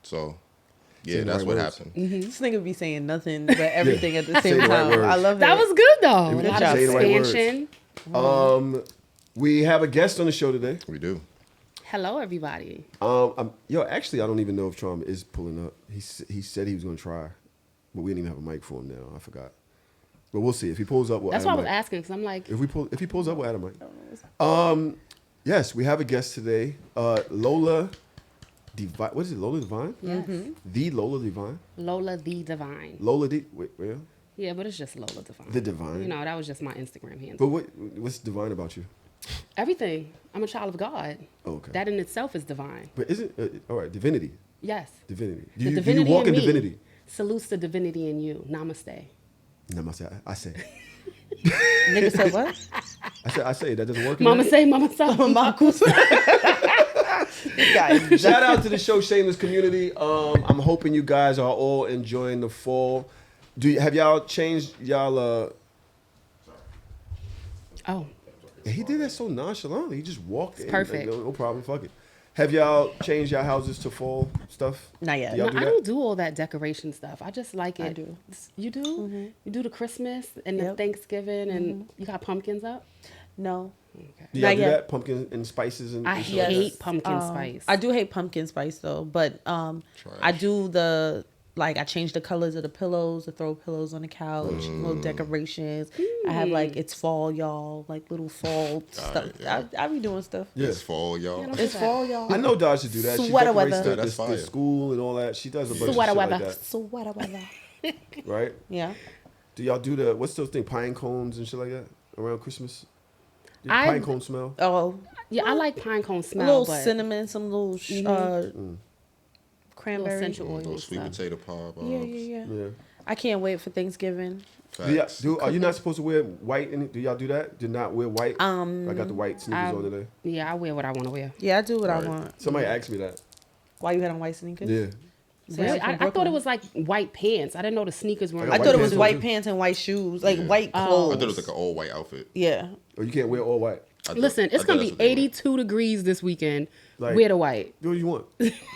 So, yeah, that's what happened. This nigga be saying nothing but everything at the same the right time. words. I love That it. was good though. Good A lot job. of Say the right words. expansion. We have a guest on the show today. We do. Hello, everybody. Actually, I don't even know if Traum is pulling up. He said he was going to try, but we didn't even have a mic for him now. I forgot. But we'll see. If he pulls up, we'll That's add why I a was mic. asking because I'm like, If he pulls up, we'll add a mic. Yes, we have a guest today. Lola Divine. What is it? Lola Divine? yes, The Lola Divine? LolaTheeDivine. Lola Wait, where? Yeah, but it's just LolaTheeDivine. The Divine. You know, that was just my Instagram handle. But what's divine about you? Everything. I'm a child of God. Oh, okay. That in itself is divine. But isn't all right? Divinity. Yes. Divinity. The Do you divinity walk in me divinity? salutes the divinity in you. Namaste. Namaste. I say. Nigga said what? I say that doesn't work. Mama say, mama say. Guys, Shout out to the show Shameless community. I'm hoping you guys are all enjoying the fall. Have y'all changed y'all? Oh, He did that so nonchalantly. He just walked in. perfect. Like, no problem. Fuck it. Have y'all changed your houses to fall stuff? Not yet. Do y'all no, do I that? don't do all that decoration stuff. I just like it. I do. You do? You do the Christmas and the Yep. Thanksgiving and you got pumpkins up? No. Do y'all Not do yet. that? Pumpkin and spices and I and shit like hate that? pumpkin spice. I do hate pumpkin spice though, but I do I change the colors of the pillows, the throw pillows on the couch, little decorations. I have it's fall, y'all, like little fall stuff. yeah. I be doing stuff. Yeah. It's fall, y'all. It's fall, y'all. I know Dodge should do that. She Sweater decorates weather. the, That's the fire. school and all that. She does a bunch Sweater of shit weather. like that, Sweater weather. right? Yeah. Do y'all do what's those things, pine cones and shit like that around Christmas? Do I- pine cone smell? Oh, Yeah, I like pine cone a smell, little but cinnamon, some little little cranberry. essential Little oils. sweet potato pie. Yeah. Yeah. I can't wait for Thanksgiving. Facts. Are you not supposed to wear white? Do y'all do that? Do not wear white? I got the white sneakers on today. Yeah, I wear what I want to wear. Yeah, I do what I Right. want. Somebody asked me that. Why you had on white sneakers? Yeah. Really? I'm from I thought it Brooklyn. was like white pants. I didn't know the sneakers were. I I got thought it white was pants white on, too. pants and white shoes, like white I clothes. thought it was like an all white outfit. Yeah. Or you can't wear all white. Listen, it's gonna be 82 degrees this weekend. Like- Wear the white. Do what you want.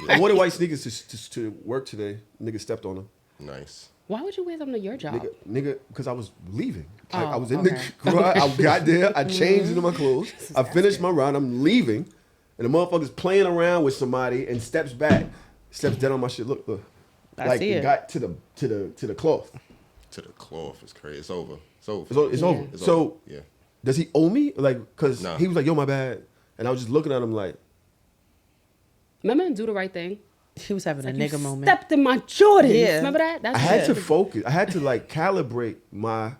I wore the white sneakers to work today. Nigga stepped on them. Nice. Why would you wear them to your job? Nigga, because I was leaving. Like, I Oh, was in okay. the garage. I got there. I changed into my clothes. I finished my run. I'm leaving. And the motherfucker's playing around with somebody and steps back. Steps dead on my shit. Look. I Like, see it it. got to the cloth. To the cloth is crazy. It's over. It's over. It's over. It's So, over. Yeah. does he owe me? Like, because Nah. he was like, yo, my bad. And I was just looking at him like, Remember and do the right thing. He was having a You nigga moment. stepped in my Jordans. Yeah. Remember that? That's I had to good. focus. I had to like calibrate my,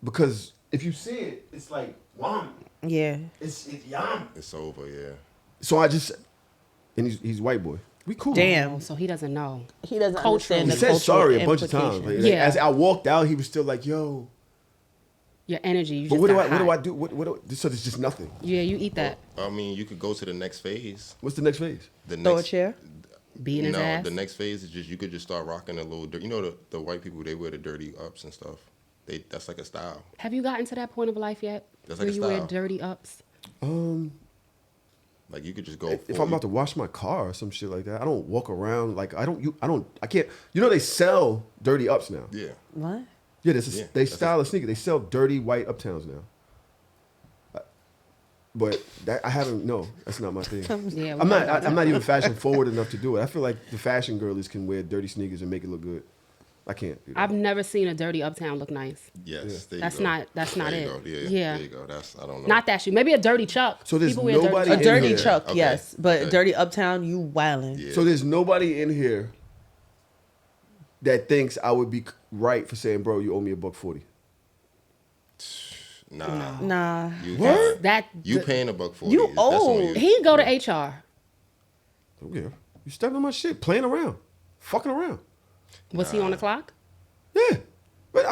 because if you see it, it's like, wham. Yeah. It's yum. It's over. Yeah. So I just, and he's white boy. We cool. Damn. So he doesn't know. He doesn't Cultural. understand He the said cultural sorry a bunch of times. implications. Like, Yeah. As I walked out, he was still like, yo. Your energy. You But just what do got I hot. do? What so there's just nothing. Yeah, you eat that. I mean, you could go to the next phase. What's the next phase? The Throw a next chair. Beating his No, ass. the next phase is just you could just start rocking a little. You know the white people, they wear the dirty ups and stuff. That's like a style. Have you gotten to that point of life yet? That's where like a you wear style. dirty ups? Like you could just go. If I'm about to wash my car or some shit like that, I don't walk around like I can't. You know they sell dirty ups now. Yeah. What? Yeah, Yeah, they that's style a sneaker. They sell dirty white uptowns now. But I haven't. No, that's not my thing. Yeah, I'm not even fashion forward enough to do it. I feel like the fashion girlies can wear dirty sneakers and make it look good. I can't do that. I've never seen a dirty uptown look nice. Yes. There you That's go. not There you it. go. Yeah. Yeah. There you go. I don't know. Not that shoe. Maybe a dirty Chuck. So there's People wear dirty nobody A in Chucks. dirty here. Chuck, Okay. yes, but Okay. dirty uptown, you wildin'. Yeah. So there's nobody in here that thinks I would be right for saying, bro, you owe me $140. Nah. Nah. You What? That You paying $140. You That's on old. you. he go to HR. Oh, yeah. You stepping on my shit, playing around, fucking around. Was he on the clock? Yeah. But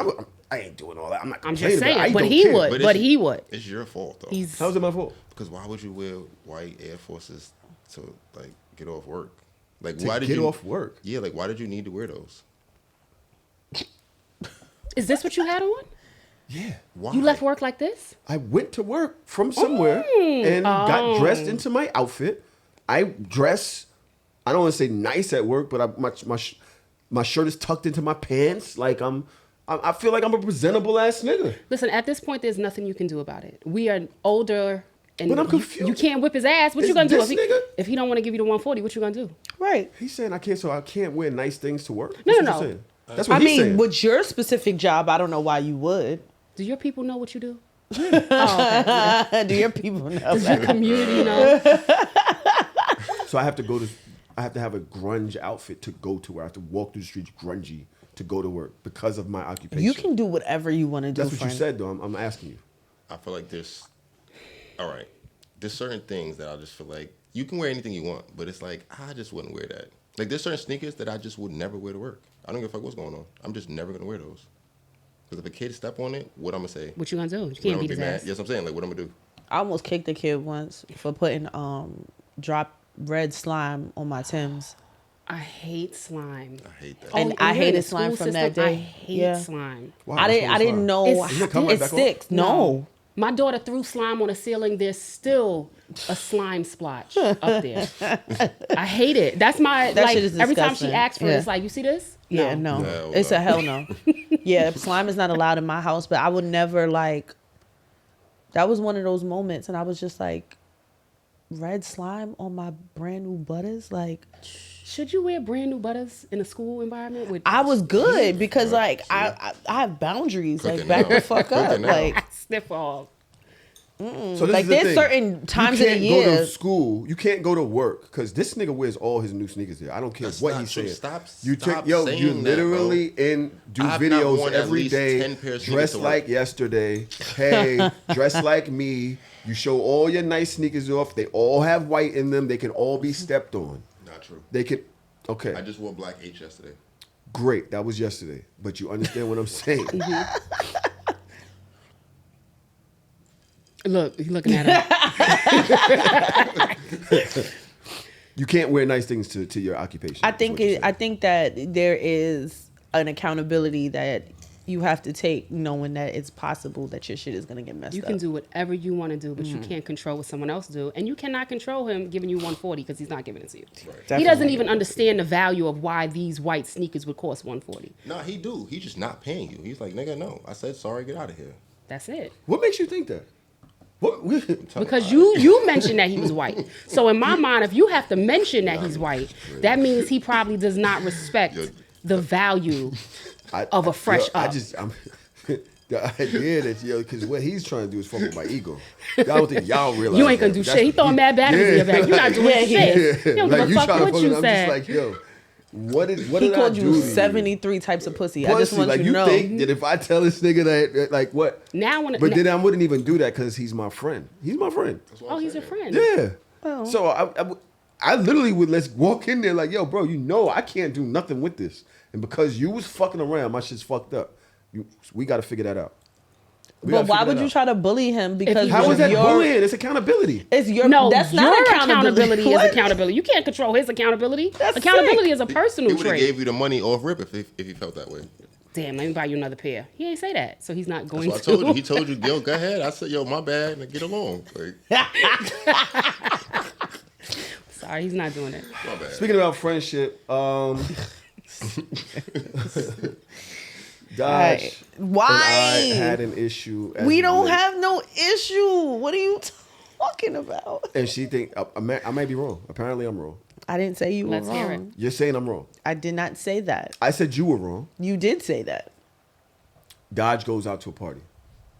I ain't doing all that. I'm not I'm complaining just about it. I saying. But don't he care. would. But he would. It's your fault though. He's How's it my fault? Because why would you wear white Air Forces to like get off work? Like To why did get you off work? Yeah, like why did you need to wear those? Is this what you had on? Yeah. Why? You left work like this? I went to work from somewhere and got dressed into my outfit. I dress I don't want to say nice at work, but my shirt is tucked into my pants. Like I feel like I'm a presentable ass nigga. Listen, at this point, there's nothing you can do about it. We are older, and But I'm confused. you can't whip his ass. What you Is gonna do this nigga- if he don't want to give you the 140? What you gonna do? Right. He's saying I can't, so I can't wear nice things to work. No, That's no, what no. he's saying. That's what I he's mean, saying. with your specific job, I don't know why you would. Do your people know what you do? Do your people know? Does your community know? So I have to have a grunge outfit to go to work. I have to walk through the streets grungy to go to work because of my occupation. You can do whatever you want to do. That's what friend. you said, though. I'm asking you. I feel like there's certain things that I just feel like you can wear anything you want, but it's like I just wouldn't wear that. Like there's certain sneakers that I just would never wear to work. I don't give a fuck what's going on. I'm just never gonna wear those. Because if a kid step on it, what I'm gonna say? What you gonna do? You What can't I'm beat gonna his be mad? ass. Yes, I'm saying like what I'm gonna do. I almost kicked a kid once for putting drop red slime on my Timbs. I hate slime. I hate that. And you're I in hated the slime school from that system? day. I hate Yeah. slime. Wow, I didn't know Doesn't it come right it back on? sticks. No. My daughter threw slime on the ceiling. There's still a slime splotch up there. I hate it. That's my That like. shit is Every time she disgusting. asks for it, Yeah. it's like, you see this? Yeah, no. No, It's no. a hell no. Yeah, slime is not allowed in my house, but I would never like that was one of those moments and I was just like red slime on my brand new butters, like Should you wear brand new butters in a school environment? With I was good because like I have boundaries. Cooking Like back now. the fuck up. Cooking now. Like sniff off. So this like is the there's thing. certain times you of can't the go to year. school. You can't go to work because this nigga wears all his new sneakers here. I don't care That's what not he's true. saying. Stop you saying you that, literally do I've not videos worn at every least day. 10 pairs of sneakers Dress to work. like yesterday. Hey, dress like me. You show all your nice sneakers off. They all have white in them. They can all be stepped on. Not true. They can. Okay, I just wore black H yesterday. great. That was yesterday. But you understand what I'm saying. Look, he's looking at her. You can't wear nice things to your occupation. I is think what you're I saying. think that there is an accountability that you have to take, knowing that it's possible that your shit is gonna get messed You up. can do whatever you want to do, but you can't control what someone else do, and you cannot control him giving you 140 because he's not giving it to you. He doesn't Definitely. even understand the value of why these white sneakers would cost 140. Nah, he do. He's just not paying you. He's like, nigga, no. I said sorry, get out of here. That's it. What makes you think that? What? Because you mentioned that he was white. So in my mind, if you have to mention that he's white, that means he probably does not respect the value of a fresh up. The idea that because what he's trying to do is fuck with my ego. I don't think y'all realize. You ain't gonna that. do That's- shit. He throwing mad batteries in your back. You're not doing shit. You don't like give you a fuck trying to what fuck you with him, I'm said. just like, yo, what He did I called do you to 73 types of pussy. I just Pussy, want like you to you know. think that if I tell this nigga that, like what? Now when But then I wouldn't even do that because he's my friend. He's my friend. That's what oh, I'm he's your saying. friend. Yeah. So I literally would let's walk in there like, yo, bro, you know I can't do nothing with this, and because you was fucking around, my shit's fucked up. We got to figure that out. But why would you try to bully him? Because How is that your, bullying? It's accountability. It's your No, that's your not accountability is What? accountability. You can't control his accountability. That's Accountability sick. is a He personal would have trait. gave you the money off rip if he felt that way. Damn, let me buy you another pair. He ain't say that, so he's not going That's what I to. told you. He told you, yo, go ahead. I said, yo, my bad. Now get along. Like, Sorry, he's not doing it. my bad. Speaking about friendship, Dodge Why? and I had an issue. as We of don't late. have no issue. What are you talking about? And she think I might be wrong. Apparently, I'm wrong. I didn't say you were Let's hear wrong. You're saying I'm wrong. I did not say that. I said you were wrong. You did say that. Dodge goes out to a party.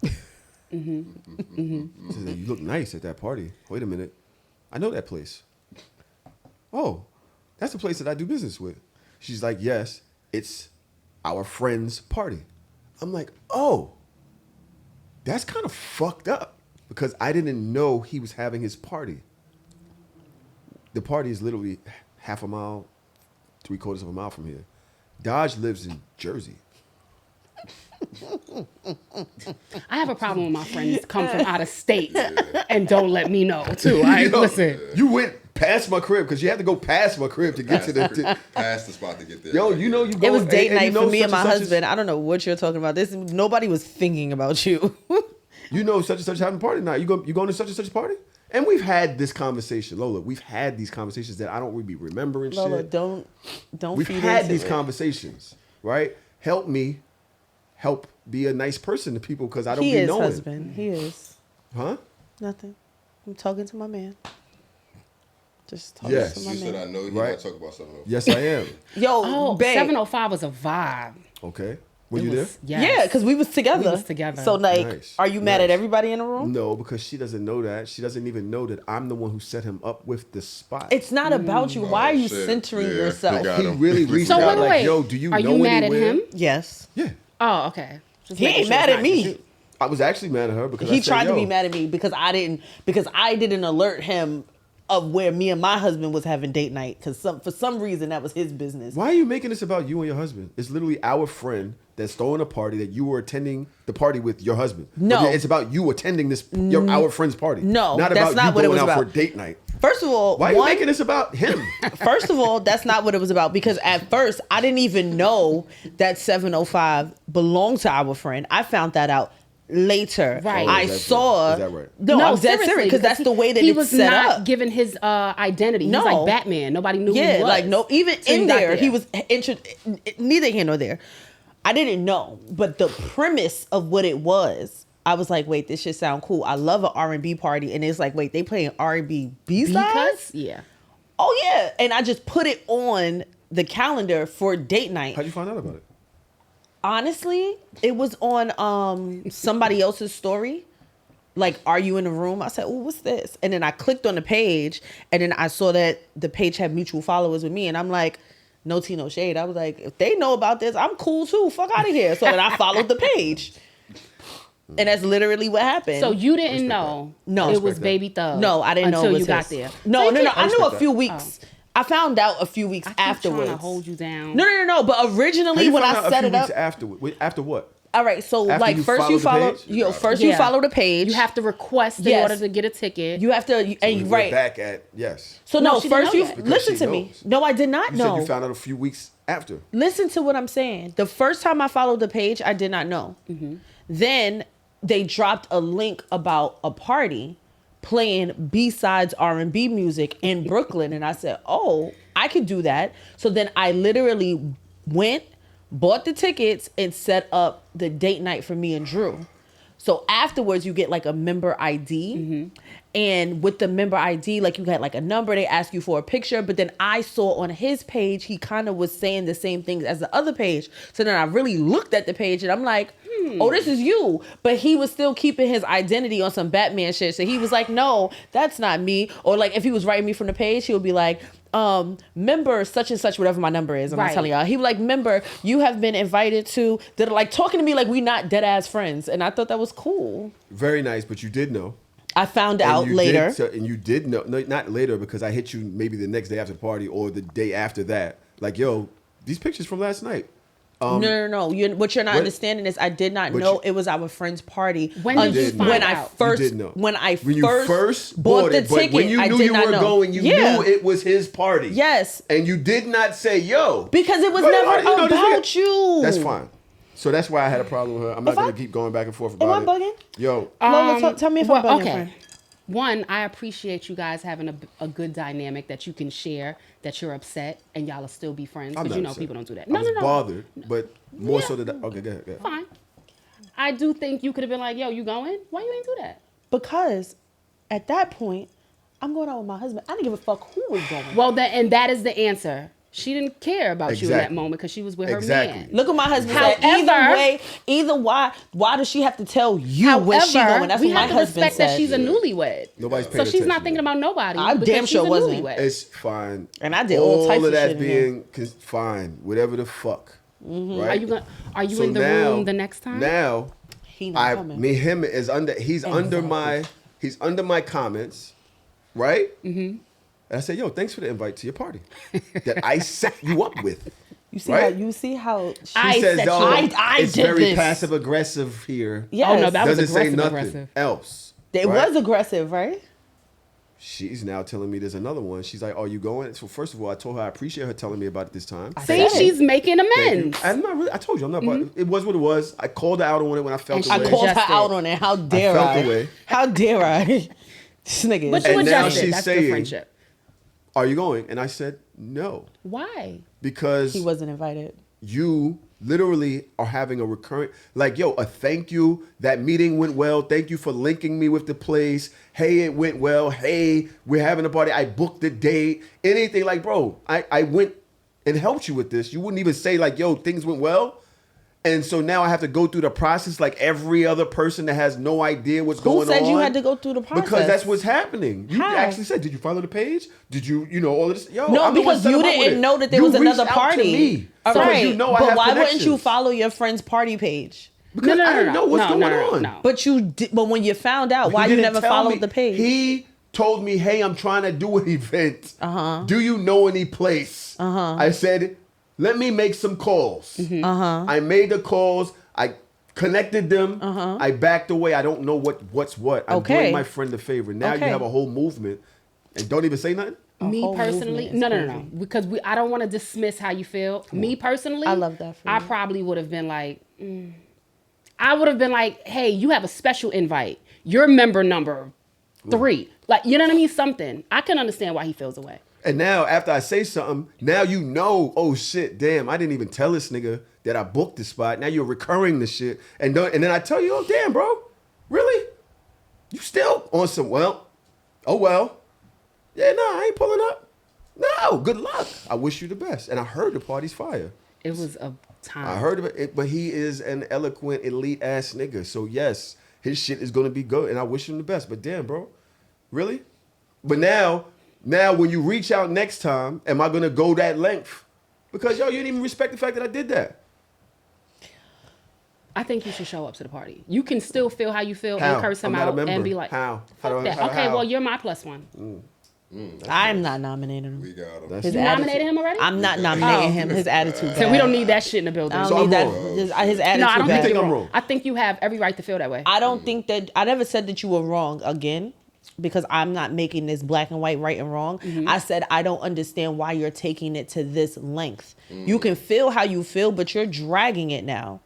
She said, you look nice at that party. Wait a minute. I know that place. Oh, that's the place that I do business with. She's like, yes, it's our friend's party. I'm like, oh, that's kind of fucked up because I didn't know he was having his party. The party is literally half a mile, 3/4 of a mile from here. Dodge lives in Jersey. I have a problem with my friends come from out of state and don't let me know too. All right, Yo, listen. You went past my crib because you had to go past my crib to get to the. Past the spot to get there. Yo, you know you go. It was date night you know for me and such my such husband. I don't know what you're talking about. This nobody was thinking about you. You know such and such having a party night. You going to such and such party, And we've had this conversation, Lola. We've had these conversations that I don't really be remembering. Lola, shit. don't. We've feed had into these it. conversations, right? Help me, help be a nice person to people because I don't He be is knowing. husband. He is. Huh? Nothing. I'm talking to my man. Just talking Yes. to You my said man. I know you Right. want to talk about something else. Yes, I am. Yo, babe. 705 was a vibe. Okay. Were It you was- there? Yes. Yeah, because we was together. We was together. So like, Nice. are you mad at Nice. everybody in the room? No, because she doesn't know that. She doesn't even know that I'm the one who set him up with the spot. It's not about you. Why are you shit. centering Yeah, yourself? they got He him. really reached So out wait, like, wait. yo, do you Are know you mad anywhere? at him? Yes. Yeah. Oh, okay. Just He making ain't sure mad it's at not me. just you. I was actually mad at her because I He said, tried to yo, be mad at me because I didn't alert him of where me and my husband was having date night because for some reason that was his business. Why are you making this about you and your husband? It's literally our friend that's throwing a party that you were attending the party with your husband. No. It's about you attending our friend's party. No, not that's about not you what it going was out about. for date night. First of all, Why are you making this about him? First of all, that's not what it was about because at first I didn't even know that 705 belonged to our friend. I found that out later. Right. I Is that saw. right? Is that right? No, I'm dead seriously, serious because that's the way that he it's was set not up. given his identity. No. He was like Batman. Nobody knew who he Yeah, was. like no, even Till in you got there, he was neither here nor there. I didn't know, but the premise of what it was, I was like, wait, this shit sound cool. I love an R&B party, and it's like, wait, they playing R&B B-sides? Because yeah. Oh yeah, and I just put it on the calendar for date night. How'd you find out about it? Honestly, it was on somebody else's story. Like, are you in the room? I said, oh, what's this? And then I clicked on the page, and then I saw that the page had mutual followers with me, and I'm like, no tea, no shade. I was like, if they know about this, I'm cool too. Fuck out of here. So then I followed the page. And that's literally what happened. So you didn't know No. it was Respect that. Baby Thug. No, I didn't know until it was you got his. there. No, So no, you no. can't- I knew a respect few that. weeks. I found out a few weeks I keep trying afterwards. to hold you down. No. But How originally, you when found I out a set few it up, weeks afterward? After what? all right. So After like you first you followed follow, the page? first Yeah. you follow the page. You have to request in Yes. order to get a ticket. You have to, and We're right. back at, yes. So No, no, she didn't first know you yet. Because listen she to me. knows. No, I did not You know. said you found out a few weeks after. Listen to what I'm saying. The first time I followed the page, I did not know. Mm-hmm. Then they dropped a link about a party playing B-sides R&B music in Brooklyn. And I said, oh, I could do that. So then I literally went, bought the tickets, and set up the date night for me and Drew. So afterwards, you get like a member ID. Mm-hmm. And with the member ID, like you got like a number, they ask you for a picture. But then I saw on his page, he kind of was saying the same things as the other page. So then I really looked at the page and I'm like, oh, this is you. But he was still keeping his identity on some Batman shit. So he was like, no, that's not me. Or like if he was writing me from the page, he would be like, member such and such, whatever my number is. I'm not Right. telling y'all. He was like, member, you have been invited to, that are like talking to me like we not dead ass friends. And I thought that was cool. Very nice, but you did know. I found And out you later. and you did know, no, not later, because I hit you maybe the next day after the party or the day after that. Like, yo, these pictures from last night. No. What you're not What? understanding is I did not But know you- it was our friend's party. When did you find when out? I You first did know. when you first bought the it, but ticket, when you I knew did you not were know. going, you Yeah. knew it was his party. Yes. And you did not say, yo. Because it was But never you know, this about nigga- you. That's fine. So that's why I had a problem with her. I'm not If going I- to keep going back and forth Am about I it. bugging? Yo, Lola, tell me if I'm bugging, friend. One, I appreciate you guys having a good dynamic that you can share, that you're upset and y'all will still be friends. I'm Because not you know upset. people don't do that. I was No. bothered, but more so that okay, go ahead. Fine. I do think you could have been like, yo, you going? Why you ain't do that? Because at that point, I'm going out with my husband. I didn't give a fuck who was going. Well, and that is the answer. She didn't care about you in that Exactly. moment because she was with her Exactly. man. Look at my husband. However- Said, either why does she have to tell you when she going? That's we what my have to husband respect said. that she's a newlywed. Nobody's So paying she's not attention. thinking about nobody. I because damn she's sure a wasn't. newlywed. It's fine. And I did all types of of that shit in here. being fine, whatever the fuck. Right? Are you So in the now- room the next time? Now, He not coming. him is under. He's under my comments, right? Mm-hmm. And I said, "Yo, thanks for the invite to your party that I set you up with." You see right? how she, She says, said "Oh, I it's did very this." passive aggressive here." yes. Oh, no, that was Doesn't say aggressive, nothing aggressive. else. it right? was aggressive, right? She's now telling me there's another one. She's like, "Are you going?" So first of all, I told her I appreciate her telling me about it this time. See, she's making Thank you. amends. I'm not really. I told you I'm not. It was what it was. I called her out on it when I felt And the she way. I called her Adjusted. out on it. How dare felt I? the way. How dare I? This nigga But is you And now adjusted. she's That's saying- good friendship. Are you going? And I said, no. Why? Because he wasn't invited. you literally are having a recurrent, like, yo, a thank you. That meeting went well. Thank you for linking me with the place. Hey, it went well. Hey, we're having a party. I booked the date. Anything like, bro, I went and helped you with this. You wouldn't even say like, yo, things went well. And so now I have to go through the process like every other person that has no idea what's going on. Who said you had to go through the process? Because that's what's happening. You How? actually said, did you follow the page? Did you, all of this? Yo, No, I'm the one because set you them up with didn't it. know that there You was another reached out to party. me. All Because right, you know I but have why wouldn't you connections. follow your friend's party page? Because I didn't know what's going on. No. But you did, but when you found out, why He you didn't never tell followed me. the page? He told me, hey, I'm trying to do an event. Do you know any place? I said, let me make some calls. I made the calls. I connected them. I backed away. I don't know what's what. I'm Okay. doing my friend a favor. Now Okay. you have a whole movement and don't even say nothing? Me whole personally, movement is no. Because I don't want to dismiss how you feel. Me personally, I love that for I you. probably would have been like, I would have been like, hey, you have a special invite. You're member number 3. Like, you know what I mean? Something. I can understand why he feels away. And now after I say something, now you know, oh shit, damn, I didn't even tell this nigga that I booked the spot. Now you're recurring the shit. And then I tell you, oh damn, bro, really? You still on some, well, oh well. Yeah, no, I ain't pulling up. No, good luck. I wish you the best. And I heard the party's fire. It was a time. I heard of it, but he is an eloquent, elite ass nigga. So yes, his shit is gonna be good, and I wish him the best. But damn, bro, really? But now when you reach out next time, am I gonna go that length? Because yo, you didn't even respect the fact that I did that. I think you should show up to the party. You can still feel how you feel How? and curse him I'm not a out and member. be like, How? Fuck How do I- that. how- Okay, how? well, you're my +1. I'm not nominating him. We got him. That's His You attitude- nominated him already? I'm not nominating him. His attitude. So we don't need that shit in the building. I So don't I'm need that. wrong. His attitude. No, I don't bad. think I'm you're wrong. wrong. I think you have every right to feel that way. I don't think that I never said that you were wrong again, because I'm not making this black and white right and wrong. I said I don't understand why you're taking it to this length. You can feel how you feel, but you're dragging it now,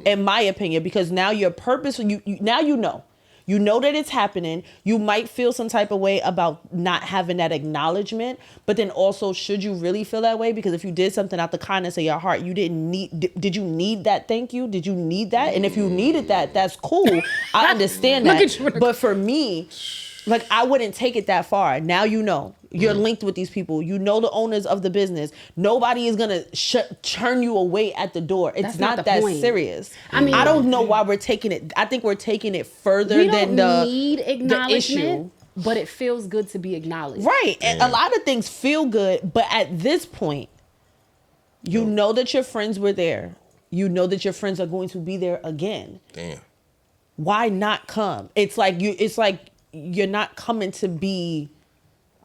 in my opinion, because now you're purposeful. Now you know. You know that it's happening. You might feel some type of way about not having that acknowledgement, but then also, should you really feel that way? Because if you did something out the kindness of your heart, you didn't need. Did you need that? Thank you. Did you need that? And if you needed that, that's cool. I understand Look that. at you. But for me, like, I wouldn't take it that far. Now you know. You're linked with these people. You know the owners of the business. Nobody is gonna turn you away at the door. It's That's not not the that point. serious. I mean- I don't know why we're taking it. I think we're taking it further We than don't need the acknowledgement, issue. but it feels good to be acknowledged. Right. And a lot of things feel good, but at this point, you know that your friends were there. You know that your friends are going to be there again. Damn. Why not come? It's like you're not coming to be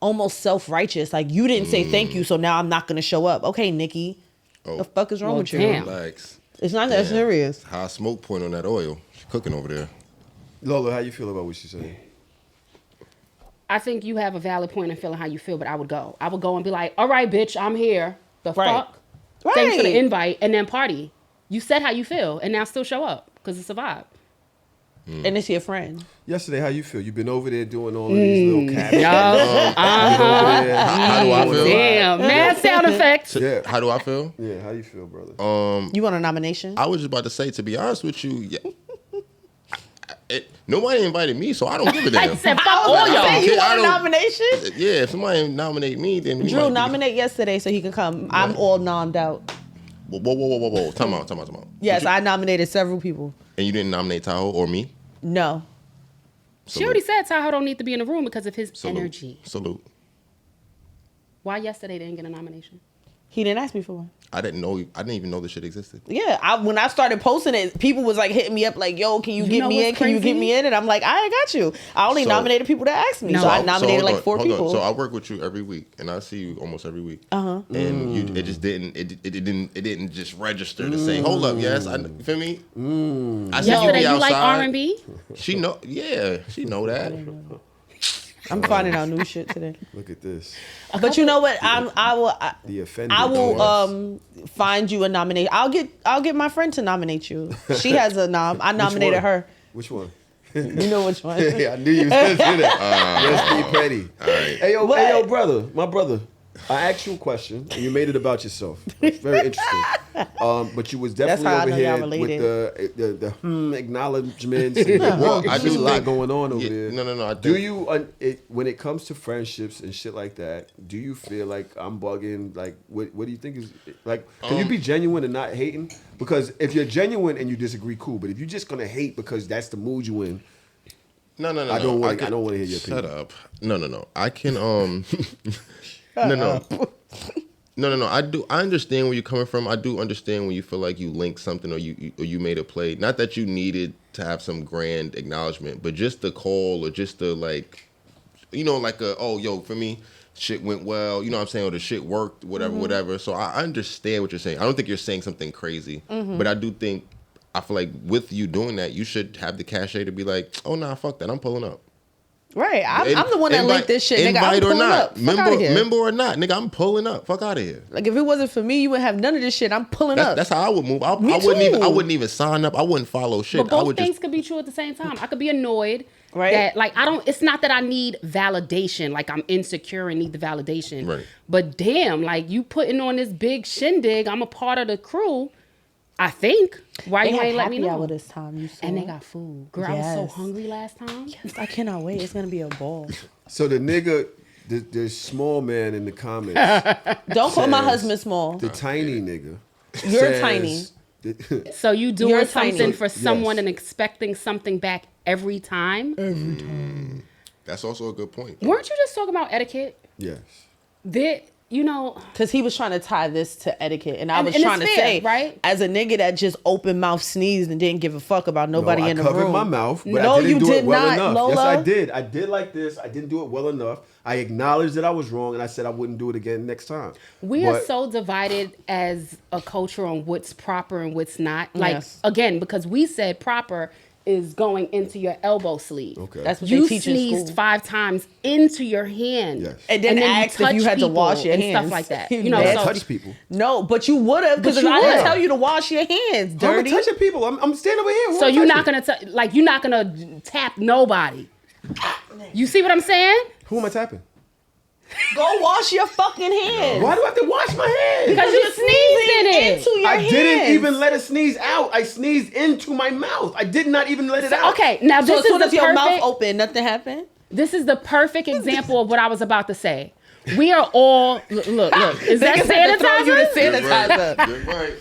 almost self-righteous. Like, you didn't say thank you, so now I'm not gonna show up. Okay, Nicki. Oh. The fuck is wrong Well, with you? damn. Relax. It's not that Damn. serious. High smoke point on that oil. She's cooking over there. Lola, how you feel about what she said? I think you have a valid point in feeling how you feel, but I would go. I would go and be like, all right, bitch, I'm here. The Right. fuck? Thanks for the Right. invite, and then party. You said how you feel, and now still show up, because it's a vibe. And it's your friend. Yesterday, how you feel? You've been over there doing all of these little captions. Yup. Over there. How do I feel? Damn, mad sound effects. Yeah. How do I feel? Yeah, how you feel, brother? You want a nomination? I was just about to say, to be honest with you, nobody invited me, so I don't give a damn. I said, fuck I all was gonna y'all. say, you I want a don't- nomination? Yeah, if somebody nominate me, then we Drew, might be- nominate yesterday so he can come. I'm all nommed out. Whoa. Time out. Yes, I nominated several people. And you didn't nominate Tahoe or me? No. She already said Tahoe don't need to be in the room because of his energy. Salute. Why yesterday didn't get a nomination? He didn't ask me for one. I didn't even know this shit existed. Yeah, when I started posting it, people was like hitting me up like, yo, can you You get know me in? what's Can you get crazy? me in? And I'm like, I got you. I only So- nominated people that asked me. No. So I So nominated hold like on, 4 hold on. people. So I work with you every week, and I see you almost every week. And it just didn't. It didn't just register to say, hold up, yes, you feel me? I see Yesterday, be you like outside. R&B? She know, yeah, she know that. I'm finding out new shit today. Look at this. But you know what? I The offended. will dogs. find you a nomination. I'll get my friend to nominate you. She has a nom. I Which nominated one? her. Which one? You know which one. Yeah, I knew you was going to say that. Let's be petty. All right. Hey, yo, brother. My brother. I asked you a question, and you made it about yourself. It's very interesting. But you was definitely over here with the acknowledgements. And Well, I there's do a lot think- going on over there. No. I Do you, when it comes to friendships and shit like that, do you feel like I'm bugging? Like, what do you think is, like, can you be genuine and not hating? Because if you're genuine and you disagree, cool. But if you're just going to hate because that's the mood you in, No. I don't want to hear your opinion. Shut up. No. I can No. I understand where you're coming from. I do understand when you feel like you linked something or you made a play. Not that you needed to have some grand acknowledgement, but just the call or just the like, like for me, shit went well. You know what I'm saying? Or the shit worked, whatever. So I understand what you're saying. I don't think you're saying something crazy, but I feel like with you doing that, you should have the cachet to be like, oh nah, fuck that, I'm pulling up. Right, I'm the one that linked this shit, nigga. I'm pulling up. Fuck out of here. Member or not, nigga, I'm pulling up. Fuck out of here. Like if it wasn't for me, you wouldn't have none of this shit. I'm pulling up. That's how I would move. I too. wouldn't even sign up. I wouldn't follow shit. But both things could be true at the same time. I could be annoyed. Right. That like it's not that I need validation, like I'm insecure and need the validation. Right. But damn, like you putting on this big shindig, I'm a part of the crew. I think. Why you ain't let me know? This time, you saw. And they got food. Girl, I was so hungry last time. Yes, I cannot wait. It's gonna be a ball. So the nigga, the small man in the comments. Don't call my husband small. The tiny nigga. You're tiny. So you doing You're something tiny. for someone Yes. and expecting something back every time? That's also a good point. Weren't you just talking about etiquette? Yes. Because he was trying to tie this to etiquette, and I was and trying to it's fair, say, right? as a nigga that just open mouth sneezed and didn't give a fuck about nobody in the room. I covered my mouth, but No, I didn't you do did it well not, enough. Lola. Yes, I did. I did like this. I didn't do it well enough. I acknowledged that I was wrong, and I said I wouldn't do it again next time. We are so divided as a culture on what's proper and what's not. Like, Yes. again, because we said proper is going into your elbow sleeve. Okay. That's what You they teach in sneezed school. 5 times into your hand. Yes. And then asked if you had to wash your and hands. stuff like that. You You know, I nasty. so touch people. No, but you would have, because But you I didn't would've. tell you to wash your hands, I'm dirty. touching people. I'm standing over here. so you're not gonna you're not gonna tap nobody. You see what I'm saying? Who am I tapping? Go wash your fucking hands. Why do I have to wash my hands? Because you sneezed in it. Into your I hands. didn't even let it sneeze out. I sneezed into my mouth. I did not even let it out. Okay, now So this as is soon the as your mouth perfect. open, nothing happened. This is the perfect example of what I was about to say. We are all look. Is that Niggas had to throw you the sanitizer? sanitizer.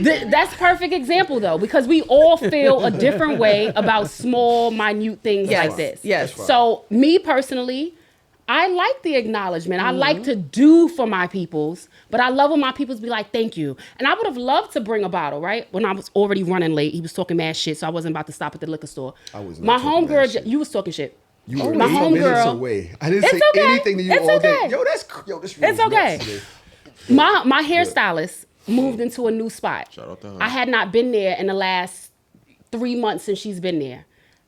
You're right. That's perfect example though, because we all feel a different way about small, minute things Yes, like this. yes. So me personally, I like the acknowledgement. I like to do for my peoples, but I love when my peoples be like, thank you. And I would have loved to bring a bottle, right? When I was already running late, he was talking mad shit, so I wasn't about to stop at the liquor store. I was not My talking mad homegirl, shit. you was talking shit. You were my 8 minutes homegirl. away. I didn't It's say okay. anything to you It's all okay. day. This It's okay. My hairstylist moved into a new spot. Shout out to her. I had not been there in the last 3 months since she's been there.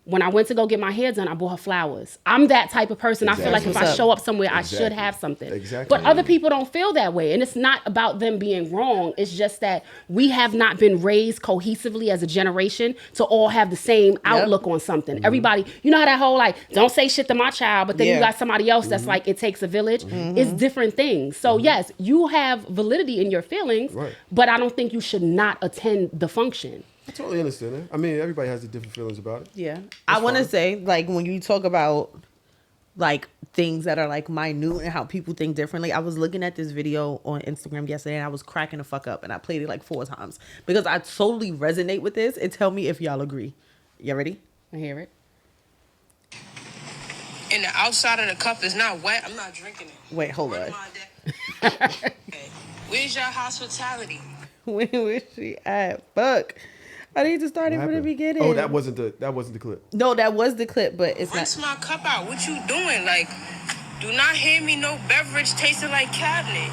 When I went to go get my hair done, I bought her flowers. I'm that type of person. I feel like if Exactly. I show up somewhere, I Exactly. should have something. Exactly. But other people don't feel that way. And it's not about them being wrong. It's just that we have not been raised cohesively as a generation to all have the same outlook on something. Everybody, you know how that whole like, don't say shit to my child, but then you Yeah. got somebody else that's like, it takes a village. It's different things. So yes, you have validity in your feelings, Right. but I don't think you should not attend the function. I totally understand that. I mean, everybody has the different feelings about it. Yeah. I want to say, like, when you talk about, like, things that are, like, minute and how people think differently, I was looking at this video on Instagram yesterday, and I was cracking the fuck up, and I played it, like, 4 times. Because I totally resonate with this, and tell me if y'all agree. You ready? I hear it. And the outside of the cup is not wet, I'm not drinking it. Wait, hold Where on. my dad- Okay. Where's your hospitality? Where was she at? Fuck. I need to start it What from the happened? beginning. Oh, that wasn't the clip. No, that was the clip, but it's Rinse not. my cup out. What you doing? Like, do not hand me no beverage tasting like cabinet.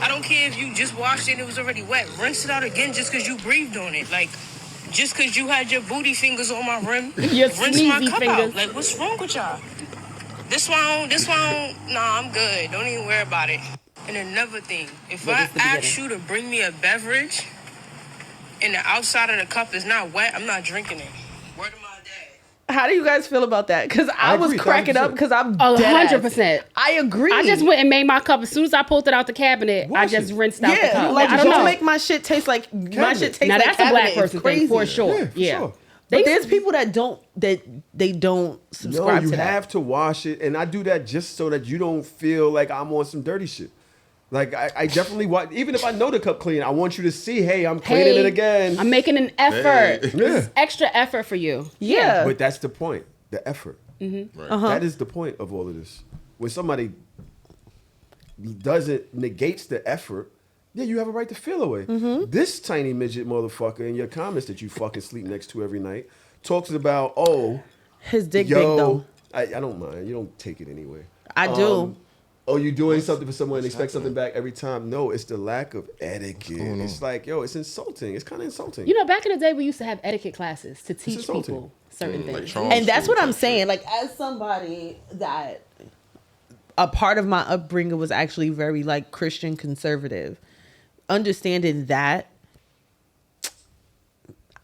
I don't care if you just washed it and it was already wet. Rinse it out again just because you breathed on it. Like, just because you had your booty fingers on my rim. Your rinse my sneezy cup fingers. out. Like, what's wrong with y'all? This one, nah, I'm good. Don't even worry about it. And another thing, if What I is the ask beginning? you to bring me a beverage and the outside of the cup is not wet, I'm not drinking it. Word to my dad. How do you guys feel about that? Because I was agree, cracking 100%. up because I'm 100%. I agree. I just went and made my cup. As soon as I pulled it out the cabinet, I Wash just it. rinsed out the cup. like I don't don't know. make my shit taste like my shit tastes Now like that's a black cabinet. It's person crazy. thing for sure. Yeah, for Yeah. sure. But there's people that don't subscribe you to that. have to wash it, and I do that just so that you don't feel like I'm on some dirty shit. Like I definitely want, even if I know the cup clean, I want you to see, hey, I'm cleaning it again. I'm making an effort. Hey. This is extra effort for you. Yeah. But that's the point, the effort. Right. That is the point of all of this. When somebody negates the effort, yeah, you have a right to feel away. This tiny midget motherfucker in your comments that you fucking sleep next to every night talks about, His dick yo, big though. I don't mind. You don't take it anyway. I do. Oh, you doing something for someone and expect something back every time? No, it's the lack of etiquette. It's like, yo, it's insulting. It's kind of insulting. You know, back in the day, we used to have etiquette classes to teach insulting. people certain Like things. Charles And that's School what I'm type saying. shit. Like, as somebody that a part of my upbringing was actually very like Christian conservative, understanding that,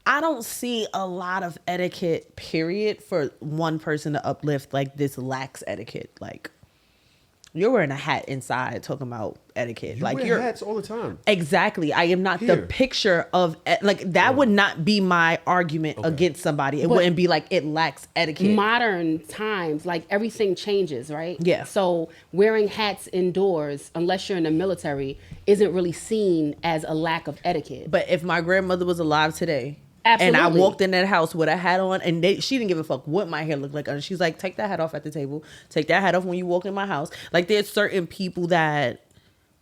I don't see a lot of etiquette, period, for one person to uplift like this lacks etiquette. Like, you're wearing a hat inside talking about etiquette. You like wear you're hats all the time. Exactly. I am not the Here. picture of like that would not be my argument against somebody. It But- wouldn't be like it lacks etiquette. Modern times, like everything changes, right? Yeah. So wearing hats indoors, unless you're in the military, isn't really seen as a lack of etiquette. But if my grandmother was alive today, and I Absolutely. walked in that house with a hat on, and she didn't give a fuck what my hair looked like, and she's like, "Take that hat off at the table. Take that hat off when you walk in my house." Like, there's certain people that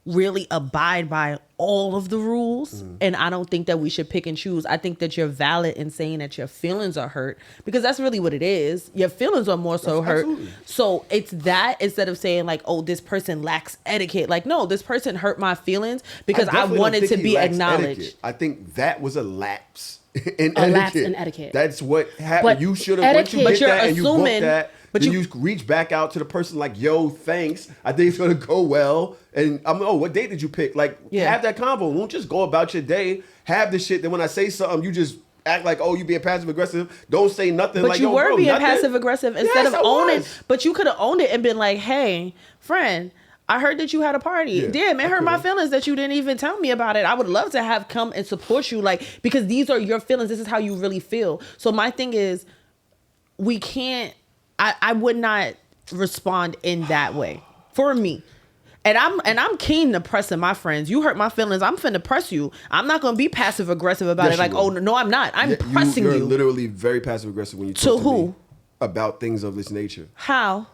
really abide by all of the rules, and I don't think that we should pick and choose. I think that you're valid in saying that your feelings are hurt, because that's really what it is. Your feelings are more so hurt. Absolutely. So it's that, instead of saying like, "Oh, this person lacks etiquette." Like, no, this person hurt my feelings because I definitely don't wanted think to he be lacks acknowledged. etiquette. I think that was a lapse in A etiquette. lapse in etiquette. That's what happened. But You should have, once you etiquette- get But you're that and you booked assuming- that, but then you- you reach back out to the person like, yo, thanks. I think it's going to go well. And what date did you pick? Like, Yeah. have that convo. Don't just go about your day. Have the shit. Then when I say something, you just act like, oh, you being passive aggressive. Don't say nothing. But like, you yo, were bro, being nothing. passive aggressive instead Yes, of I owning. was. But you could have owned it and been like, "Hey, friend, I heard that you had a party. Yeah, Damn, it I hurt my could've. feelings that you didn't even tell me about it. I would love to have come and support you, like, because these are your feelings. This is how you really feel." So my thing is, we can't. I would not respond in that way for me. And I'm keen to pressing my friends. You hurt my feelings. I'm finna press you. I'm not gonna be passive aggressive about Yes, it. Like, you oh will. no, I'm not. I'm Yeah, pressing you're you. literally very passive aggressive when you To talk to who? me about things of this nature. How?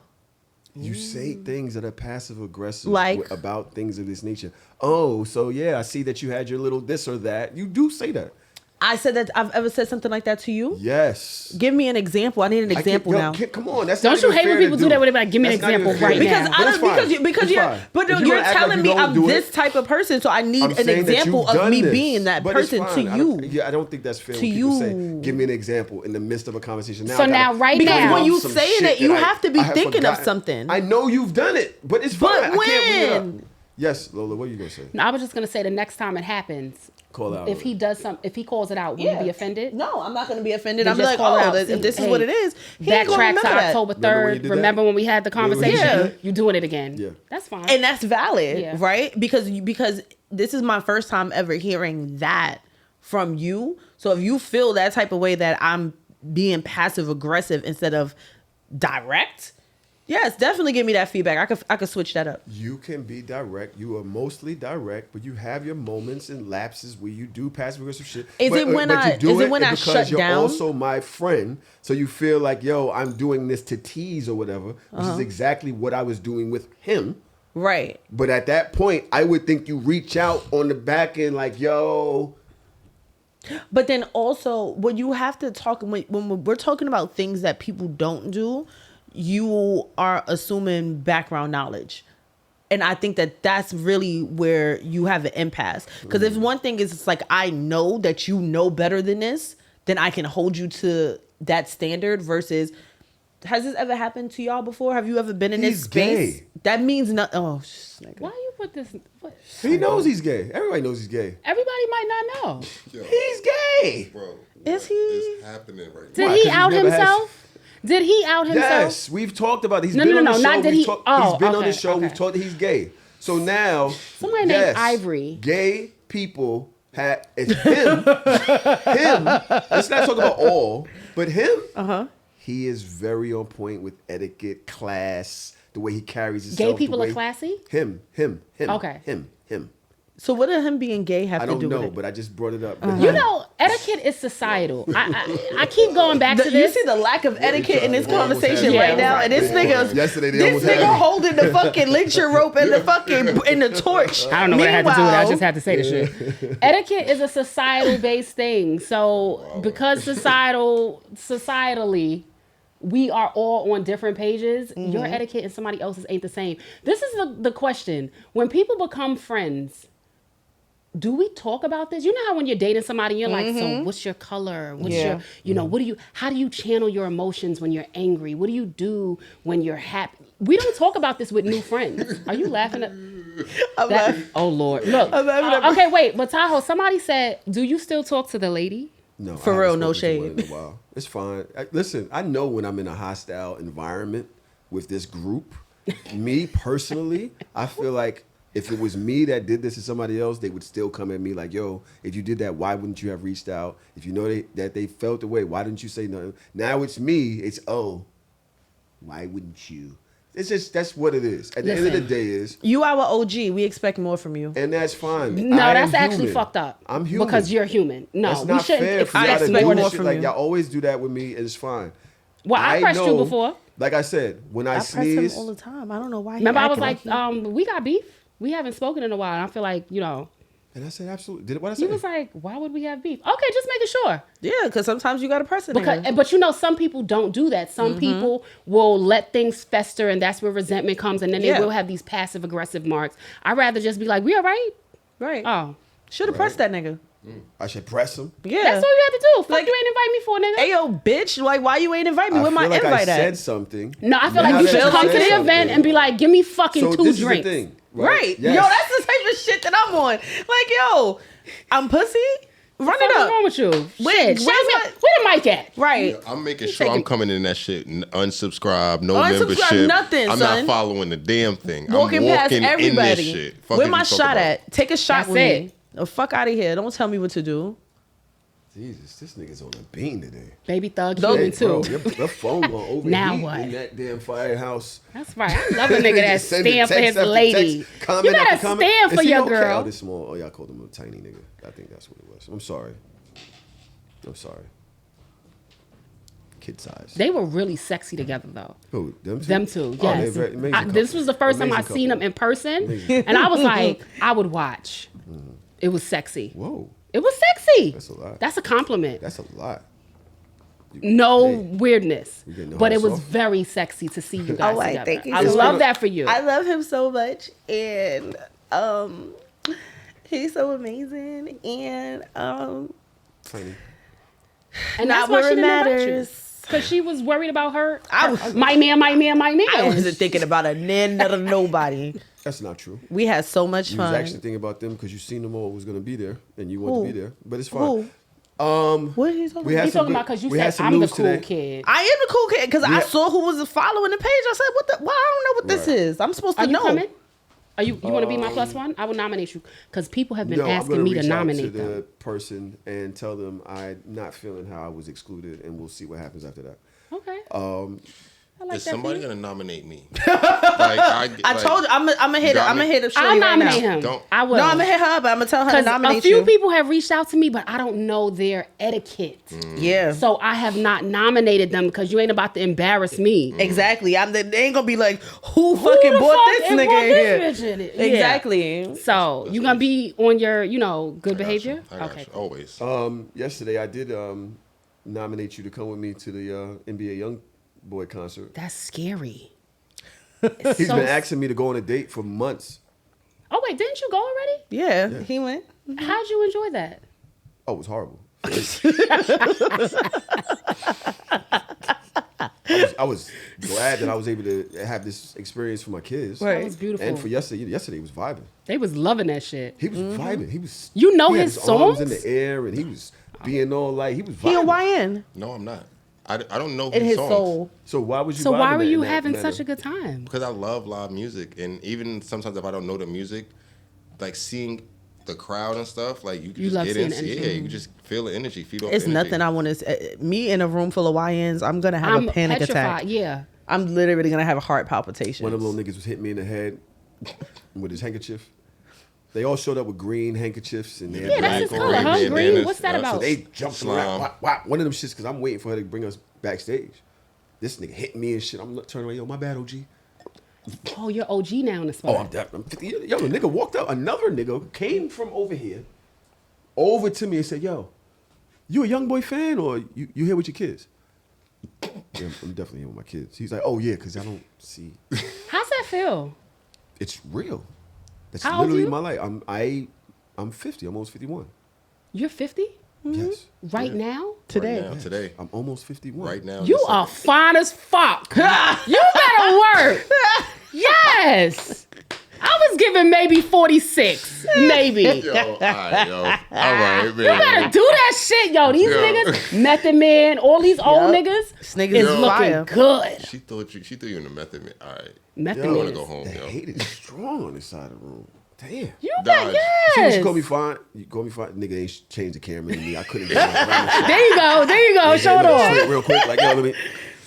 You say things that are passive aggressive Like? about things of this nature. Oh, so yeah, I see that you had your little this or that. You do say that. I said that I've ever said something like that to you? Yes. Give me an example. I need an example now. Come on, that's Don't not you even hate when fair to people do that when they like, give me an That's not even example fair. right Because now. But I it's don't fine. because It's you're fine. but If you're gonna act like telling you me don't I'm do it, this type of person, so I need I'm an saying that example you've of done me this. being that But it's person fine. to I you. don't- I don't think that's fair To when people you. say, give me an example in the midst of a conversation. So I gotta now, right think Because now- when you some saying shit it, you that have to be I have thinking of forgotten. something. I know you've done it, but it's fine. But I can't bring it up. when? Yes, Lola, what are you going to say? I was just gonna say the next time it happens, Call out. if he does if he calls it out, will you be offended? No, I'm not going to be offended. Then I'm just like, call it out. oh, See, if this is hey, what it is, he ain't gonna Backtrack remember to that. October Remember when you 3rd. did Remember that? when we had the Remember when you conversation? did that? You doing it again. Yeah. That's fine. And that's valid, Yeah. right? Because this is my first time ever hearing that from you. So if you feel that type of way that I'm being passive aggressive instead of direct, yes, definitely give me that feedback. I could switch that up. You can be direct. You are mostly direct, but you have your moments and lapses where you do passive aggressive shit. Is But- it when but I- you do is it when I because shut you're down? also my friend, so you feel like, yo, I'm doing this to tease or whatever, which is exactly what I was doing with him. Right. But at that point, I would think you reach out on the back end like, yo, But then also, when you have to talk, when we're talking about things that people don't do, you are assuming background knowledge. And I think that that's really where you have an impasse. Because if one thing is, it's like, I know that you know better than this, then I can hold you to that standard versus, has this ever happened to y'all before? Have you ever been in this He's space? gay. That means nothing. Oh, nigga. Why you put this? What? he knows he's gay. Everybody knows he's gay. Everybody might not know. Yo, He's gay. bro, Is what he? is happening right Did now? Why? he 'Cause out never had- himself? Did he out himself? Yes, we've talked about it. He's No, been no, on no, the show. not did he- He's been on okay, the show. okay. We've talked that he's gay. So now, Somebody named Ivory. Gay people it's him. Him. Let's not talk about all, but him. He is very on point with etiquette, class, the way he carries himself. Gay people are classy? Him. Okay. Him. So what did him being gay have I to don't do with know, it? but I just brought it up. You know, etiquette is societal. I keep going back to You this. see the lack of etiquette in this What almost conversation happened? right now, Yeah, and this nigga, Yesterday they this almost nigga had me. holding the fucking lecture rope and the fucking and the torch. I don't know what I had to do with it. I Meanwhile- just had to say the shit. Etiquette is a societal based thing. So because societally, we are all on different pages. Your etiquette and somebody else's ain't the same. This is the question. When people become friends, do we talk about this? You know how when you're dating somebody, you're like, so what's your color? What's Yeah. your, how do you channel your emotions when you're angry? What do you do when you're happy? We don't talk about this with new friends. Are you laughing at that? Oh Lord. Look. Okay, wait, but Tahoe, somebody said, do you still talk to the lady? No, For I haven't real, no spoken to one shade. in a while. It's fine. Listen, I know when I'm in a hostile environment with this group. Me personally, I feel like if it was me that did this to somebody else, they would still come at me like, yo, if you did that, why wouldn't you have reached out? If you know that they felt the way, why didn't you say nothing? Now it's me. It's, why wouldn't you? It's just, that's what it is. At the end of the day is, You our OG. We expect more from you. and that's fine. No, I am that's actually human. fucked up. I'm human. Because you're human. No, That's we not shouldn't fair for y'all expect to expect do more this shit. from Like, you. y'all always do that with me, and it's fine. Well, I pressed you know- before. Like I said, when I I press him sneeze, all the time. I don't know why. He Remember, I was acting like, he- we got beef. We haven't spoken in a while. And I feel like, and I said absolutely. Did it? What I he said? was like, why would we have beef? Okay, just making sure. yeah, because sometimes you got to press it. But some people don't do that. Some people will let things fester, and that's where resentment comes, and then they Yeah. will have these passive aggressive marks. I'd rather just be like, we all right? right. Oh, Should have pressed that nigga. I should press him. Yeah. that's all you have to do. Fuck, Like- you ain't invite me for, nigga. Hey yo, bitch! Like, why you ain't invite me? I Where feel my like I invite said at? something. No, I feel Now like you that should you come to said the event something. and be like, give me fucking So 2 this drinks. is the thing, Right. Yes. Yo, that's the type of shit that I'm on. Like, yo, I'm pussy. Run What's it up. wrong with you? Wait, Shit, where's where the mic at? Right. I'm making sure I'm coming in that shit. Unsubscribe, no Unsubscribe membership. nothing, I'm son. not following the damn thing. Walking I'm past walking everybody. in this shit. Fuck Where is my you talking shot about? at? Take a shot That's with it. me. The fuck out of here. Don't tell me what to do. Jesus, this nigga's on a bean today. Baby thug Don't- human Bro, too. your phone going overheat Now what? in that damn firehouse. That's right. I love a nigga that Just sending stand for text his after lady. text, comment You gotta after comment. stand for Is he your okay? girl. Oh, this small. Oh, y'all called him a tiny nigga. I think that's what it was. I'm sorry. Kid size. They were really sexy together though. Who? Them two? Them two, Oh, yes. they're very amazing This couple. was the first time I Amazing seen couple. them in person, Amazing. and I was like, I would watch. It was sexy. Whoa, It was sexy. That's a lot. That's a compliment. that's a lot. No Hey, weirdness, you getting the but it whole was sauce? very sexy to see you guys Oh, together. thank you I so love much. that for you. I love him so much, and he's so amazing, and Tiny. and not that's why where she it didn't invite you. matters. Because she was worried about her. I was- my man. I wasn't thinking about a nobody. That's not true. We had so much You was fun. actually thinking about them because you seen them all was gonna be there, and you wanted Who? to be there. But it's fine. Who? What are you talking We about? had He's some talking good- about because you we had said some I'm the news cool today. kid. I am the cool kid because I Yeah. saw who was following the page. I said, "What the? Well, I don't know what this Right. is. I'm supposed Are to you know." coming? Are you want to be my plus one? I will nominate you because people have been No, I'm asking gonna me to reach out nominate to the them. person and tell them I'm not feeling how I was excluded, and we'll see what happens after that. Okay. I like Is that. somebody for you. gonna nominate me? I Told you, I'm gonna hit it. Got I'm gonna me. hit it. I'll nominate him. Don't. I will. No, I'm gonna hit her, but I'm gonna tell her to Because nominate a few you. people have reached out to me, but I don't know their etiquette. Yeah. So I have not nominated them because you ain't about to embarrass me. Exactly. They ain't gonna be like, who fucking the bought fuck this and nigga brought in this here? bitch in it? Yeah. Exactly. So you gonna be on your, good I got behavior? you. I got Okay. you. Always. Yesterday I did nominate you to come with me to the NBA Young Boy concert. That's scary. He's been asking me to go on a date for months. Oh wait, didn't you go already? Yeah, he went. How'd you enjoy that? Oh, it was horrible. I was glad that I was able to have this experience for my kids. Right. That was beautiful. And for yesterday he was vibing. They was loving that shit. He was vibing. He was. You know he had his arms in songs? the air, and he was being all like he was. He a Vibing. YN. No, I'm not. I don't know in his songs. soul. So why was you? So why vibing were in you that having manner? such a good time? Because I love live music, and even sometimes if I don't know the music, like seeing the crowd and stuff, like you can You just love get seeing into energy. yeah, you can just feel the energy, feed off It's the energy. nothing I want to. Me in a room full of YNs, I'm gonna have I'm a panic petrified. attack. Yeah. I'm literally gonna have a heart palpitation. One of them little niggas was hitting me in the head with his handkerchief. They all showed up with green handkerchiefs and they had Yeah, that's his black color, on. huh? Green Green. bandanas. What's that Yeah, about? So they jumped Slime. around. Whop, whop. One of them shits because I'm waiting for her to bring us backstage. This nigga hit me and shit. I'm turning around. Yo, my bad, OG. Oh, you're OG now in the spot. Oh, I'm 50 years. Yo, the nigga walked out. Another nigga came from over here, over to me and said, yo, you a Young Boy fan or you here with your kids? Yeah, I'm definitely here with my kids. He's like, oh yeah, because I don't see. How's that feel? It's real. That's How old literally you? my life. I'm 50. I'm almost 51. You're 50 Yes. right now? today. Right now, today, I'm almost 51. right now. You this are second. fine as fuck. You better work. Yes. I was giving maybe 46. Maybe. Yo, all right, yo. All right, man. You better do that shit, yo. These Yo. niggas, Method Man, all these old Yup. niggas This niggas is is looking fire. good. She threw you in the method, man. All right. Method I Man. want to is- go home, The yo. hate is strong on this side of the room. Damn. You got Dodge. See what yes. you call me fine? You call me fine? Nigga ain't changed the camera to me. I couldn't get my camera. There you go. There you go. Show it off. Real quick, like, yo, let me.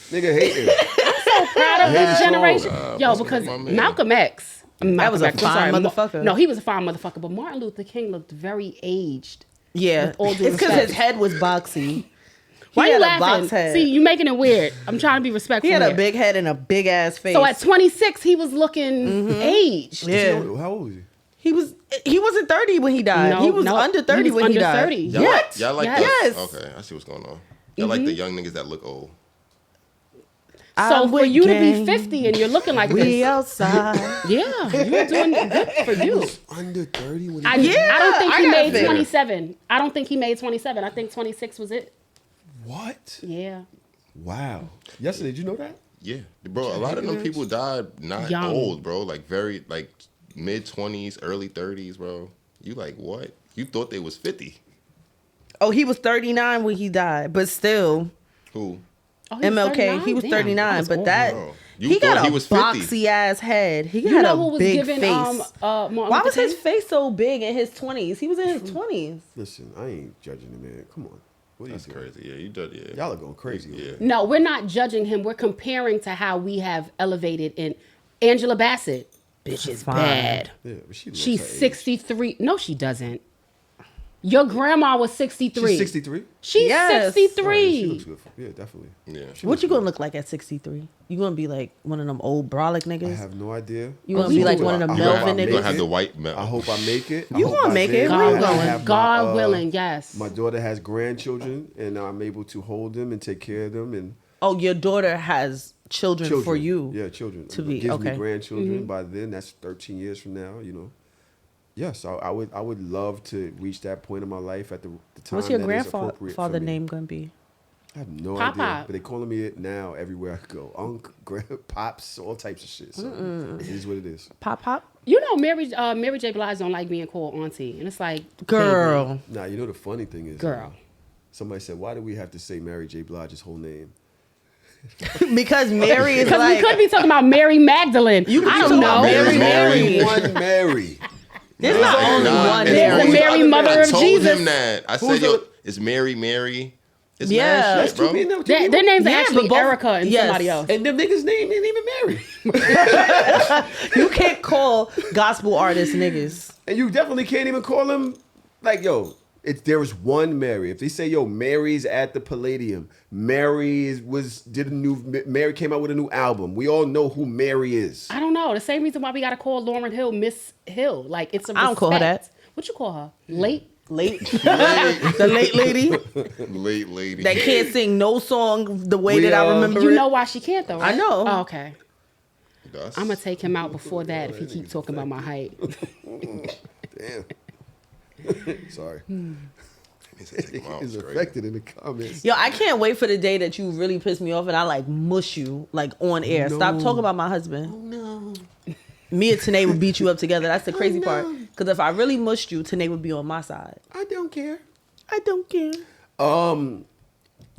Nigga hating. So proud of hate this is generation. strong. Yo, What's because my man? Malcolm X. Malcolm was a X, I'm fine sorry, motherfucker. No, he was a fine motherfucker. But Martin Luther King looked very aged. Yeah, With all due it's because respect. his head was boxy. Why He you had a laughing? box head. See, you making it weird. I'm trying to be respectful. He had a here. big head and a big ass face. So at 26, he was looking aged. yeah, How old was he? he wasn't 30 when he died. No, he was no, under 30 he was when he under died. 30. Y'all What? like, y'all like Yes. the, okay, I see what's going on. Y'all like the young niggas that look old. So I'm for with you to gang. be 50 and you're looking like We this, outside. yeah, you're doing good for you. Under 30 when he I Yeah, don't think I he got made there. 27. I don't think he made 27. I think 26 was it. What? Yeah. Wow. Yesterday, did you know that? Yeah, bro. A lot of them people died not Young. old, bro. Like very like mid 20s, early 30s, bro. You like what? You thought they was 50. Oh, he was 39 when he died, but still, Who? Oh, he was MLK, 39? he was Damn, 39, was but old. that Bro, you he thought got a he was 50. boxy ass head. He You had know a who was big giving face. Martin Why Luther was his King? face so big in his 20s? He was in his 20s. Listen, I ain't judging the man. Come on. What are That's you doing? crazy. Yeah, you did. Yeah, Y'all are going crazy. Yeah. No, we're not judging him. We're comparing to how we have elevated in Angela Bassett. Bitch is Fine. bad. Yeah, but she looks She's her age. 63. No, she doesn't. Your grandma was 63. She's 63? She's Yes. 63. She looks good. Yeah, definitely. Yeah. What you gonna look like at 63? You gonna be like one of them old brolic I niggas? have no idea. You gonna be like one of them I hope Melvin I You make gonna niggas? have it. the white metal. I hope I make it. I You hope gonna by make it. then Where you I going? have God my, willing, yes. My daughter has grandchildren, and I'm able to hold them and take care of them. And Oh, your daughter has children, for you. Yeah, children. to be- Gives okay. me grandchildren. Mm-hmm. By then, that's 13 years from now. You know. Yes, I would love to reach that point in my life at the time. What's your that is appropriate for grandfather me. name gonna be? I have no Pop idea, Pop. but they calling me it now everywhere I go. Pops, all types of shit. So it is what it is. Pop Pop? You know, Mary J. Blige don't like being called auntie. And it's like, Girl. Now you know the funny thing is, Girl. somebody said, "Why do we have to say Mary J. Blige's whole name?" Because Mary is because like we could be talking about Mary Magdalene. You could be I talking don't about know. Mary. One Mary. There's not only one it's Mary. always The Mary other mother Mary. of I told Jesus. him that. I Who's said, yo, the- it's Mary. It's Yeah. mad That's shit, two bro. people. Their names are Yeah, actually but both- Erica and yes. somebody else. And them niggas' name ain't even Mary. You can't call gospel artists niggas. And you definitely can't even call them like, yo, there is one Mary. If they say, yo, Mary's at the Palladium, Mary came out with a new album. We all know who Mary is. I don't know. The same reason why we gotta call Lauryn Hill Miss Hill. Like it's a I don't call her respect. that. What you call her? Late? Late. The late lady Late lady. that can't sing no song the way We, that I remember You it. know why she can't though, right? I know. Oh, okay. That's- I'm gonna take him out before that if he keep talking about my height. Damn. Sorry. He said, take him out. He's It's crazy. affected in the comments. Yo, I can't wait for the day that you really piss me off and I like mush you like on air. Stop talking about my husband. No. Me and Tanae would beat you up together. That's the crazy part. Because if I really mushed you, Tanae would be on my side. I don't care. I don't care.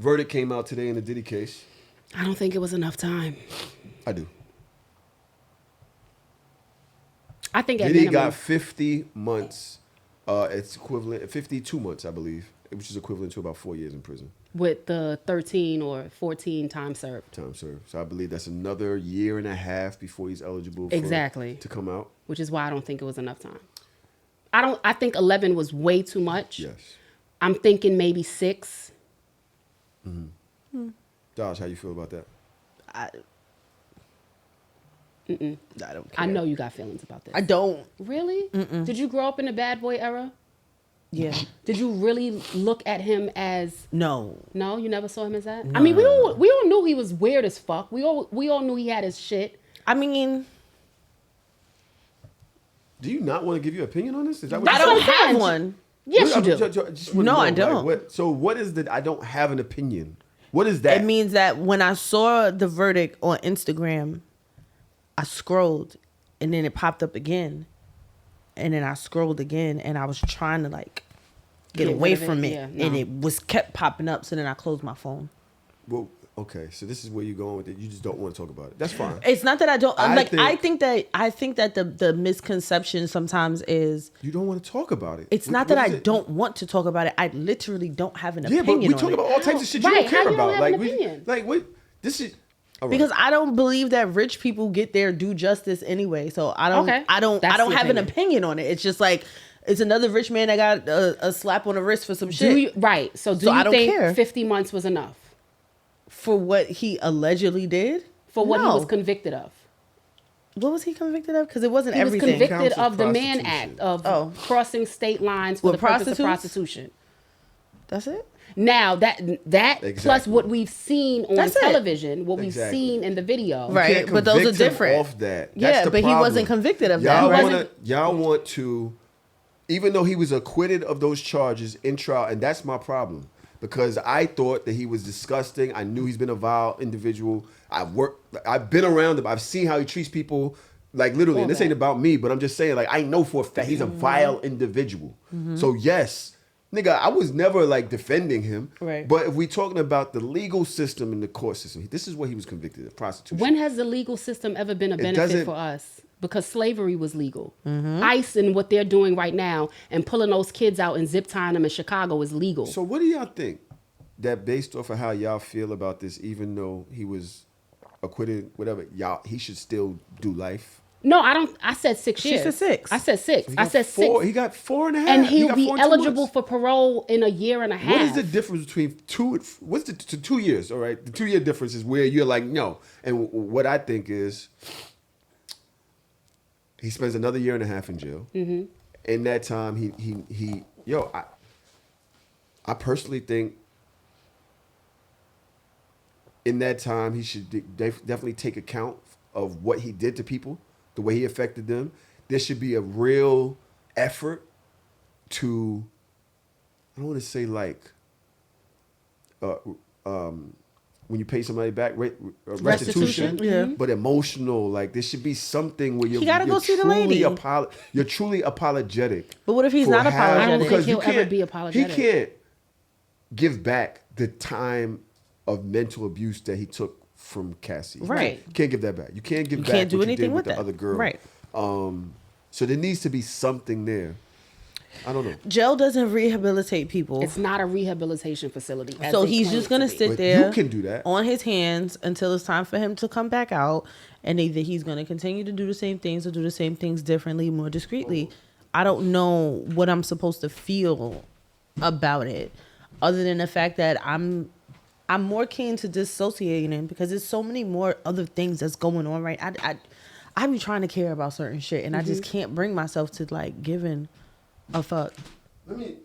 verdict came out today in the Diddy case. I don't think it was enough time. I do. I think at Diddy minimum, got 50 months. It's equivalent, 52 months, I believe, which is equivalent to about 4 years in prison. with the 13 or 14 time served. Time served. So I believe that's another year and a half before he's eligible to come out. Which is why I don't think it was enough time. I think 11 was way too much. Yes. I'm thinking maybe 6. Josh, how you feel about that? I don't care. I know you got feelings about this. I don't. Really? Did you grow up in the bad boy era? Yeah. Did you really look at him as... No. No, you never saw him as that? No. I mean, we all knew he was weird as fuck. We all knew he had his shit. I mean... Do you not want to give your opinion on this? Is that what I you're don't saying? have one. Yes, you do. Just wanna No, know, I don't. What is the I don't have an opinion? What is that? It means that when I saw the verdict on Instagram, I scrolled and then it popped up again. And then I scrolled again and I was trying to like get Get away rid of from it. it. Yeah, no. And it was kept popping up. So then I closed my phone. Well, okay, so this is where you're going with it. You just don't want to talk about it. That's fine. It's not that I don't I think that the misconception sometimes is You don't want to talk about it. it's not What that is I it? don't want to talk about it. I literally don't have an Yeah, but opinion we on talk it. about all types of shit you Right, don't care how you don't about. have an opinion? What? This is all right. Because I don't believe that rich people get their due justice anyway. So I don't Okay. I don't That's the have an opinion. opinion on it. It's just like it's another rich man that got a slap on the wrist for some shit. Right. So do So you I don't think care. 50 months was enough For what he allegedly did? for what he No. was convicted of? What was he convicted of? Because it wasn't He everything. was convicted Counts as of the Mann prostitution. Act of Oh. crossing state lines for With the purpose of prostitutes? prostitution. That's it? Now that plus Exactly. what we've seen on That's it. television, what we've Exactly. seen in the video, You Right, can't but those are convict him different. Off that. Yeah, That's the but he problem. wasn't convicted of that. Y'all He wanna, wasn't- y'all want to, even though he was acquitted of those charges in trial, and that's my problem because I thought that he was disgusting. I knew he's been a vile individual. I've been around him. I've seen how he treats people. Like literally, and this ain't about me, but I'm just saying, like, I know for a fact he's a vile individual. So yes, nigga, I was never like defending him. Right. But if we talking about the legal system and the court system, this is what he was convicted of: prostitution. when has the legal system ever been a benefit doesn't- for us? Because slavery was legal. Mm-hmm. ICE and what they're doing right now and pulling those kids out and zip tying them in Chicago is legal. So what do y'all think? That based off of how y'all feel about this, even though he was acquitted, whatever, he should still do life. No, I don't. I said 6 She years. said 6. I said 6. He I got said 4. 6. He got 4.5. And He he'll got be 4 and 2 eligible months. for parole in a year and a half. What is the difference between what's the 2 years? All right, the 2 year difference is where you're like no, and what I think is he spends another year and a half in jail. Mm-hmm. In that time, I personally think in that time he should definitely take account of what he did to people, the way he affected them. There should be a real effort to, I don't want to say like, when you pay somebody back, restitution, Yeah. but emotional. Like there should be something where you're, gotta go you're see the truly lady. you're truly apologetic. But what if he's for not how- apologetic? I don't think because he'll you ever can't- be apologetic. He can't give back the time of mental abuse that he took from Cassie. Right. You can't give that back. You can't give You back can't do what you anything did with with the that. other girl. Right. So there needs to be something there. I don't know. Jail doesn't rehabilitate people. It's not a rehabilitation facility. as So they he's claim just it gonna to be. sit But there you can do that. on his hands until it's time for him to come back out, and either he's gonna continue to do the same things or do the same things differently, more discreetly. I don't know what I'm supposed to feel about it, other than the fact that I'm more keen to dissociating because there's so many more other things that's going on. Right, I be trying to care about certain shit, and I just can't bring myself to like giving a fuck. Let me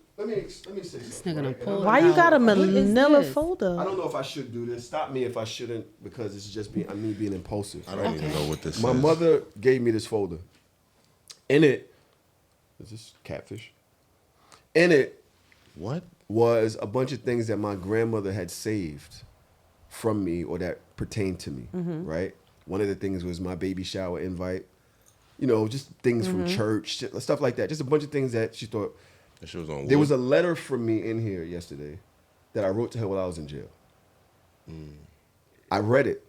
say something. nigga done right? pulled Why you got a What is manila this? folder? I don't know if I should do this. Stop me if I shouldn't, because it's just me being impulsive. I don't even know what this My is. mother gave me this folder. In it, is this catfish? In it What? was a bunch of things that my grandmother had saved from me or that pertained to me, right? One of the things was my baby shower invite. You know, just things from church, stuff like that. Just a bunch of things that she thought. That shit was on There wood. was a letter from me in here yesterday that I wrote to her while I was in jail. I read it,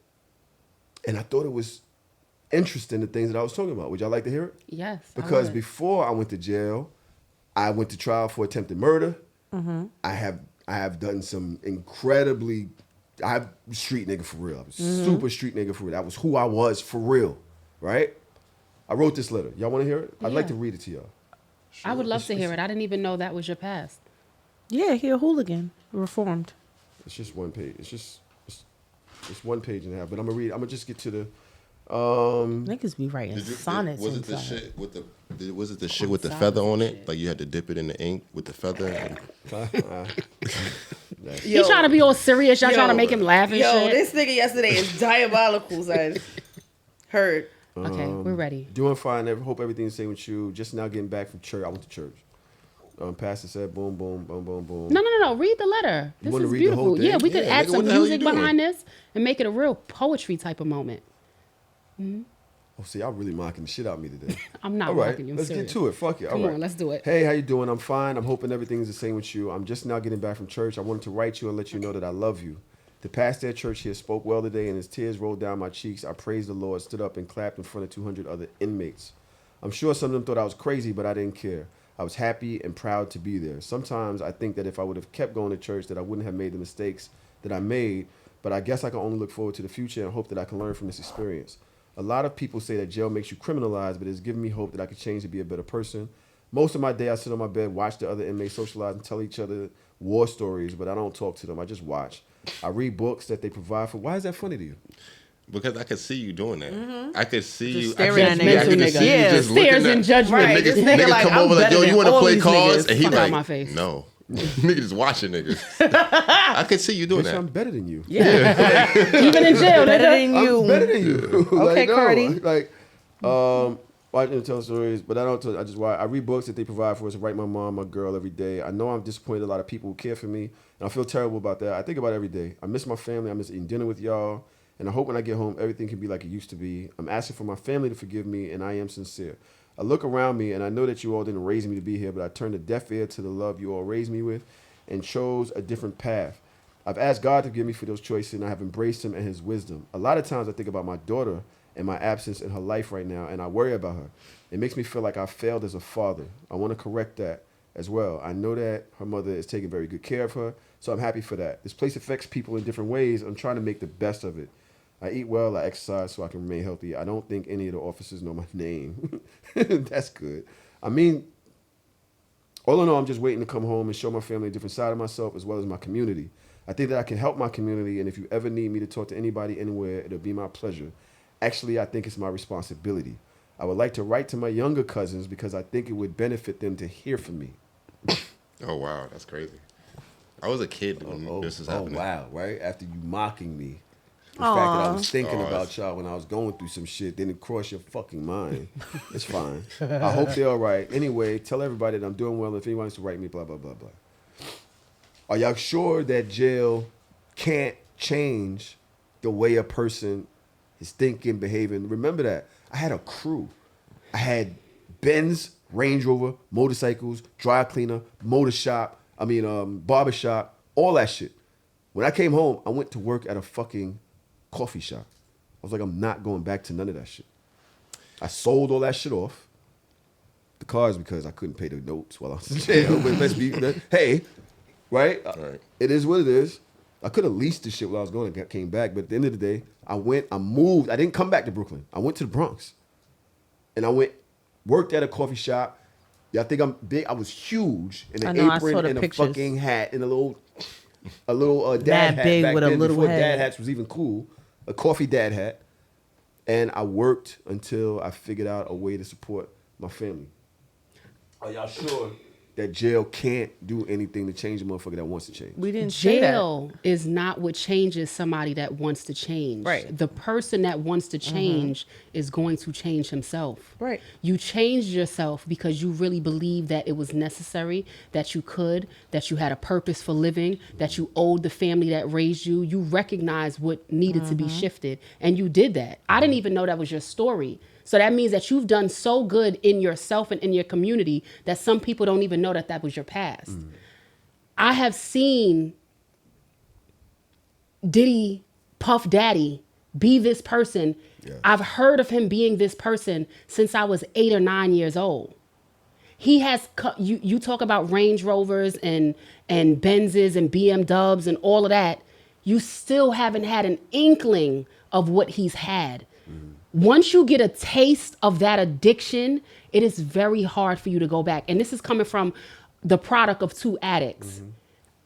and I thought it was interesting, the things that I was talking about. Would y'all like to hear it? Yes. Because before I went to jail, I went to trial for attempted murder. I have done some incredibly, I'm street nigga for real. I was super street nigga for real. That was who I was for real, right? I wrote this letter. Y'all want to hear it? I'd like to read it to y'all. I would love to hear it. I didn't even know that was your past. Yeah, he a hooligan, reformed. It's just one page. It's 1 page and a half. But I'm gonna read. I'm gonna just get to the. Niggas be writing sonnets. Was it the shit with the? Was it the shit with the feather on it? Like you had to dip it in the ink with the feather. He trying to be all serious. Y'all trying to make him laugh and shit. This nigga yesterday is diabolical, son. Heard. Okay, we're ready. Doing fine. Hope everything's the same with you. Just now getting back from church. I went to church. Pastor said, boom, boom, boom, boom, boom. No. Read the letter. This is beautiful. Yeah, we could add some music behind this and make it a real poetry type of moment. Oh, see, y'all really mocking the shit out of me today. I'm not All right, mocking you. let's get to it. Fuck it. Come on, let's do it. Hey, how you doing? I'm fine. I'm hoping everything's the same with you. I'm just now getting back from church. I wanted to write you and let you know that I love you. The pastor at church here spoke well today, and his tears rolled down my cheeks. I praised the Lord, stood up, and clapped in front of 200 other inmates. I'm sure some of them thought I was crazy, but I didn't care. I was happy and proud to be there. Sometimes I think that if I would have kept going to church, that I wouldn't have made the mistakes that I made, but I guess I can only look forward to the future and hope that I can learn from this experience. A lot of people say that jail makes you criminalized, but it's given me hope that I can change to be a better person. Most of my day, I sit on my bed, watch the other inmates socialize and tell each other war stories, but I don't talk to them. I just watch. I read books that they provide for. Why is that funny to you? Because I could see you doing that. I could see Just you. staring at I niggas. could just see you just Stares looking in at judgment. Right. niggas, Nigga like, come I'm over like, better yo, you than want to all play these cards? niggas. And he Fuck out like, my face. no. Nigga just watching niggas. I could see you doing Bitch, that. I'm better than you. Yeah. Even in jail, Better nigga. than you. I'm better than you. Okay, Cardi. Like, watching tell stories, but I don't tell. I just watch. I read books that they provide for us. I write my mom, my girl every day. I know I'm disappointed. A lot of people who care for me, and I feel terrible about that. I think about it every day. I miss my family. I miss eating dinner with y'all, and I hope when I get home, everything can be like it used to be. I'm asking for my family to forgive me, and I am sincere. I look around me, and I know that you all didn't raise me to be here, but I turned a deaf ear to the love you all raised me with, and chose a different path. I've asked God to forgive me for those choices, and I have embraced Him and His wisdom. A lot of times, I think about my daughter and my absence in her life right now, and I worry about her. It makes me feel like I failed as a father. I want to correct that as well. I know that her mother is taking very good care of her, so I'm happy for that. This place affects people in different ways. I'm trying to make the best of it. I eat well, I exercise so I can remain healthy. I don't think any of the officers know my name. That's good. I mean, all in all, I'm just waiting to come home and show my family a different side of myself as well as my community. I think that I can help my community, and if you ever need me to talk to anybody anywhere, it'll be my pleasure. Actually, I think it's my responsibility. I would like to write to my younger cousins because I think it would benefit them to hear from me. Oh, wow. That's crazy. I was a kid when this was happening. Oh, wow, right? After you mocking me. The fact that I was thinking about y'all when I was going through some shit didn't cross your fucking mind. It's fine. I hope they're all right. Anyway, tell everybody that I'm doing well. If anyone wants to write me, blah, blah, blah, blah. Are y'all sure that jail can't change the way a person is thinking, behaving? Remember that. I had a crew. I had Benz, Range Rover, motorcycles, dry cleaner, barber shop, all that shit. When I came home, I went to work at a fucking coffee shop. I was like, I'm not going back to none of that shit. I sold all that shit off. The cars because I couldn't pay the notes while I was in jail. But let's be, hey, right? Right. It is what it is. I could have leased the shit while I was going and came back. But at the end of the day, I moved. I didn't come back to Brooklyn. I went to the Bronx. And I worked at a coffee shop. Y'all think I'm big? I was huge in an apron and a fucking hat and a little dad hat big back with a then, little before head. dad hats was even cool. A coffee dad hat. And I worked until I figured out a way to support my family. Are y'all sure that jail can't do anything to change a motherfucker that wants to change? We didn't say that. Jail is not what changes somebody that wants to change. Right. The person that wants to change is going to change himself. Right. You changed yourself because you really believed that it was necessary, that you could, that you had a purpose for living, that you owed the family that raised you. You recognized what needed to be shifted, and you did that. I didn't even know that was your story. So that means that you've done so good in yourself and in your community that some people don't even know that that was your past. I have seen Diddy, Puff Daddy, be this person. Yeah. I've heard of him being this person since I was 8 or 9 years old. He has, you talk about Range Rovers and Benzes and BMWs and all of that. You still haven't had an inkling of what he's had. Once you get a taste of that addiction, it is very hard for you to go back. And this is coming from the product of two addicts.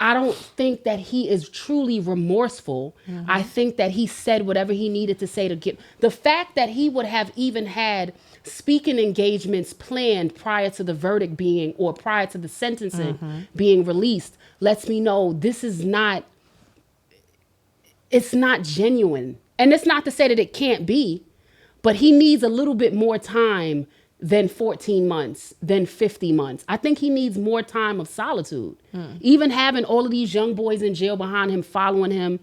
I don't think that he is truly remorseful. I think that he said whatever he needed to say to get the fact that he would have even had speaking engagements planned prior to the verdict being, or prior to the sentencing being released, lets me know this is not, it's not genuine. And it's not to say that it can't be, but he needs a little bit more time than 14 months, than 50 months. I think he needs more time of solitude. Even having all of these young boys in jail behind him, following him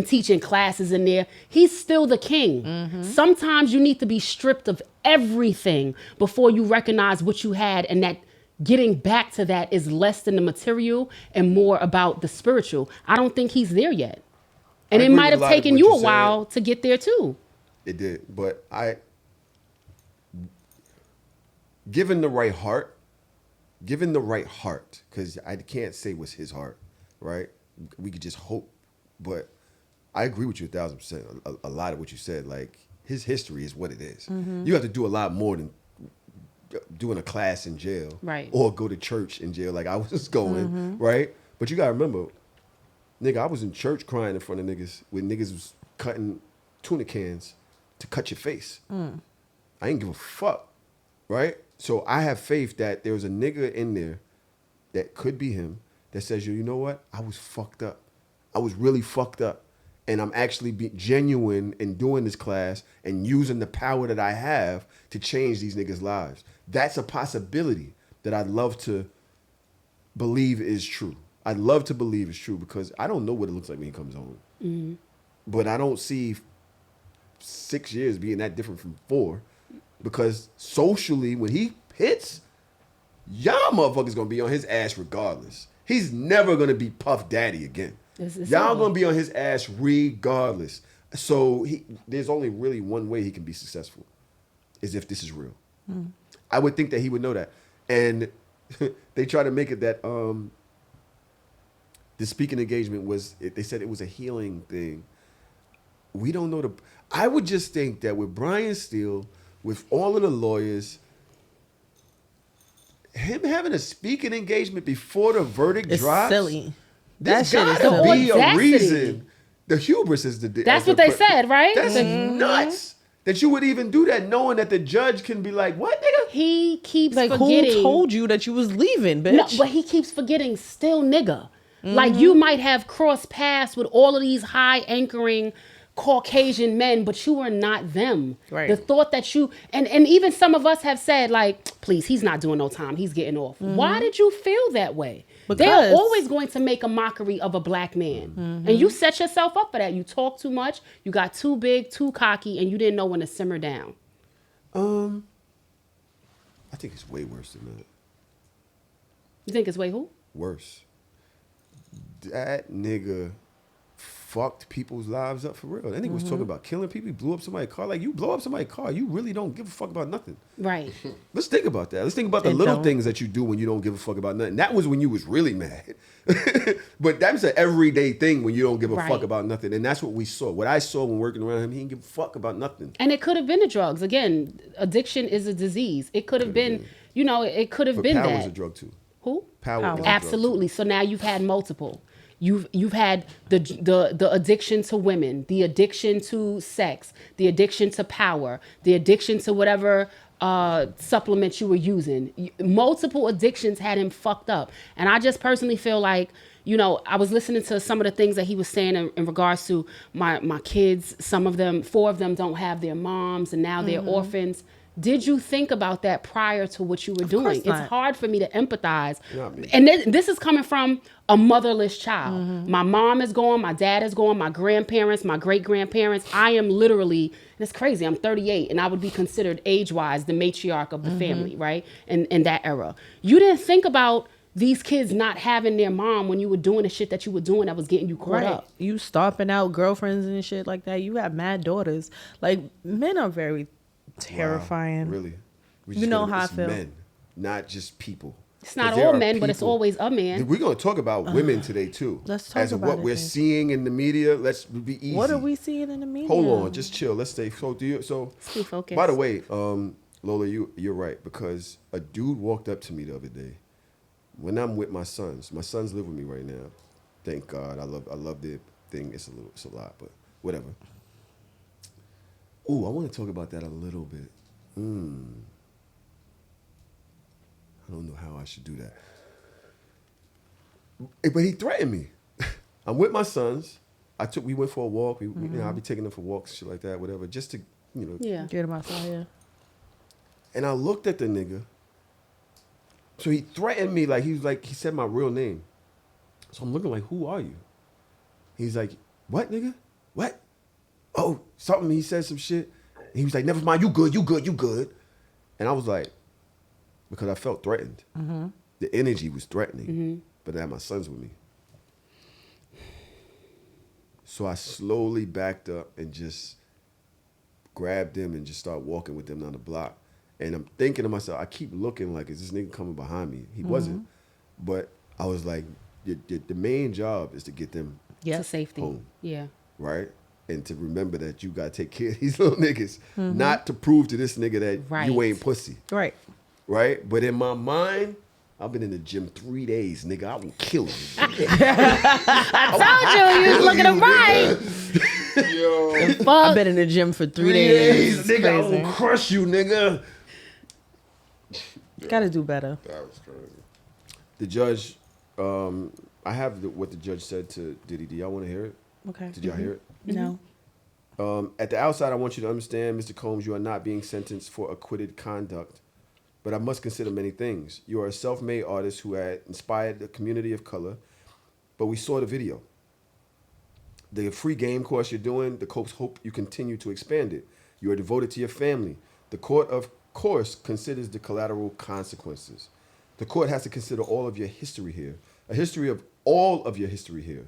teaching classes in there, he's still the king. Sometimes you need to be stripped of everything before you recognize what you had, and that getting back to that is less than the material and more about the spiritual. I don't think he's there yet. And it might have taken you a while to get there too. It did, but given the right heart, because I can't say what's his heart, right? We could just hope, but I agree with you 1,000%. A lot of what you said, like his history is what it is. You have to do a lot more than doing a class in jail, right? Or go to church in jail, like I was going, right? But you gotta remember, nigga, I was in church crying in front of niggas when niggas was cutting tuna cans to cut your face. I ain't give a fuck, right? So I have faith that there's a nigga in there that could be him that says, you know what? I was fucked up. I was really fucked up. And I'm actually being genuine in doing this class and using the power that I have to change these niggas' lives. That's a possibility that I'd love to believe is true. I'd love to believe it's true because I don't know what it looks like when he comes home. But I don't see 6 years being that different from 4. Because socially, when he hits, y'all motherfuckers gonna be on his ass regardless. He's never gonna be Puff Daddy again. Y'all gonna be on his ass regardless. So there's only really one way he can be successful, is if this is real. I would think that he would know that. And they try to make it that the speaking engagement they said it was a healing thing. We don't know I would just think that with Brian Steele, with all of the lawyers, him having a speaking engagement before the verdict drops. It's silly. There's gotta be a reason. The hubris is That's what they said, right? That's nuts. That you would even do that knowing that the judge can be like, what, nigga? He keeps like, forgetting. who told you that you was leaving, bitch? No, but he keeps forgetting, still nigga. Like, you might have crossed paths with all of these high anchoring Caucasian men, but you are not them. Right. The thought that you, and even some of us have said, like, please, he's not doing no time. He's getting off. Why did you feel that way? Because they're always going to make a mockery of a black man. And you set yourself up for that. You talk too much. You got too big, too cocky, and you didn't know when to simmer down. I think it's way worse than that. You think it's way who? Worse. That nigga fucked people's lives up for real. That nigga was talking about killing people. He blew up somebody's car. Like, you blow up somebody's car, you really don't give a fuck about nothing. Right. Let's think about that. Let's think about the little things that you do when you don't give a fuck about nothing. That was when you was really mad. But that's an everyday thing when you don't give a fuck about nothing. And that's what we saw. What I saw when working around him, he didn't give a fuck about nothing. And it could have been the drugs. Again, addiction is a disease. It could have been, you know, it could have been that. Power is a drug too. Who? Power. Is a Absolutely. So now you've had multiple. You've had the addiction to women, the addiction to sex, the addiction to power, the addiction to whatever supplements you were using. Multiple addictions had him fucked up. And I just personally feel like, you know, I was listening to some of the things that he was saying in regards to my kids. Some of them, 4 of them don't have their moms and now they're orphans. Did you think about that prior to what you were doing? It's hard for me to empathize. And this is coming from a motherless child. My mom is gone. My dad is gone. My grandparents, my great-grandparents. I am literally, and it's crazy, I'm 38, and I would be considered age-wise the matriarch of the family, right? In that era. You didn't think about these kids not having their mom when you were doing the shit that you were doing that was getting you caught up. You stomping out girlfriends and shit like that. You have mad daughters. Like, men are very terrifying. Wow, really? You know how I feel. Men, not just people. It's not all men, but it's always a man. We're going to talk about women today, too. Let's talk about what we're seeing in the media. Let's be easy. What are we seeing in the media? Hold on. Just chill. Let's stay. Stay focused. By the way, Lola, you're right, because a dude walked up to me the other day. When I'm with my sons live with me right now. Thank God. I love the thing. It's a lot, but whatever. Ooh, I want to talk about that a little bit. I don't know how I should do that. But he threatened me. I'm with my sons. We went for a walk. I'll be taking them for walks, shit like that, whatever, just to, get them outside. Yeah. And I looked at the nigga. So he threatened me he said my real name. So I'm looking like, who are you? He's like, what, nigga? What? Oh, something. He said some shit. And he was like, never mind. You good. And I was like, because I felt threatened. Mm-hmm. The energy was threatening. But I had my sons with me. So I slowly backed up and just grabbed them and just started walking with them down the block. And I'm thinking to myself, I keep looking like, is this nigga coming behind me? He wasn't. But I was like, the main job is to get them to safety. Home. Yeah. Right? And to remember that you got to take care of these little niggas. Not to prove to this nigga that you ain't pussy. Right. Right? But in my mind, I've been in the gym 3 days, nigga. I will kill you. I told you was looking to fight. Yo. I've been in the gym for 3 days. Nigga, crazy. I will crush you, nigga. Gotta do better. That was crazy. The judge, I have what the judge said to Diddy. Do y'all want to hear it? Okay. Did y'all hear it? No. At the outside, I want you to understand, Mr. Combs, you are not being sentenced for acquitted conduct. But I must consider many things. You are a self-made artist who had inspired the community of color, but we saw the video. The free game course you're doing, the cops hope you continue to expand it. You are devoted to your family. The court, of course, considers the collateral consequences. The court has to consider all of your history here. A history of all of your history here.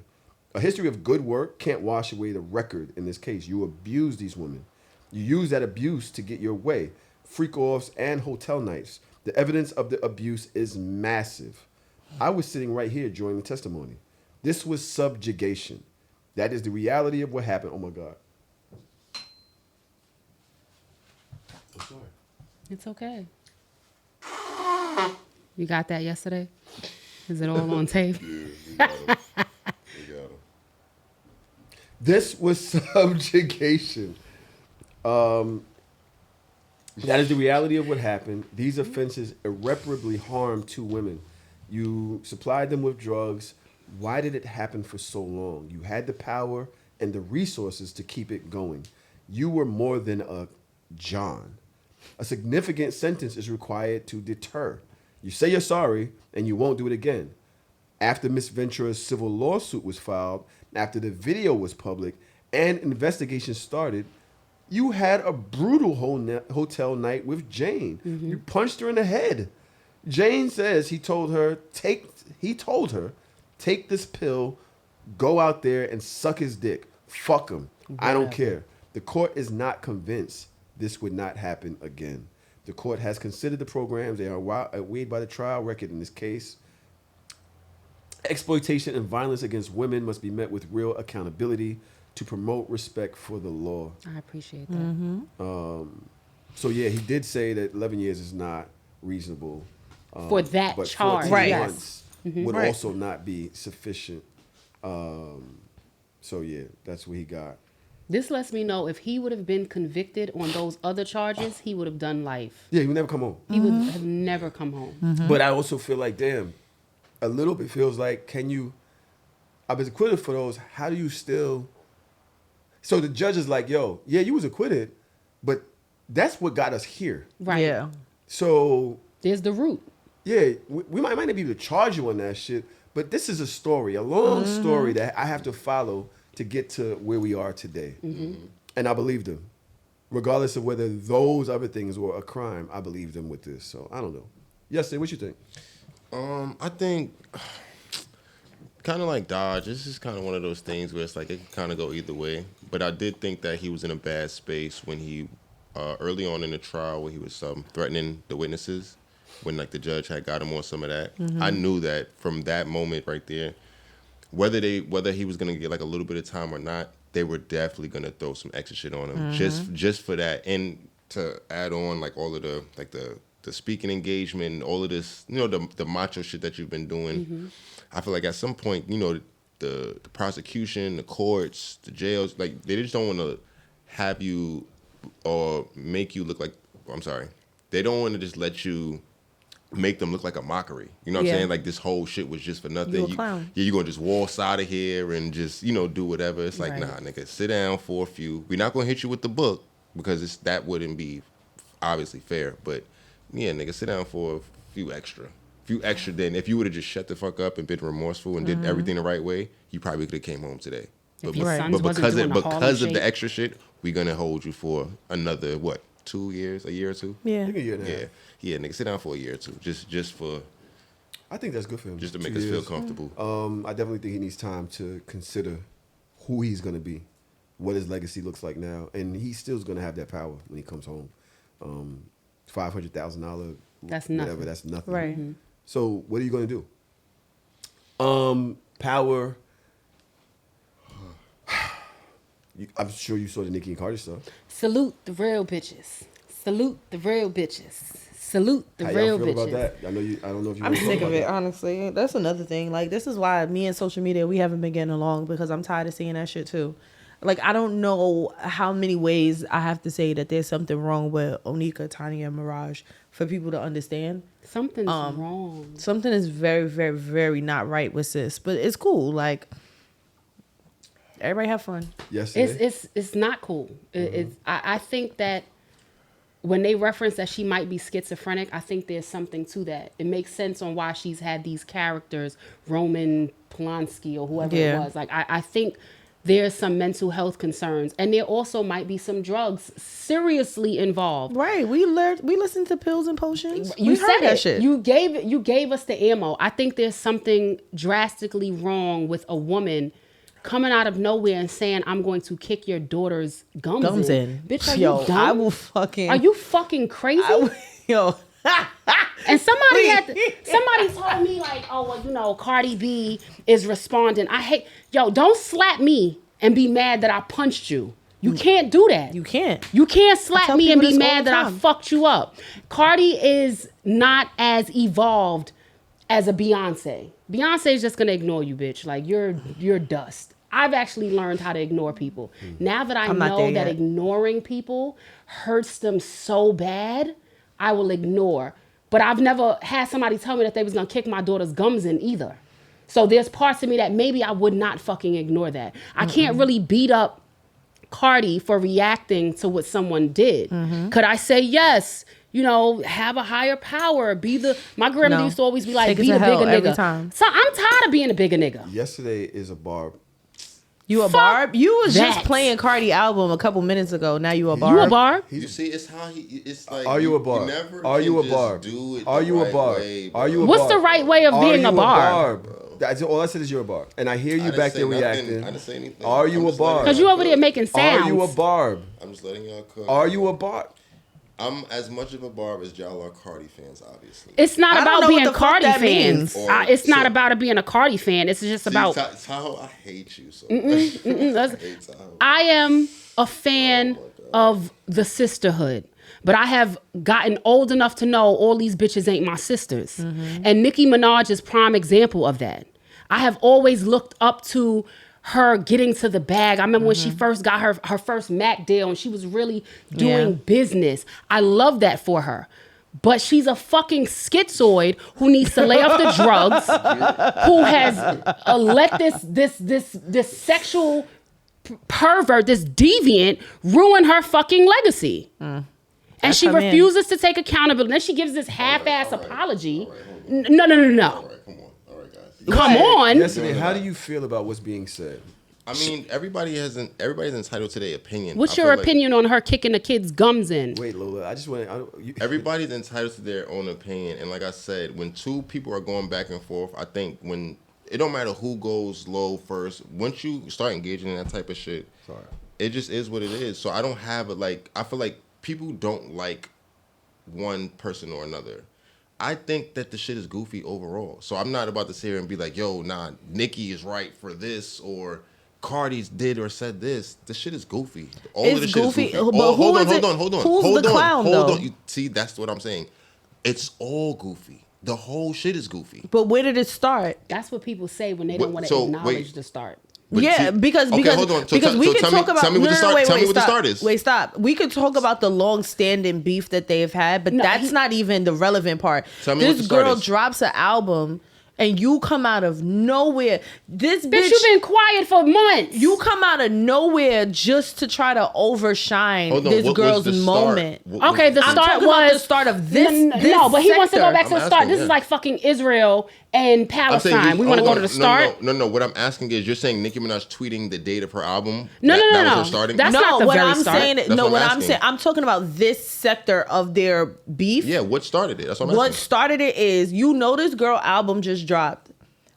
A history of good work can't wash away the record in this case. You abuse these women. You use that abuse to get your way. Freak-offs, and hotel nights. The evidence of the abuse is massive. I was sitting right here during the testimony. This was subjugation. That is the reality of what happened. Oh, my God. I'm sorry. It's okay. You got that yesterday? Is it all on tape? Yeah, we got him. This was subjugation. That is the reality of what happened. These offenses irreparably harmed 2 women. You supplied them with drugs. Why did it happen for so long? You had the power and the resources to keep it going. You were more than a John. A significant sentence is required to deter. You say you're sorry and you won't do it again. After Miss Ventura's civil lawsuit was filed, after the video was public and investigation started, you had a brutal hotel night with Jane. You punched her in the head. Jane says he told her, take this pill, go out there and suck his dick. Fuck him. I don't care. The court is not convinced this would not happen again. The court has considered the programs. They are weighed by the trial record in this case. Exploitation and violence against women must be met with real accountability to promote respect for the law. I appreciate that. So yeah, he did say that 11 years is not reasonable. For that but charge. 14 Right. months would also not be sufficient. So yeah, that's what he got. This lets me know if he would have been convicted on those other charges, he would have done life. Yeah, he would never come home. He would have never come home. But I also feel like, damn, a little bit feels like, I was acquitted for those. How do you still? So the judge is like, yo, yeah, you was acquitted, but that's what got us here. Right. Yeah. So There's the root. yeah, we might not be able to charge you on that shit, but this is a story, a long story that I have to follow to get to where we are today. And I believed him. Regardless of whether those other things were a crime, I believed him with this. So I don't know. Yes, what you think? I think kind of like Dodge. This is kind of one of those things where it's like it can kind of go either way. But I did think that he was in a bad space when he early on in the trial where he was threatening the witnesses. When like the judge had got him on some of that, I knew that from that moment right there, whether he was gonna get like a little bit of time or not, they were definitely gonna throw some extra shit on him just for that, and to add on like all of the like the speaking engagement, and all of this, you know, the macho shit that you've been doing. I feel like at some point, you know, the prosecution, the courts, the jails, like they just don't want to have you or make you look like. I'm sorry, they don't want to just let you. Make them look like a mockery. You know what I'm saying? Like this whole shit was just for nothing. You a clown. You're gonna just waltz out of here and just, you know, do whatever. It's like, nah, nigga, sit down for a few. We're not gonna hit you with the book because that wouldn't be obviously fair. But yeah, nigga, sit down for a few extra. Then if you would have just shut the fuck up and been remorseful and did everything the right way, you probably could have came home today. But because of the extra shit, we're gonna hold you for another 2 years, a year or two? Yeah. I think a year and a half. Yeah, nigga, sit down for a year or two, just for. I think that's good for him. Just to make us feel comfortable. I definitely think he needs time to consider who he's going to be, what his legacy looks like now, and he still's going to have that power when he comes home. $500,000, that's whatever, nothing. that's nothing. Right. So what are you going to do? Power. I'm sure you saw the Nicki and Cardi stuff. Salute the real bitches. Salute the real bitches. Salute the How real y'all feel bitches. about that? I don't know if you. I'm wanna talk sick of about it, that. honestly. That's another thing. Like, this is why me and social media, we haven't been getting along, because I'm tired of seeing that shit too. Like, I don't know how many ways I have to say that there's something wrong with Onika, Tanya, and Mirage for people to understand. Something's wrong. Something is very, very, very not right with sis. But it's cool. Like, everybody have fun. Yes, It's not cool. I think that when they reference that she might be schizophrenic, I think there's something to that. It makes sense on why she's had these characters, Roman Polanski or whoever it was. Like, I think there's some mental health concerns, and there also might be some drugs seriously involved. Right. We listened to Pills and Potions. You said heard that it. shit. You gave us the ammo. I think there's something drastically wrong with a woman coming out of nowhere and saying, I'm going to kick your daughter's gums in. Bitch, are you dumb? I will fucking... Are you fucking crazy? And somebody told me like, oh, well, you know, Cardi B is responding. Don't slap me and be mad that I punched you. You can't do that. You can't. You can't slap me and be mad that I time. fucked you up. Cardi is not as evolved as a Beyonce. Beyonce is just gonna ignore you, bitch. Like, you're dust. I've actually learned how to ignore people. Now that I know that ignoring people hurts them so bad, I will ignore. But I've never had somebody tell me that they was gonna kick my daughter's gums in either. So there's parts of me that maybe I would not fucking ignore that. I can't really beat up Cardi for reacting to what someone did. Could I say yes? You know, have a higher power. My grandmother used to always be like, be the bigger nigga. Time. So I'm tired of being a bigger nigga. Yesterday is a barb. You a barb? You was just playing Cardi album a couple minutes ago. Now you a barb? You a barb? You see, it's how it's like. Are you a barb? Are you a barb? Are you a barb? Are you a barb? What's the right way of being a barb? That's all I said is you're a barb. And I hear you back there reacting. I didn't say anything. Are you a barb? Because you over there making sounds. Are you a barb? I'm just letting y'all cook. Are you a barb? I'm as much of a barb as y'all are Cardi fans, obviously. It's not about being Cardi fans. It's not about it being a Cardi fan. It's just about Tahoe. I hate you so much. I hate Tahoe. I am a fan of the sisterhood, but I have gotten old enough to know all these bitches ain't my sisters. And Nicki Minaj is prime example of that. I have always looked up to her getting to the bag. I remember when she first got her first Mac deal and she was really doing business. I love that for her. But she's a fucking schizoid who needs to lay off the drugs, who has let this sexual pervert, this deviant, ruin her fucking legacy. And she refuses to take accountability. Then she gives this half-ass apology. No. All right, come on, guys. Come on. Yesterday, how do you feel about what's being said? I mean, everybody's entitled to their opinion. What's your opinion on her kicking the kid's gums in? Wait, Lola, I just want to... Everybody's entitled to their own opinion. And like I said, when two people are going back and forth, I think it don't matter who goes low first. Once you start engaging in that type of shit, it just is what it is. So I don't have it like... I feel like people don't like one person or another. I think that the shit is goofy overall. So I'm not about to sit here and be like, yo, nah, Nicki is right for this or... Cardi's did or said this. The shit is goofy. All of the shit is goofy. But hold on. Who's the clown, though? You see, that's what I'm saying. It's all goofy. The whole shit is goofy. But where did it start? That's what people say when they don't want to acknowledge the start. Because we can talk about. Tell me what the start is. Wait, stop. We could talk about the long-standing beef that they've had, but that's not even the relevant part. This girl drops an album. And you come out of nowhere. This bitch, you've been quiet for months. You come out of nowhere just to try to overshine this girl's moment. Okay, the start was the start of this. No, but he wants to go back to the start. This is like fucking Israel and Palestine. We want to go to the start. No. What I'm asking is, you're saying Nicki Minaj tweeting the date of her album? No. That was her starting? That's not the very start. I'm saying, I'm talking about this sector of their beef. Yeah, what started it? That's what I'm asking. What started it is, this girl album just dropped.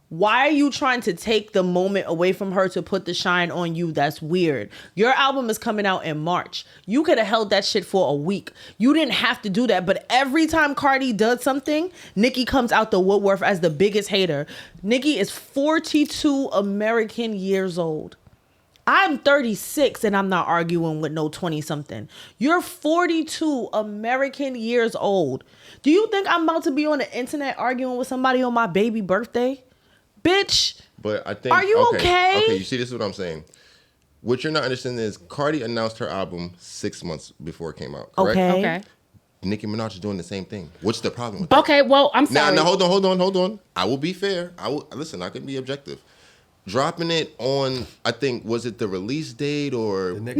Why are you trying to take the moment away from her to put the shine on you? That's weird. Your album is coming out in March. You could have held that shit for a week. You didn't have to do that. But every time Cardi does something, Nicki comes out the woodwork as the biggest hater. Nicki is 42 American years old. I'm 36 and I'm not arguing with no 20-something. You're 42 American years old. Do you think I'm about to be on the internet arguing with somebody on my baby birthday? Bitch, but I think, are you okay? Okay, you see, this is what I'm saying. What you're not understanding is Cardi announced her album 6 months before it came out, correct? Okay. Nicki Minaj is doing the same thing. What's the problem with that? Okay, well, I'm sorry. Now, hold on. I will be fair. Listen, I can be objective. Dropping it on, I think, was it the release date or when the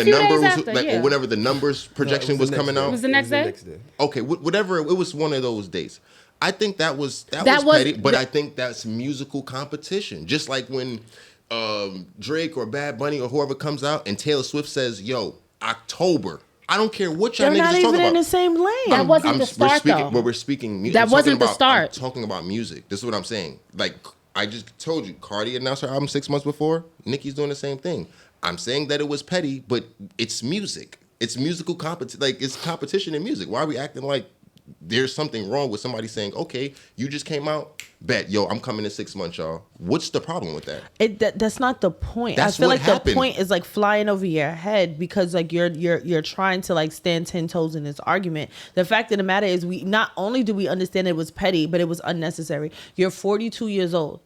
number was like, or whenever the numbers projection was coming out? It was the next day. Okay, whatever. It was one of those days. I think that was petty, but I think that's musical competition. Just like when Drake or Bad Bunny or whoever comes out and Taylor Swift says, "Yo, October." I don't care what y'all niggas talking about. They're not even in the same lane. That wasn't the start, though. We're speaking music. That wasn't the start. I'm talking about music. This is what I'm saying. Like I just told you, Cardi announced her album 6 months before. Nicki's doing the same thing. I'm saying that it was petty, but it's music. It's musical competition. Like it's competition in music. Why are we acting like there's something wrong with somebody saying, okay, you just came out, bet, yo, I'm coming in 6 months, y'all. What's the problem with that? That's not the point. That's I feel what like happened. The point is like flying over your head because like you're trying to like stand 10 toes in this argument. The fact of the matter is we not only do we understand it was petty, but it was unnecessary. You're 42 years old.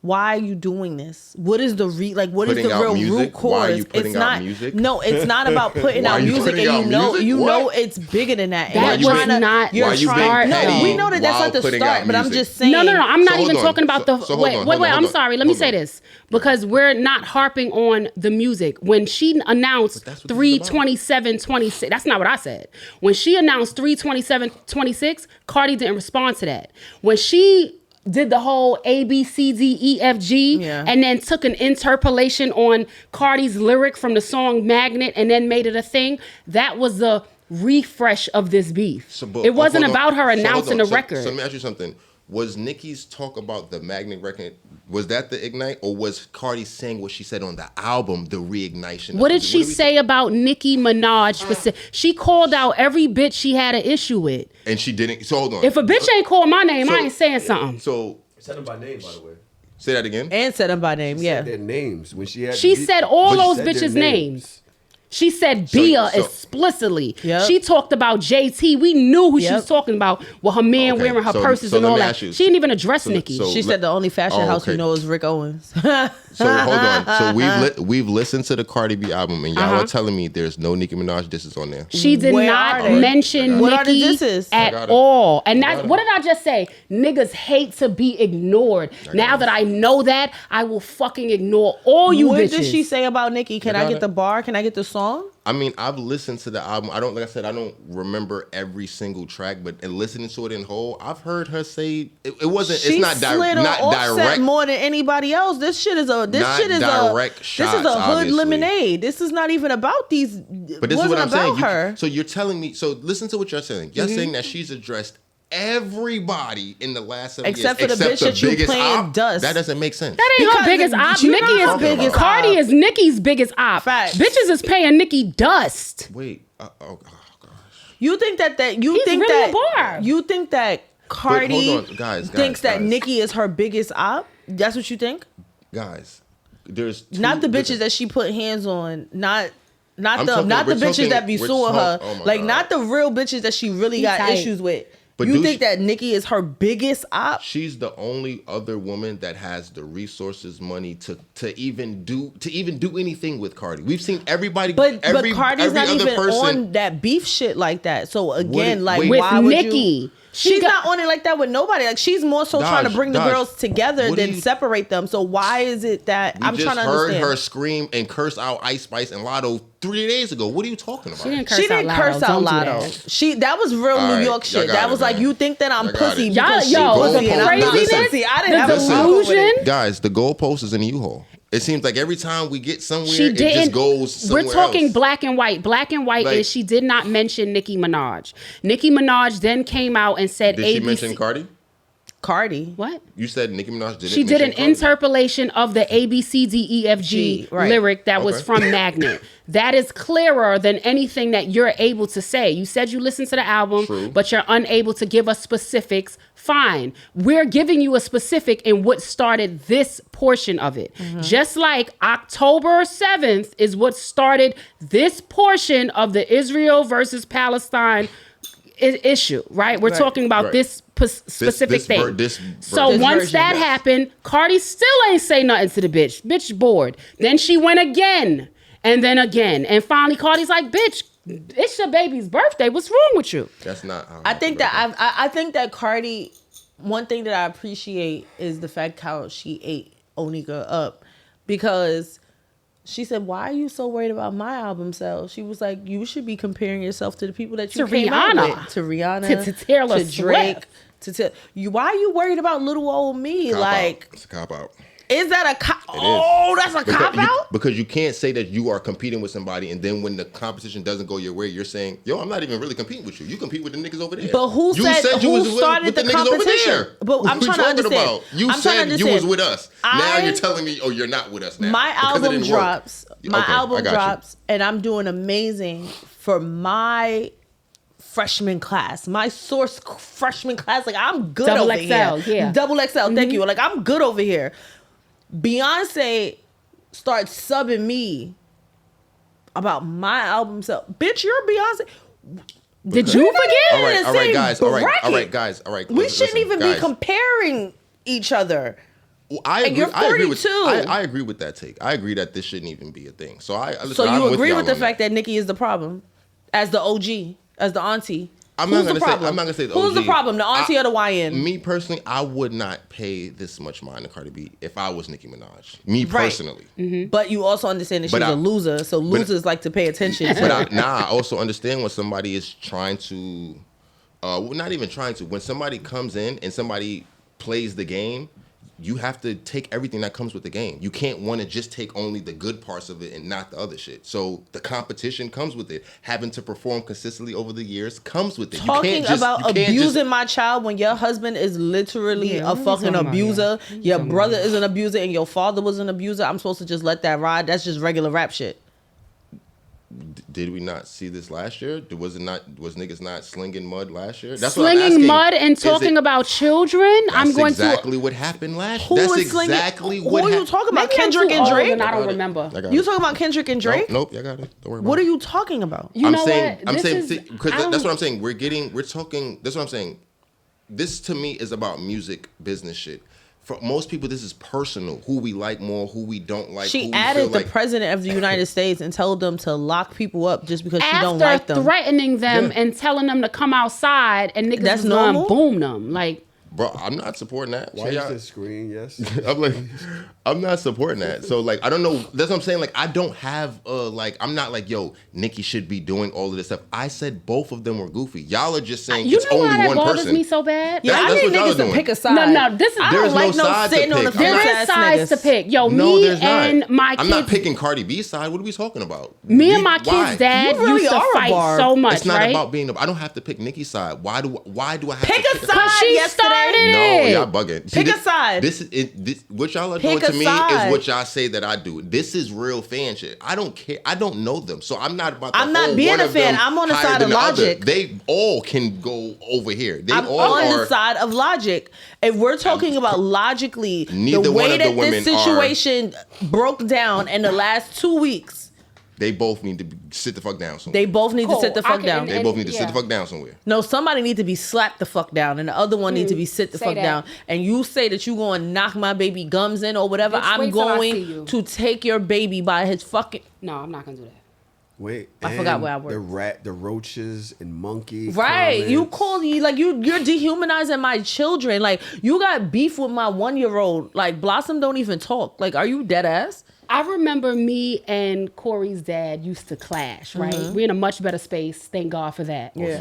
Why are you doing this? What is the what is the real root cause? Why are you putting out music? No, it's not about putting out music, and you know it's bigger than that. That was not the start. No, we know that that's not the start, but I'm just saying. No. I'm not even talking about the. Wait. I'm sorry. Let me say this because we're not harping on the music. When she announced 3/27/26, that's not what I said. When she announced 3/27/26, Cardi didn't respond to that. When she did the whole A, B, C, D, E, F, G, and then took an interpolation on Cardi's lyric from the song Magnet and then made it a thing. That was the refresh of this beef. It wasn't about her announcing the record. So let me ask you something. Was Nicki's talk about the Magnet record, was that the ignite, or was Cardi saying what she said on the album, the reignition? What did she say about Nicki Minaj? She called out every bitch she had an issue with. And she didn't. So hold on. If a bitch ain't called my name, I ain't saying something. So said them by name, by the way. Say that again. And said them by name. She said their names when she had. She said all those bitches' names. She said Bia explicitly. Yep. She talked about JT. We knew who she was talking about with her man wearing her purses and all that. She didn't even address Nicki. She said the only fashion house you know is Rick Owens. So hold on. So we've listened to the Cardi B album, and y'all are telling me there's no Nicki Minaj disses on there. She did not mention Nicki at all. And that's what did I just say? Niggas hate to be ignored. Now that I know that, I will fucking ignore all you bitches. What did she say about Nicki? Can I get the bar? Can I get the song? song? I mean, I've listened to the album. I don't remember every single track, but in listening to it in whole, I've heard her say it wasn't. She it's not slid on Offset direct more than anybody else. This shit is a direct shots, this is a hood obviously. lemonade. This is not even about these. But this is what I'm saying. Her. So you're telling me. So listen to what you're saying. You're saying that she's addressed everybody in the last 7 years, except for the bitch that you playing Dust. That doesn't make sense. That ain't her biggest op. You Nicki know is her biggest Cardi op. is Nicki's biggest op. Facts. Bitches is paying Nicki Dust. Wait. Oh gosh. You think that you He's think really that a bar. you think that Cardi hold on, guys, thinks that guys. Nicki is her biggest op? That's what you think? Guys, there's Not the bitches different- that she put hands on. Not the we're bitches talking- that be we're suing her. talk- oh my Like God. not the real bitches that she really got tight. issues with. But you do think she- that Nicki is her biggest op? She's the only other woman that has the resources, money to even do anything with Cardi. We've seen everybody, But every Cardi's not other even person. on that beef shit like that. So again, Wait. With why would Nicki. you? She's not on it like that with nobody. Like she's more so trying to bring the Daj, girls together what do than you- separate them. So why is it that We I'm just trying to heard understand? her scream and curse out Ice Spice and Lotto 3 days ago. What are you talking about? She didn't curse She didn't curse out Lotto. Lotto. That was real All New right, York y'all shit. got That it, was like, man. you think that I'm Y'all got pussy it. because she Yo, pussy and I'm not craziness, pussy. I didn't the have a problem with delusion. it. Guys, the goalpost is in the U-Haul. It seems like every time we get somewhere, She it didn't. just goes somewhere We're talking else. black and white. Black and white Like- is she did not mention Nicki Minaj. Nicki Minaj then came out and said Did ABC. she mention Cardi? Cardi. What? You said Nicki Minaj didn't She did an mention Cardi. interpolation of the ABCDEFG Right. lyric that was Okay. from Magnet. That is clearer than anything that you're able to say. You said you listened to the album, True. but you're unable to give us specifics. Fine. We're giving you a specific in what started this portion of it. Just like October 7th is what started this portion of the Israel versus Palestine issue, right? We're Right. talking about Right. this specific thing. this So version. once version, that yes. happened, Cardi still ain't say nothing to the bitch. Bitch bored. Then she went again. And then again. And finally Cardi's like, bitch, it's your baby's birthday. What's wrong with you? That's not how I think that I think that Cardi. One thing that I appreciate is the fact how she ate Onika up, because she said, "Why are you so worried about my album sales?" She was like, "You should be comparing yourself to the people that you To came out Rihanna. with, to Rihanna, To Taylor to Drake, Swift. to you. Why are you worried about little old me? Like, it's a cop out. is that a cop? Oh, that's a cop out. Because you can't say that you are competing with somebody, and then when the competition doesn't go your way, you're saying, "Yo, I'm not even really competing with you. You compete with the niggas over there." But who you said you who was started with the niggas over competition? there. But I'm What you trying to talking understand. about? You I'm trying to said you was understand. with us. Now you're telling me, "Oh, you're not with us now." My because it album didn't work. drops. My Okay, I album got you. drops, and I'm doing amazing for my freshman class, my source freshman class. Like, I'm good Double over XL, here. yeah. Double XL. Thank you. Like, I'm good over here. Beyonce starts subbing me about my album. So, bitch, you're Beyonce. Did you We're not forget? even All right, in the all right, same guys. All right, bracket. guys. All right. We shouldn't even be guys. comparing each other. Well, I And agree. you're I agree with. 42. I agree with that take. I agree that this shouldn't even be a thing. So listen, So I'm you agree y'all with the on fact that Nicki is the problem, as the OG, as the auntie? I'm Who's not the gonna say. problem? I'm not gonna say the Who's the OG. problem, the auntie or the YN? Me personally, I would not pay this much mind to Cardi B if I was Nicki Minaj. Me Right. personally. But you also understand that she's But a loser, so losers like to pay attention to. But I also understand when somebody is trying to, well, not even trying to. When somebody comes in and somebody plays the game, you have to take everything that comes with the game. You can't want to just take only the good parts of it and not the other shit. So the competition comes with it. Having to perform consistently over the years comes with it. Talking about abusing my child when your husband is literally Yeah, a what are you fucking talking about, abuser, yeah? your brother is an abuser, and your father was an abuser, I'm supposed to just let that ride? That's just regular rap shit. Did we not see this last year? Was niggas not slinging mud last year? That's what I'm Slinging asking. mud and Is talking it- about children. I'm That's going exactly what happened last Who year. That's was slinging? exactly Who what are you happened. talking about? Maybe I'm Kendrick too and old Drake? and I I don't got it. remember. I got You it. talking about Kendrick and Drake? Nope, y'all got it. Don't worry about What it. are you talking about? You I'm know saying, what? I'm This saying, is- because I that's don't- what I'm saying. We're talking. That's what I'm saying. This to me is about music business shit. For most people, this is personal. Who we like more, who we don't like. who She we added feel the like. president of the United States and told them to lock people up just because she don't After like them. threatening them Yeah. and telling them to come outside and niggas That's was gonna normal? boom them. Like, Bro, I'm not supporting that. Why is the screen? Yes. I'm like, I'm not supporting that. So like, I don't know. That's what I'm saying. Like, I don't have like, I'm not like, yo, Nicki should be doing all of this stuff. I said both of them were goofy. Y'all are just saying You it's know only why that one bothers person. me so bad? Yeah, That's I need what y'all niggas are doing. to pick a side. No, this is I There's don't like no no side to sitting on the pick. fence there ass is sides niggas. to pick. Yo, No, me there's and not. my I'm kids. not picking Cardi B's side. What are we talking about? Me and my Why? kids' dad You really used to are a fight barb. so much, It's not right? about being. I don't have to pick Nicki's side. Why do I have Pick to a pick side. she yesterday. started No, it. y'all bugging. Pick a side. This what y'all are Pick doing to a me side. is what y'all say that I do. This is real fan shit. I don't care. I don't know them, so I'm not about. I'm not being one a of fan. them I'm on the higher side than of the other. logic. They all can go over here. They I'm all on are. the side of logic. If we're talking about logically, Neither the one way of the that women this situation broke down in the last 2 weeks, They both need to sit the fuck down somewhere. they both need to Cool. sit the I fuck can- down. They both need to sit yeah. the fuck down somewhere. No, somebody need to be slapped the fuck down, and the other one need to be sit the Say fuck that. down. And you say that you going to knock my baby gums in or whatever. Bitch, I'm wait till I see going you. to take your baby by his fucking. No, I'm not gonna do that. Wait, I forgot and where I worked. The roaches and monkey. Right, you comments. call me like you're dehumanizing my children. Like you got beef with my 1-year-old. Like Blossom don't even talk. Like, are you dead ass? I remember me and Corey's dad used to clash, right? We're in a much better space. Thank God for that. Yeah.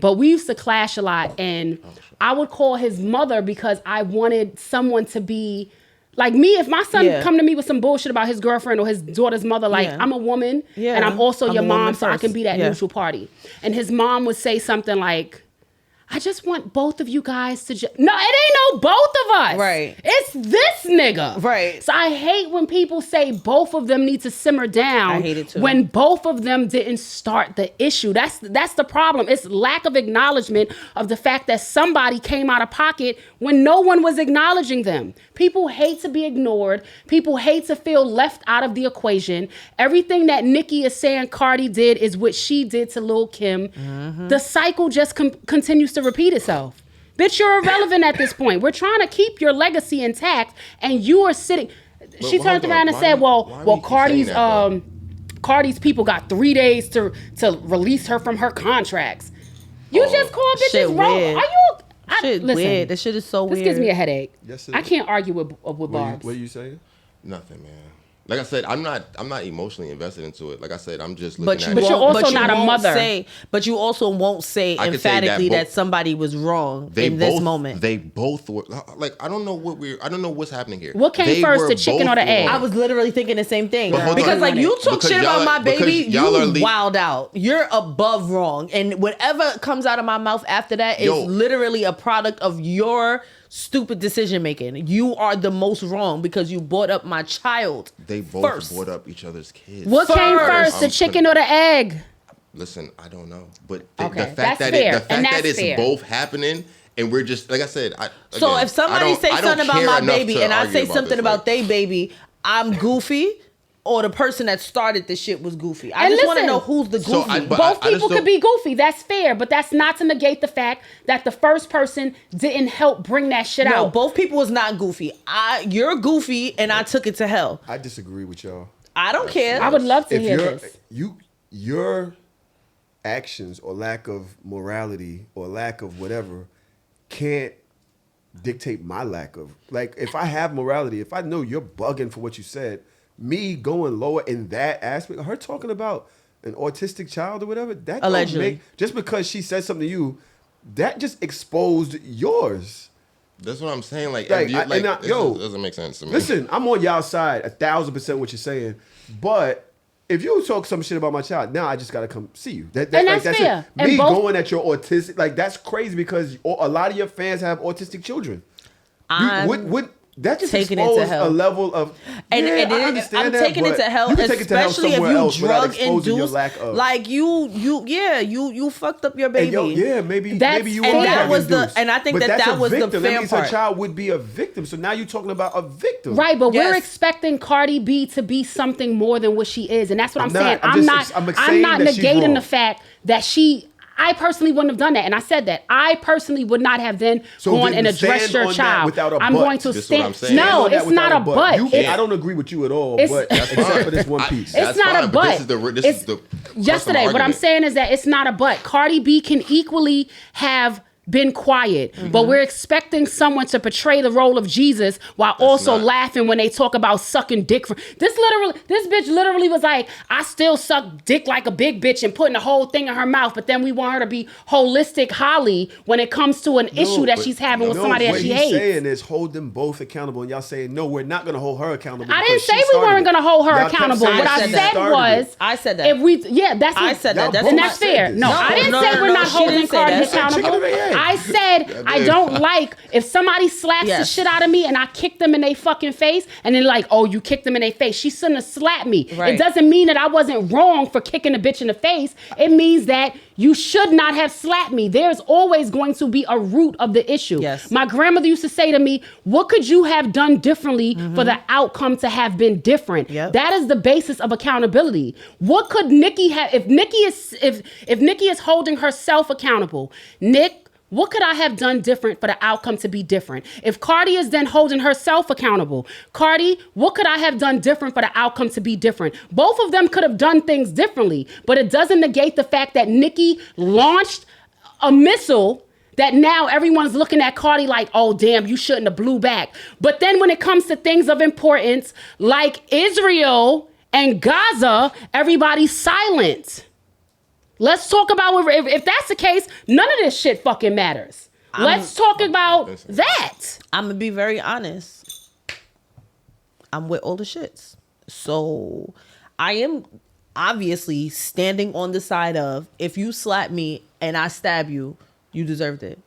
But we used to clash a lot, and I would call his mother because I wanted someone to be like me. If my son Yeah. come to me with some bullshit about his girlfriend or his daughter's mother, like Yeah. I'm a woman Yeah. and I'm also I'm your a woman mom, so I can first. be that Yeah. neutral party. And his mom would say something like, I just want both of you guys to no, it ain't no both of us. Right. It's this nigga. Right. So I hate when people say both of them need to simmer down. I hate it too. When both of them didn't start the issue. That's the problem. It's lack of acknowledgement of the fact that somebody came out of pocket when no one was acknowledging them. People hate to be ignored. People hate to feel left out of the equation. Everything that Nicki is saying Cardi did is what she did to Lil' Kim. The cycle just continues to repeat itself. Bitch, you're irrelevant at this point. We're trying to keep your legacy intact, and you are sitting. She hold turned on. around and Why said, do "Well, you keep Cardi's saying that, Cardi's people got 3 days to release her from her contracts." You just call bitches shit wrong. weird. Are you? Shit listen, weird. This shit is so this weird. gives me a headache. Yes, it I is. can't argue with Barbs. What are you saying? Nothing, man. Like I said, I'm not emotionally invested into it. Like I said, I'm just looking But at you it. But you're won't- also you not a won't mother. Say, but you also won't say I could say that emphatically that both- somebody was wrong They in both, this moment. They both were like, I don't know what's happening here. What came They first, were the chicken both or the egg? wrong. I was literally thinking the same thing. But hold Because on. like you talk Because shit about y'all my are- because baby, y'all are you wild out. You're above wrong. And whatever comes out of my mouth after that is Yo. literally a product of your stupid decision making. You are the most wrong because you brought up my child. They both first. brought up each other's kids. What came first, the I'm chicken or the egg? Listen, I don't know, but Okay, the fact that's that fair, the fact and that that's it's fair. both happening, and we're just like I said. So if somebody say something about my baby and I say something about they they baby, I'm goofy, or the person that started the shit was goofy. I And just want to listen, know who's the goofy. So I- but Both I just people could don't- be goofy. That's fair, but that's not to negate the fact that the first person didn't help bring that shit no, out. both people was not goofy. You're goofy, and I took it to hell. I disagree with y'all. I don't care. I would love to If hear your this. your actions or lack of morality or lack of whatever can't dictate my lack of, like, if I have morality, if I know you're bugging for what you said, me going lower in that aspect, her talking about an autistic child or whatever, that don't Allegedly. just because she said something to you, that just exposed yours. That's what I'm saying. Like, Like, if you, I- like and I- this yo, doesn't make sense to me. Listen, I'm on y'all side 1,000% what you're saying, but if you talk some shit about my child, now I just gotta come see you. And that's fair. it. And Me both- going at your autistic, like that's crazy because a lot of your fans have autistic children. I'm That just taking it to exposed hell. a level of. And, yeah, and I it- understand I'm that, taking it but to hell, you can take it to hell especially if somewhere you else without drug exposing your induced. lack of. Like you fucked up your And baby. yo, yeah, maybe That's- you and are that drug was the- induced. and I think But that that's a was the victim. That fair means part. her child would be a victim. So now you're talking about a victim, Right, but we're Yes. expecting Cardi B to be something more than what she is, and that's what I'm I'm not. saying. I'm I'm just- I'm not saying that she's negating wrong. the fact that I personally wouldn't have done that, and I said that I personally would not have then So gone then and addressed stand your on that child. without a I'm but. going to This is what stand. I'm saying. No, Stand on that it's not a without but. You- It's- I don't agree with you at all, It's- but That's except for this one piece. It's not fine, a but but. This is the It's- custom yesterday, what I'm argument. saying is that it's not a but. Cardi B can equally have been quiet, but we're expecting someone to portray the role of Jesus while also laughing when they talk about sucking dick. This bitch literally was like, I still suck dick like a big bitch and putting the whole thing in her mouth, but then we want her to be holistic Holly when it comes to an issue that she's having with somebody that she hates. What he's saying is hold them both accountable, and y'all saying, no, we're not going to hold her accountable. I didn't say we weren't going to hold her accountable. What I said was, I said that. I said that. And that's fair. No, I didn't say we're not holding Cardi accountable. I said I don't like if somebody slaps the shit out of me and I kick them in their fucking face and then like, oh, you kicked them in their face. She shouldn't have slapped me. Right. It doesn't mean that I wasn't wrong for kicking a bitch in the face. It means that you should not have slapped me. There's always going to be a root of the issue. Yes. My grandmother used to say to me, what could you have done differently for the outcome to have been different? Yep. That is the basis of accountability. What could Nicki have, if Nicki is holding herself accountable, Nick, what could I have done different for the outcome to be different? If Cardi is then holding herself accountable, Cardi, what could I have done different for the outcome to be different? Both of them could have done things differently, but it doesn't negate the fact that Nicki launched a missile that now everyone's looking at Cardi like, oh, damn, you shouldn't have blew back. But then when it comes to things of importance like Israel and Gaza, everybody's silent. Let's talk about, if that's the case, none of this shit fucking matters. Let's talk about that. I'm going to be very honest. I'm with all the shits. So I am obviously standing on the side of, if you slap me and I stab you, you deserved it.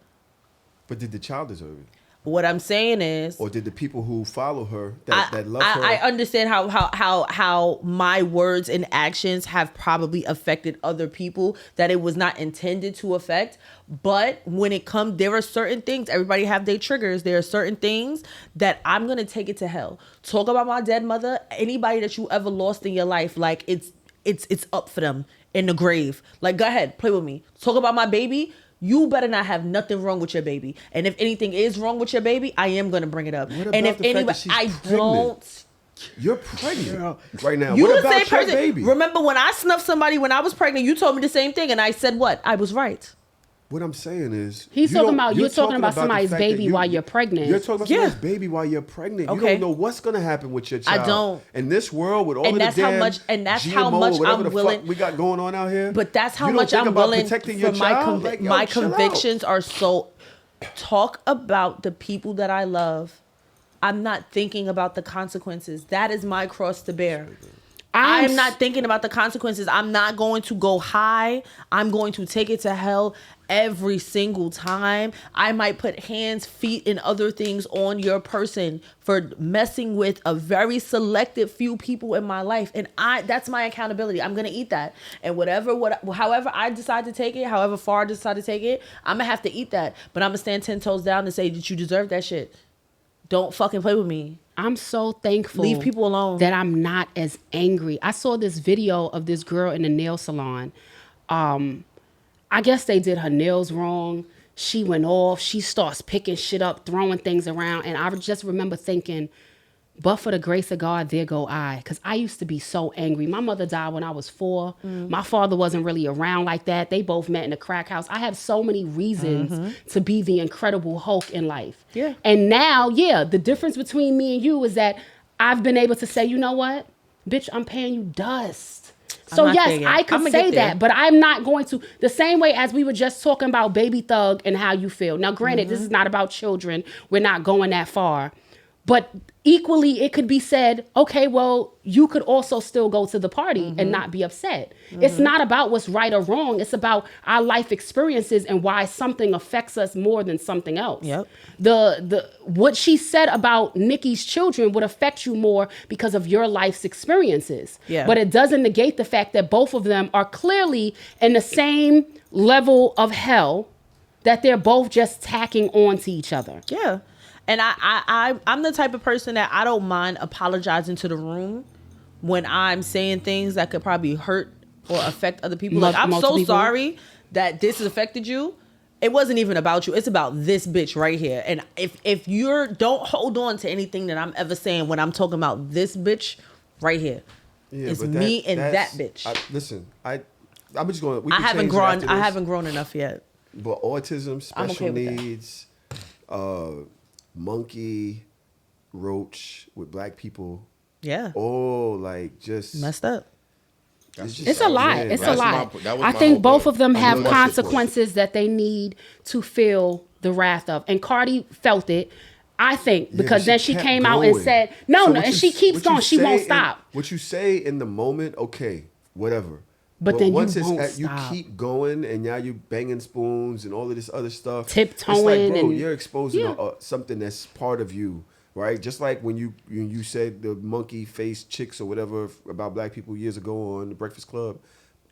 But did the child deserve it? What I'm saying is, or did the people who follow her that love her? I understand how my words and actions have probably affected other people that it was not intended to affect. But when it comes, there are certain things. Everybody have their triggers. There are certain things that I'm gonna take it to hell. Talk about my dead mother. Anybody that you ever lost in your life, like it's up for them in the grave. Like, go ahead, play with me. Talk about my baby. You better not have nothing wrong with your baby. And if anything is wrong with your baby, I am going to bring it up. And if anybody, I don't. You're pregnant right now. You what the about same your person. baby? Remember when I snuffed somebody when I was pregnant, you told me the same thing. And I said what? I was right. What I'm saying is, you're talking about somebody's baby while you're pregnant. You're talking about somebody's baby while you're pregnant. Okay. You don't know what's gonna happen with your child. I don't. In this world with all of the damn GMO, I'm willing. We got going on out here. But that's how much I'm willing. For my convictions are so. Talk about the people that I love. I'm not thinking about the consequences. That is my cross to bear. I'm not thinking about the consequences. I'm not going to go high. I'm going to take it to hell every single time. I might put hands, feet, and other things on your person for messing with a very selected few people in my life. And that's my accountability. I'm going to eat that. And however I decide to take it, however far I decide to take it, I'm going to have to eat that. But I'm going to stand 10 toes down and say that you deserve that shit. Don't fucking play with me. I'm so thankful. Leave people alone. That I'm not as angry. I saw this video of this girl in a nail salon. I guess they did her nails wrong. She went off. She starts picking shit up, throwing things around. And I just remember thinking, but for the grace of God, there go I. Because I used to be so angry. My mother died when I was 4. My father wasn't really around like that. They both met in a crack house. I have so many reasons to be the Incredible Hulk in life. Yeah. And now, the difference between me and you is that I've been able to say, you know what? Bitch, I'm paying you dust. So yes, I could say that, but I'm not going to. The same way as we were just talking about Baby Thug and how you feel. Now, granted, this is not about children. We're not going that far. But equally, it could be said, okay, well, you could also still go to the party and not be upset. It's not about what's right or wrong. It's about our life experiences and why something affects us more than something else. Yep. What she said about Nicki's children would affect you more because of your life's experiences. Yeah. But it doesn't negate the fact that both of them are clearly in the same level of hell, that they're both just tacking on to each other. Yeah. And I'm the type of person that I don't mind apologizing to the room when I'm saying things that could probably hurt or affect other people. Like, I'm so sorry that this has affected you. It wasn't even about you. It's about this bitch right here. And if you're, don't hold on to anything that I'm ever saying when I'm talking about this bitch right here. Yeah, it's me and that bitch. I'm just going. I haven't grown enough yet. But autism, I'm special okay with that. needs, monkey, roach with black people. Yeah. Like just Messed up. It's a lot. Man, It's a that's lot. my- that was I my think whole both point. of them I have knew my shit was- consequences that they need to feel the wrath of. And Cardi felt it, I think, Yeah, because but then she kept came out and going. said, So no, what and you- she keeps what you going. She won't say stop. What you say in the moment, okay, whatever. But then you once won't you stop. keep going, and now you banging spoons and all of this other stuff. Tiptoeing It's like, bro, and- you're exposing Yeah. something that's part of you, right? Just like when you said the monkey face chicks or whatever about black people years ago on the Breakfast Club,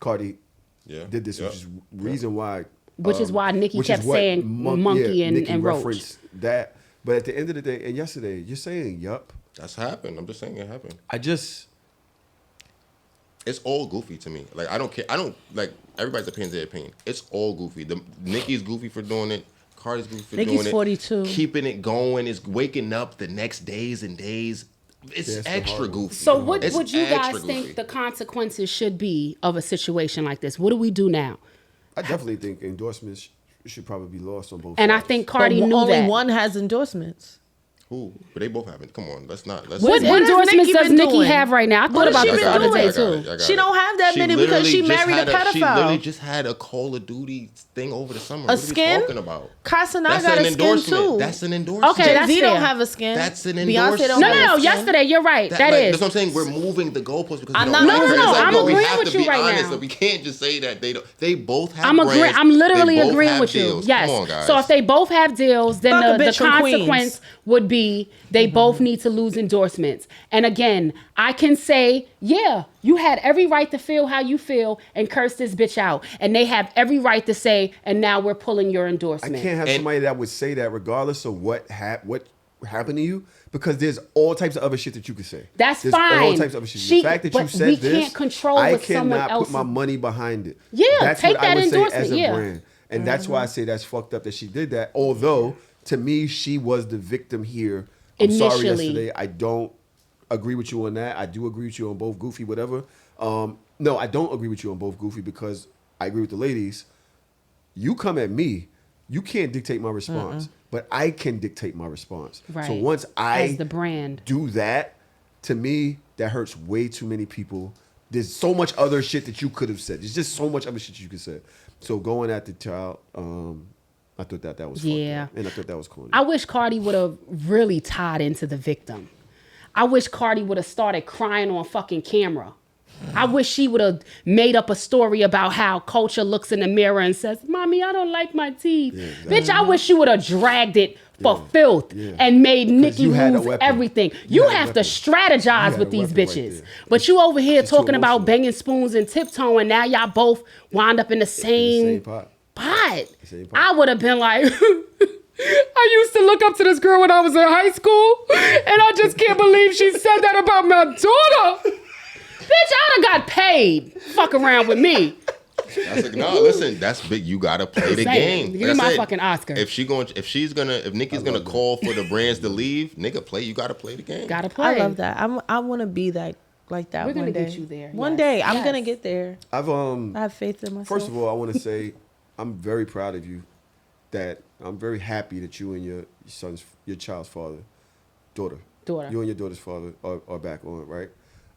Cardi did this, which is reason why. Which is why Nicki which kept is what saying monkey and Nicki roach. referenced that. But at the end of the day, and yesterday, you're saying, yup. That's happened. I'm just saying it happened. It's all goofy to me. Like I don't care. I don't like everybody's opinion. Their opinion. It's all goofy. Nicki's goofy for doing it. Cardi's goofy for Nicki's doing it. 42. Keeping it going is waking up the next days and days. It's Yeah, it's the extra hard one. goofy. So what It's would you guys extra think goofy. the consequences should be of a situation like this? What do we do now? I definitely think endorsements should probably be lost on both And I sides. think Cardi But knew only that. one has endorsements. Who? But they both haven't. Come on, let's not. Let's What What has endorsements Nicki does been Nicki doing? have right now? I What thought has about she this been the other doing? day I got too. it. She don't have that many because literally she just married had a pedophile. She literally just had a Call of Duty thing over the summer. What are skin? we talking about? Casa That's got an a skin endorsement. too. That's an endorsement. Okay, that's Jay-Z don't fair. have a skin. That's an Beyonce endorsement. don't No, have no, a no. skin. Yesterday, you're right. That That is. that's what I'm saying. We're moving the goalposts because I'm we not don't moving like it. it. It's like, I'm no, we agreeing have with to you be right honest. now. So we can't just say that they don't. They both have I'm brands. I'm literally They both agreeing have with you. deals. Yes. Come on, guys. So if they both have deals, then Fuck a the bitch from Queens. consequence would be they both need to lose endorsements. And again, I can say, yeah, you had every right to feel how you feel and curse this bitch out. And they have every right to say, and now we're pulling your I endorsement. can't have somebody that would say that regardless of what happened to you, because there's all types of other shit that you could say. That's there's fine. All types of other shit. She- The fact that but you said we this, can't control I what someone cannot else put my is- money behind it. Yeah, that's take what I that would say endorsement, as a yeah. brand, and that's why I say that's fucked up that she did that. Although to me, she was the victim here. I'm sorry Initially. yesterday. I don't agree with you on that. I do agree with you on both Goofy, whatever. No, I don't agree with you on both Goofy because I agree with the ladies. You come at me, you can't dictate my response, but I can dictate my response. Right. So once As I the brand. do that, to me, that hurts way too many people. There's so much other shit that you could have said. There's just so much other shit you could say. So going at the child, I thought that was fucked Yeah. up. And I thought that was corny. I wish Cardi would have really tied into the victim. I wish Cardi would have started crying on fucking camera. I wish she would have made up a story about how Culture looks in the mirror and says, "Mommy, I don't like my teeth." Yeah, exactly. Bitch, I wish you would have dragged it for Yeah. filth Yeah. and made Nicki you had a lose weapon. everything. You You had a have to weapon. strategize You with had these a weapon right bitches. there. But you over here It's too talking about emotional. banging spoons and tiptoeing. Now y'all both wind up in the same pot. pot. same pot. I would have been like, I used to look up to this girl when I was in high school, and I just can't believe she said that about my daughter. Bitch, I'd have got paid. Fuck around with me. That's like, no, listen, that's big. You gotta play the Saying, game. give me my fucking Oscar. If Nicki's gonna call for the brands to leave, nigga, play. You gotta play the game. Gotta play. I love that. I want to be that like that. We're gonna one day. get you there. One Yes. day, I'm Yes. gonna get there. I I've have faith in myself. First of all, I want to say I'm very proud of you. That I'm very happy that you and your child's daughter, Daughter. you and your daughter's father are back on, right?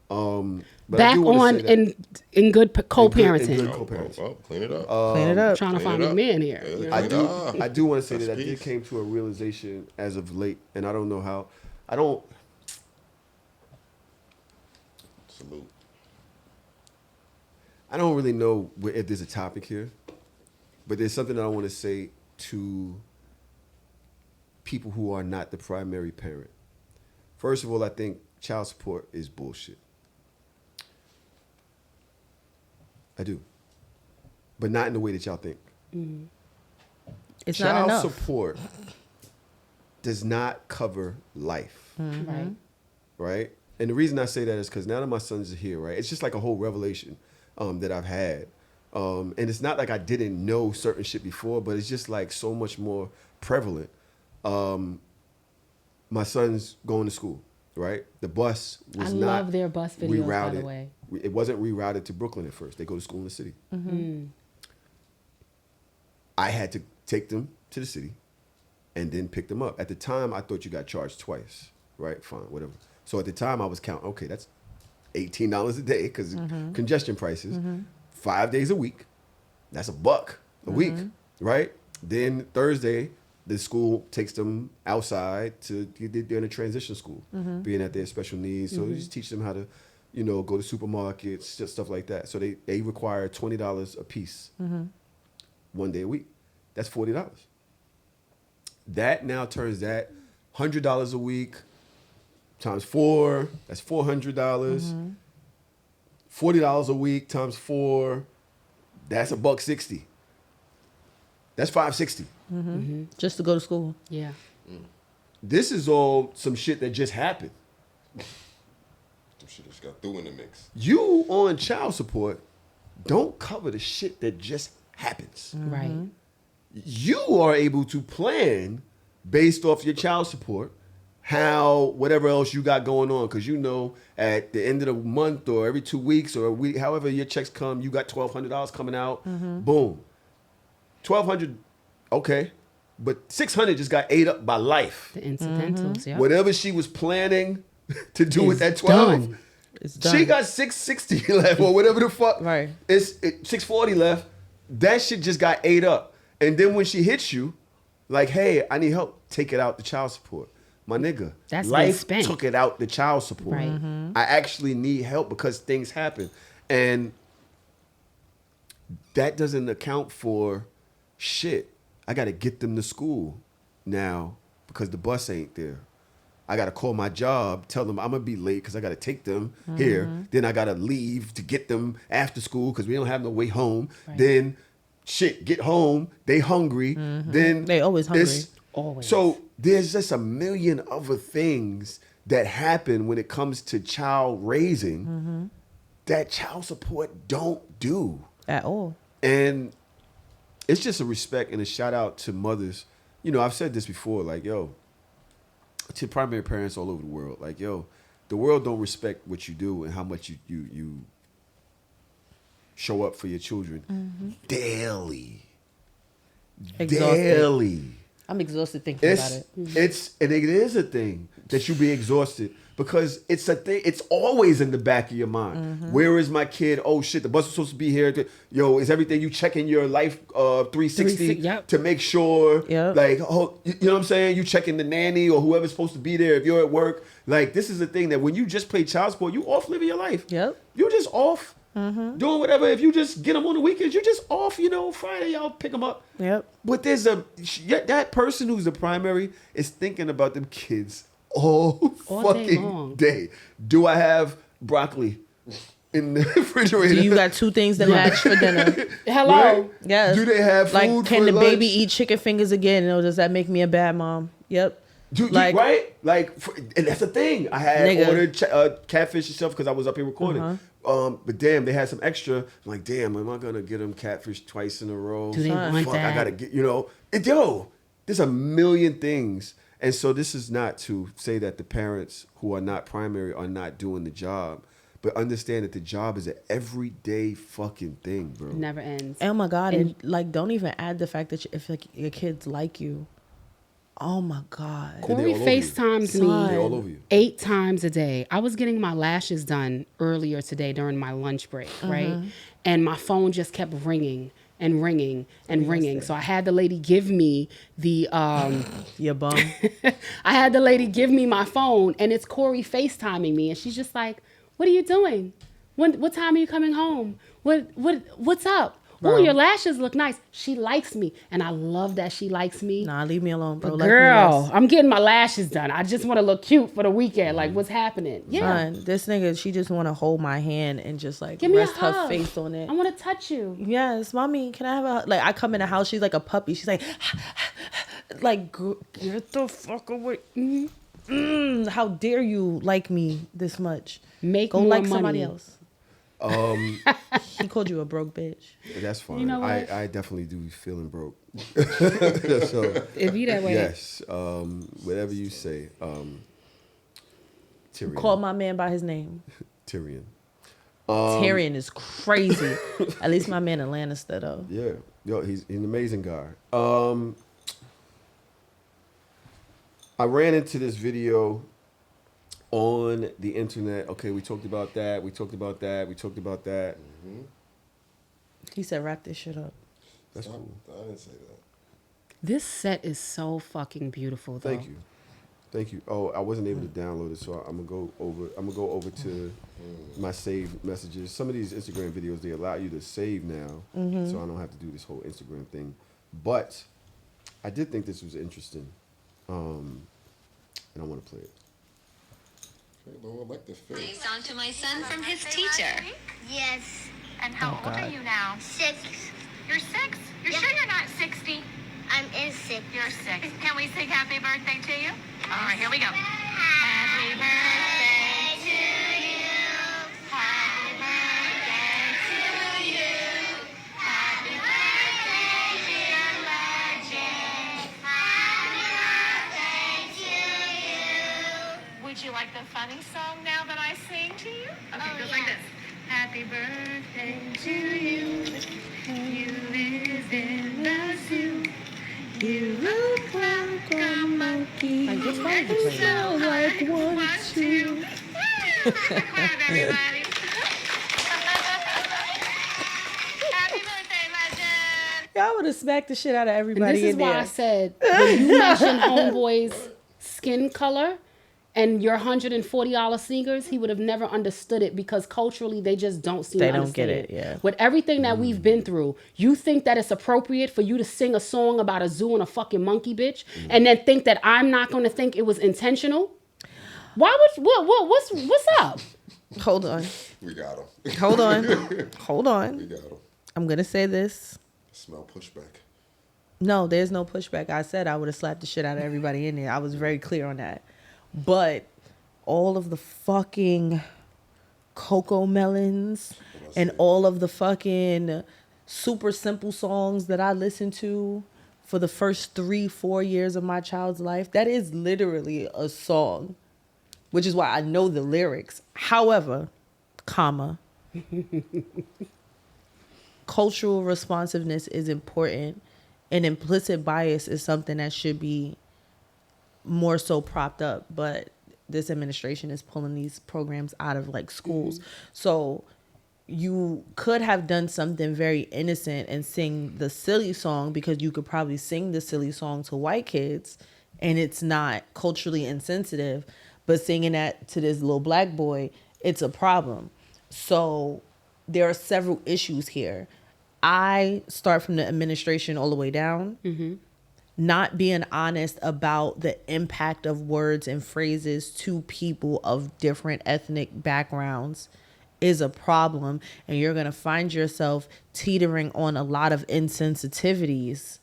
But I Back do wanna on say that- in good in co-parenting. good Oh, co-parenting. well, clean it up. Clean it up. Trying to Clean find it a up. man here. Yeah, you know? I do want to say That's that I did peace. came to a realization as of late, and I don't know how. Salute. I don't really know if there's a topic here, but there's something that I want to say to people who are not the primary parent. First of all, I think child support is bullshit. I do. But not in the way that y'all think. It's not Child enough. support does not cover life. Right. Right? And the reason I say that is because now that my sons are here, right? It's just like a whole revelation that I've had. And it's not like I didn't know certain shit before, but it's just like so much more prevalent. My son's going to school, right? The bus was I not love their bus videos, by the rerouted. way. It wasn't rerouted to Brooklyn at first. They go to school in the city. I had to take them to the city and then pick them up. At the time, I thought you got charged twice, right? Fine, whatever. So at the time, I was counting, okay, that's $18 a day because congestion prices, 5 days a week. That's $1 a week, right? Then Thursday, the school takes them outside they're in a transition school, being that they're special needs. So you just teach them how to, go to supermarkets, just stuff like that. So they require $20 a piece, 1 day a week. That's $40. That now turns that $100 a week times 4, that's $400. $40 a week times 4, that's $160. That's $560. Just to go to school. Yeah. This is all some shit that just happened. Some shit just got through in the mix. You on child support don't cover the shit that just happens. Right. You are able to plan based off your child support, how whatever else you got going on, because at the end of the month or every 2 weeks or a week, however your checks come, you got $1,200 coming out. Boom, $1,200, okay, but $600 just got ate up by life. The incidentals, yeah. Whatever she was planning to do with that 12, done. It's done. she got $660 left or whatever the fuck. Right. It's $640 left. That shit just got ate up. And then when she hits you, like, hey, I need help, take it out the child support. My nigga, That's been life spent. took it out the child support. Right. I actually need help because things happen. And that doesn't account for shit. I got to get them to school now because the bus ain't there. I got to call my job, tell them I'm going to be late because I got to take them here. Then I got to leave to get them after school because we don't have no way home. Right. Then, shit, get home. They hungry. Then They always hungry. Always. So there's just a million other things that happen when it comes to child raising that child support don't do. At all. And it's just a respect and a shout out to mothers. I've said this before, like, yo, to primary parents all over the world, like, yo, the world don't respect what you do and how much you show up for your children daily. Exhausted. Daily. I'm exhausted thinking about it. And it is a thing that you be exhausted because it's a thing. It's always in the back of your mind. Where is my kid? Oh shit, the bus is supposed to be here. Yo, is everything you checking your life 360 Yep. to make sure? Yep. Like, oh, you know what I'm saying? You checking the nanny or whoever's supposed to be there if you're at work. Like, this is the thing that when you just play child support, you off living your life. Yep. You just off doing whatever. If you just get them on the weekends, you just off. Friday y'all pick them up. Yep. But there's that person who's the primary is thinking about them kids all fucking day. Do I have broccoli in the refrigerator? Do you got 2 things that match for dinner? Hello. Right? Yes. Do they have food Like, can for the lunch? baby eat chicken fingers again? Or does that make me a bad mom? Yep. Right? Like, and that's the thing. I had Nigga. ordered catfish and stuff because I was up here recording. But damn, they had some extra. I'm like, damn, am I gonna get them catfish twice in a row? Do they want Fuck, that? I gotta get, there's a million things. And so this is not to say that the parents who are not primary are not doing the job, but understand that the job is an everyday fucking thing, bro. Never ends. Oh my God. And like, don't even add the fact that if like, your kids like you. Oh my God. Corey all over you. FaceTimes They all over me you. 8 times a day. I was getting my lashes done earlier today during my lunch break, right? And my phone just kept ringing and ringing and ringing. So I had the lady give me the Your bum. I had the lady give me my phone, and it's Corey FaceTiming me, and she's just like, "What are you doing? What time are you coming home? What's up? Oh, your lashes look nice." She likes me, and I love that she likes me. Nah, leave me alone, bro. But Let me girl, rest. I'm getting my lashes done. I just want to look cute for the weekend. Like, what's happening? Yeah. Son, this nigga, she just want to hold my hand and just like Give me rest a hug. her face on it. I want to touch you. Yes, mommy, can I have a, like, I come in the house, she's like a puppy. She's like, like, get the fuck away. How dare you like me this much? Go more like money. somebody else. He called you a broke bitch. That's fine. You know what? I definitely do be feeling broke. So It be that way. yes, whatever you say, Tyrion. Call my man by his name. Tyrion. Tyrion is crazy. At least my man in Lannister though. Yeah, yo, he's an amazing guy. I ran into this video on the internet. Okay, we talked about that. We talked about that. We talked about that. Mm-hmm. He said, "Wrap this shit up." That's cool. I didn't say that. This set is so fucking beautiful, though. Thank you. Oh, I wasn't able to download it, so I'm gonna go over to my saved messages. Some of these Instagram videos, they allow you to save now, so I don't have to do this whole Instagram thing. But I did think this was interesting, and I want to play it. Okay, Lola, like the face. Song to my son from his teacher. Yes. And how old are you now? 6. You're 6? You're Yep. sure you're not 60? I'm in 6. You're 6. Can we sing happy birthday to you? All right, here we go. Happy birthday to you. Happy birthday to you. Happy birthday, dear legend. Happy birthday to you. Would you like the funny song now that I sing to you? Okay, it goes like this. Happy birthday to you. You live in the zoo. You look like a monkey. Like, which one is it? So like 1, 2. Everybody. Happy birthday, legend. Y'all would have smacked the shit out of And everybody this is in why there. I said, when you mentioned Homeboy's skin color and your $140 sneakers, he would have never understood it because culturally they just don't seem They to don't get understand it, yeah. With everything that we've been through, you think that it's appropriate for you to sing a song about a zoo and a fucking monkey bitch and then think that I'm not going to think it was intentional? Why would what's up? Hold on. We got him. Hold on. Hold on. We got him. I'm going to say this. Smell pushback. No, there's no pushback. I said I would have slapped the shit out of everybody in there. I was very clear on that. But all of the fucking cocoa melons and all of the fucking super simple songs that I listened to for the first 3-4 years of my child's life, that is literally a song, which is why I know the lyrics. However, cultural responsiveness is important, and implicit bias is something that should be more so propped up, but this administration is pulling these programs out of like schools. So you could have done something very innocent and sing the silly song, because you could probably sing the silly song to white kids and it's not culturally insensitive, but singing that to this little black boy, it's a problem. So there are several issues here. I start from the administration all the way down. Not being honest about the impact of words and phrases to people of different ethnic backgrounds is a problem. And you're going to find yourself teetering on a lot of insensitivities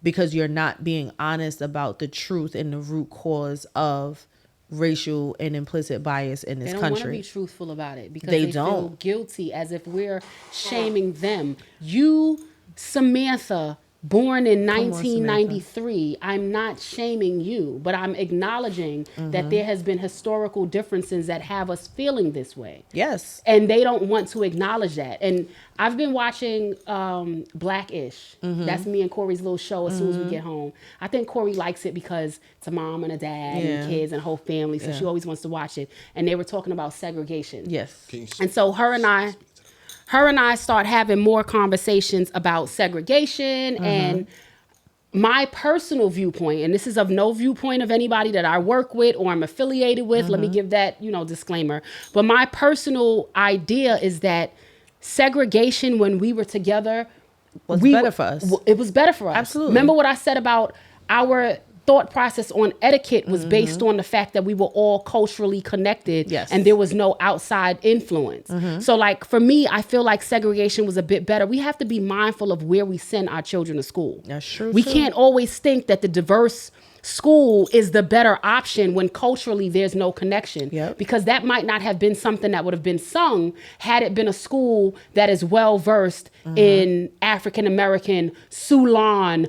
because you're not being honest about the truth and the root cause of racial and implicit bias in this They don't want to country. be truthful about it because They they feel don't. guilty, as if we're shaming them. You, Samantha, born in on, 1993, I'm not shaming you, but I'm acknowledging that there has been historical differences that have us feeling this way. Yes. And they don't want to acknowledge that. And I've been watching Black-ish. That's me and Corey's little show as soon as we get home. I think Corey likes it because it's a mom and a dad and kids and a whole family, so she always wants to watch it. And they were talking about segregation. Yes. And so her and I start having more conversations about segregation and my personal viewpoint, and this is of no viewpoint of anybody that I work with or I'm affiliated with. Let me give that, disclaimer. But my personal idea is that segregation when we were together Was better for us. It was better for us. Absolutely. Remember what I said about our thought process on etiquette was based on the fact that we were all culturally connected and there was no outside influence. So like for me, I feel like segregation was a bit better. We have to be mindful of where we send our children to school. That's true. We can't always think that the diverse school is the better option when culturally there's no connection. Because that might not have been something that would have been sung had it been a school that is well versed in African American, Sulan,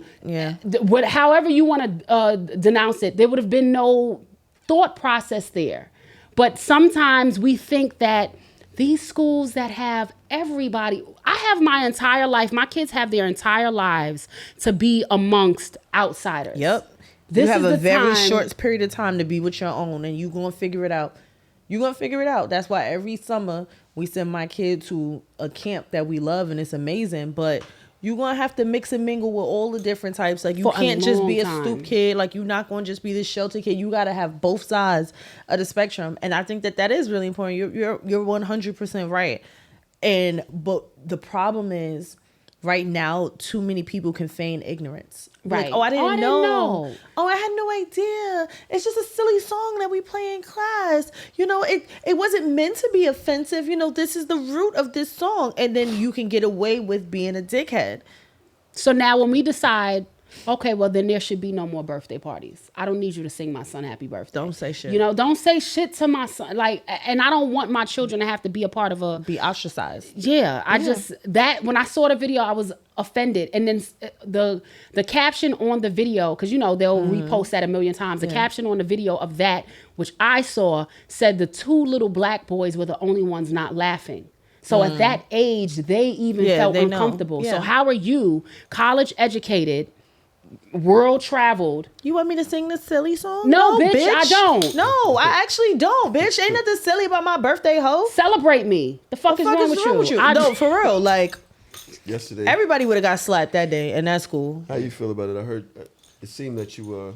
however you want to denounce it. There would have been no thought process there. But sometimes we think that these schools that have everybody, I have my entire life, my kids have their entire lives to be amongst outsiders. Yep. This you have is a the very time- short period of time to be with your own, and you're going to figure it out. You're going to figure it out. That's why every summer we send my kid to a camp that we love, and it's amazing. But you're going to have to mix and mingle with all the different types. Like, you For a can't just be a long stoop time. kid. Like, you're not going to just be this shelter kid. You got to have both sides of the spectrum. And I think that is really important. You're 100% right. But the problem is, right now, too many people can feign ignorance. Right. Like, oh, I didn't know. know. Oh, I had no idea. It's just a silly song that we play in class. You know, it wasn't meant to be offensive. You know, this is the root of this song. And then you can get away with being a dickhead. So now when we decide, okay, well, then there should be no more birthday parties. I don't need you to sing my son happy birthday. Don't say shit. You know, don't say shit to my son. Like, and I don't want my children to have to be a part of a... Be ostracized. Yeah, when I saw the video, I was offended. And then the caption on the video, because, you know, they'll repost that a million times. The caption on the video of that, which I saw, said the two little black boys were the only ones not laughing. So at that age, they even felt they know. uncomfortable. Yeah. So how are you, college educated, world traveled? You want me to sing this silly song? No, bitch, I don't. No, I actually don't, bitch. Ain't nothing silly about my birthday, ho. Celebrate me. The fuck is wrong with you? No, for real. Like, Yesterday, everybody would have got slapped that day, and that's cool. how you feel about it? I heard it seemed that you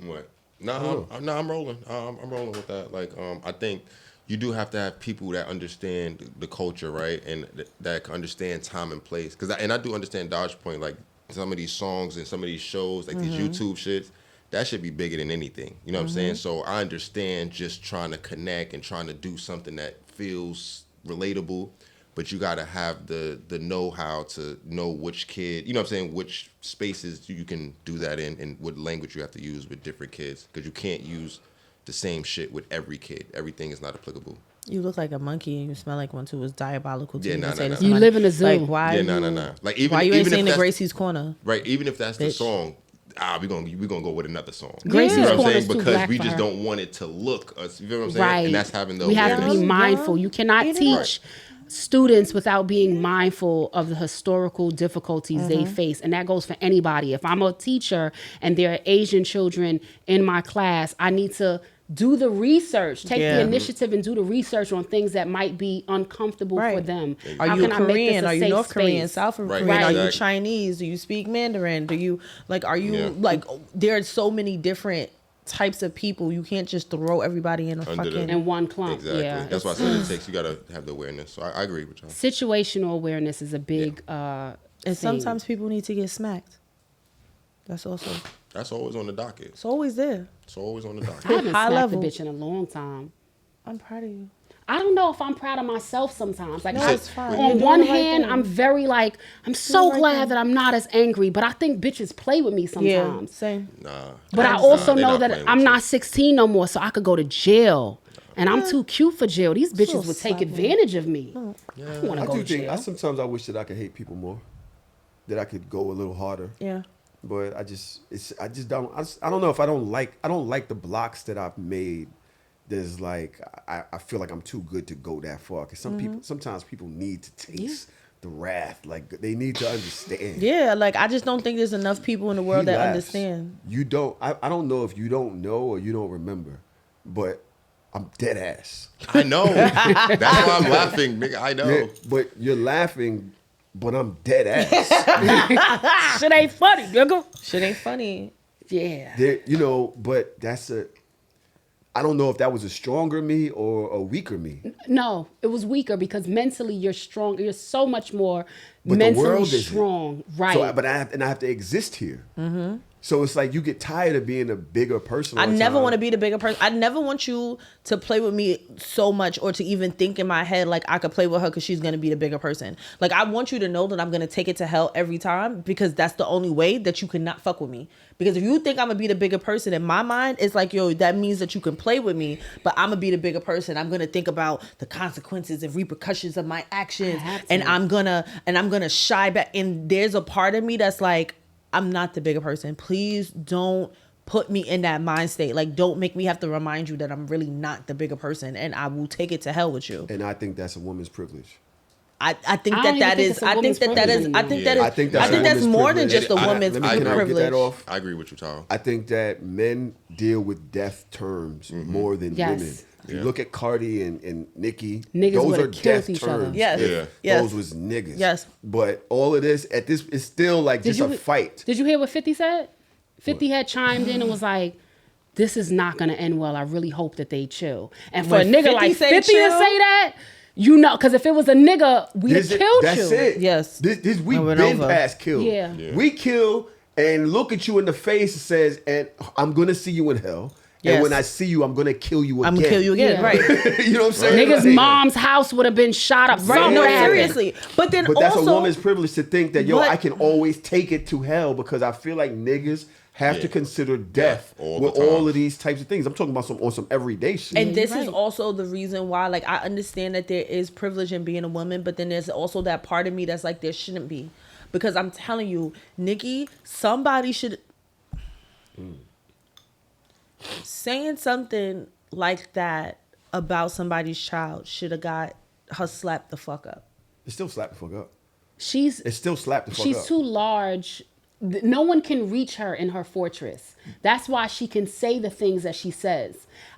What? No, I'm rolling. I'm rolling with that. Like, I think you do have to have people that understand the culture, right, and that can understand time and place. And I do understand Dodge Point. Like, some of these songs and some of these shows, like these YouTube shits, that should be bigger than anything. You know what I'm saying? So I understand just trying to connect and trying to do something that feels relatable, but you got to have the know-how to know which kid, you know what I'm saying, which spaces you can do that in and what language you have to use with different kids, because you can't use the same shit with every kid. Everything is not applicable. You look like a monkey and you smell like one too. It's diabolical to Yeah, even nah, say nah, to nah. You somebody. live in a zoo. Like, why? Yeah, you, Like, even why you ain't even saying if the that's Gracie's Corner? right, even if that's the Bitch. song, we're gonna go with another song. Gracie's You know what I'm Corner saying? is too Because black we for just her. don't want it to look us. You know what I'm saying? Right. And that's having the We have awareness. to be mindful. You cannot Eat it teach students without being mindful of the historical difficulties they face. And that goes for anybody. If I'm a teacher and there are Asian children in my class, I need to do the research, take the initiative and do the research on things that might be uncomfortable for them. Are How you can I make this Korean? a Are you safe North Korean? space? South Right, Korean? Are you exactly. Chinese? Do you speak Mandarin? Do you are you Yeah. like? There are so many different types of people. You can't just throw everybody in a Under the- fucking. In one clump. Exactly. Yeah. That's why I said it takes. You gotta have the awareness. So I agree with y'all. Situational awareness is a big and thing. sometimes people need to get smacked. That's always on the docket. it's always there. It's always on the docket. I haven't high smacked level. a bitch in a long time. I'm proud of you. I don't know if I'm proud of myself sometimes. Like, No, it's fine. You're on doing one the right hand, thing. I'm very like, I'm so the right glad thing. that I'm not as angry, but I think bitches play with me Yeah, sometimes. same. Nah. But I also they know not that playing with I'm you. not 16 no more, so I could go to jail. And I'm too cute for jail. These bitches So would take sloppy. advantage of me. I don't want I to go do to think jail. sometimes I wish that I could hate people more, that I could go a little harder. Yeah. But I don't know if I don't like the blocks that I've made. There's like I feel like I'm too good to go that far. Cause sometimes people need to taste the wrath. Like they need to understand. Yeah, like I just don't think there's enough people in the world He that laughs. understand. You don't. I don't know if you don't know or you don't remember, but I'm dead ass. I know. That's why I'm laughing, nigga. I know. Yeah, but you're laughing, but I'm dead ass. Shit ain't funny, nigga. Shit ain't funny. Yeah. But I don't know if that was a stronger me or a weaker me. No, it was weaker because mentally you're strong. You're so much more But the mentally world isn't. strong. Right. So, but I have to exist here. Mm-hmm. So it's like you get tired of being a bigger person. I never want to be the bigger person. I never want you to play with me so much or to even think in my head like I could play with her because she's going to be the bigger person. Like I want you to know that I'm going to take it to hell every time because that's the only way that you cannot fuck with me. Because if you think I'm going to be the bigger person in my mind, it's like, yo, that means that you can play with me, but I'm going to be the bigger person. I'm going to think about the consequences and repercussions of my actions and I'm going to shy back. And there's a part of me that's like, I'm not the bigger person. Please don't put me in that mind state. Like, don't make me have to remind you that I'm really not the bigger person, and I will take it to hell with you. And I think that's a woman's privilege. I think that's more than just a woman's Can I get privilege. that off? I agree with you, Tahoe. I think that men deal with death terms more than women. If you look at Cardi and Nicki, Niggas those would've are killed death each terms. other. Yes. Those was niggas. Yes. But all of this it's still like just a fight. Did you hear what 50 said? 50 had chimed in and was like, this is not going to end well. I really hope that they chill. And for When a nigga 50 like say 50 to chill? say that, you know, because if it was a nigga, we'd have killed That's you. it. Yes. This we Over and been over. past kill. Yeah. We kill and look at you in the face and says, and I'm gonna see you in hell. Yes. And when I see you, I'm gonna kill you again. I'm gonna kill you again, Yeah. right? You know what I'm saying? Nigga's Like, mom's house would have been shot up. Right? Something No, would have happened. seriously. But then But that's also, a woman's privilege to think that, yo, But- I can always take it to hell because I feel like niggas have to consider death all with the time. all of these types of things. I'm talking about some everyday shit. and this is Right. also the reason why, like, I understand that there is privilege in being a woman, but then there's also that part of me that's like, there shouldn't be, because I'm telling you, Nicki, somebody should saying something like that about somebody's child should have got her slapped the fuck up. It still slap the fuck up. She's It still slap the fuck up. she's too large. No one can reach her in her fortress. That's why she can say the things that she says.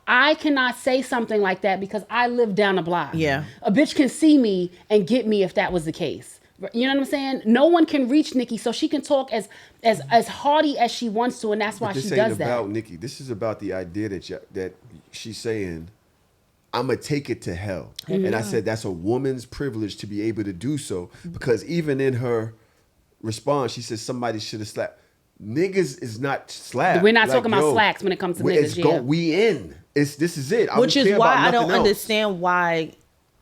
I cannot say something like that because I live down the block. Yeah. A bitch can see me and get me if that was the case. You know what I'm saying? No one can reach Nicki, so she can talk as hardy as she wants to, and that's why But she this ain't does that. about Nicki. This is about the idea that she's saying, I'm gonna take it to hell. And I said that's a woman's privilege to be able to do so, because even in her response, she says somebody should have slapped. Niggas is not slapped. We're not talking about slacks when it comes to niggas, yeah. We in. This is it. Which is why I don't else. understand why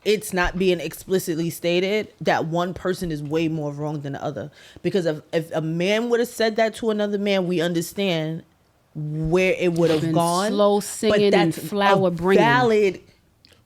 it's not being explicitly stated that one person is way more wrong than the other. Because if a man would have said that to another man, we understand where it would have Been gone. slow singing and flower bringing. valid.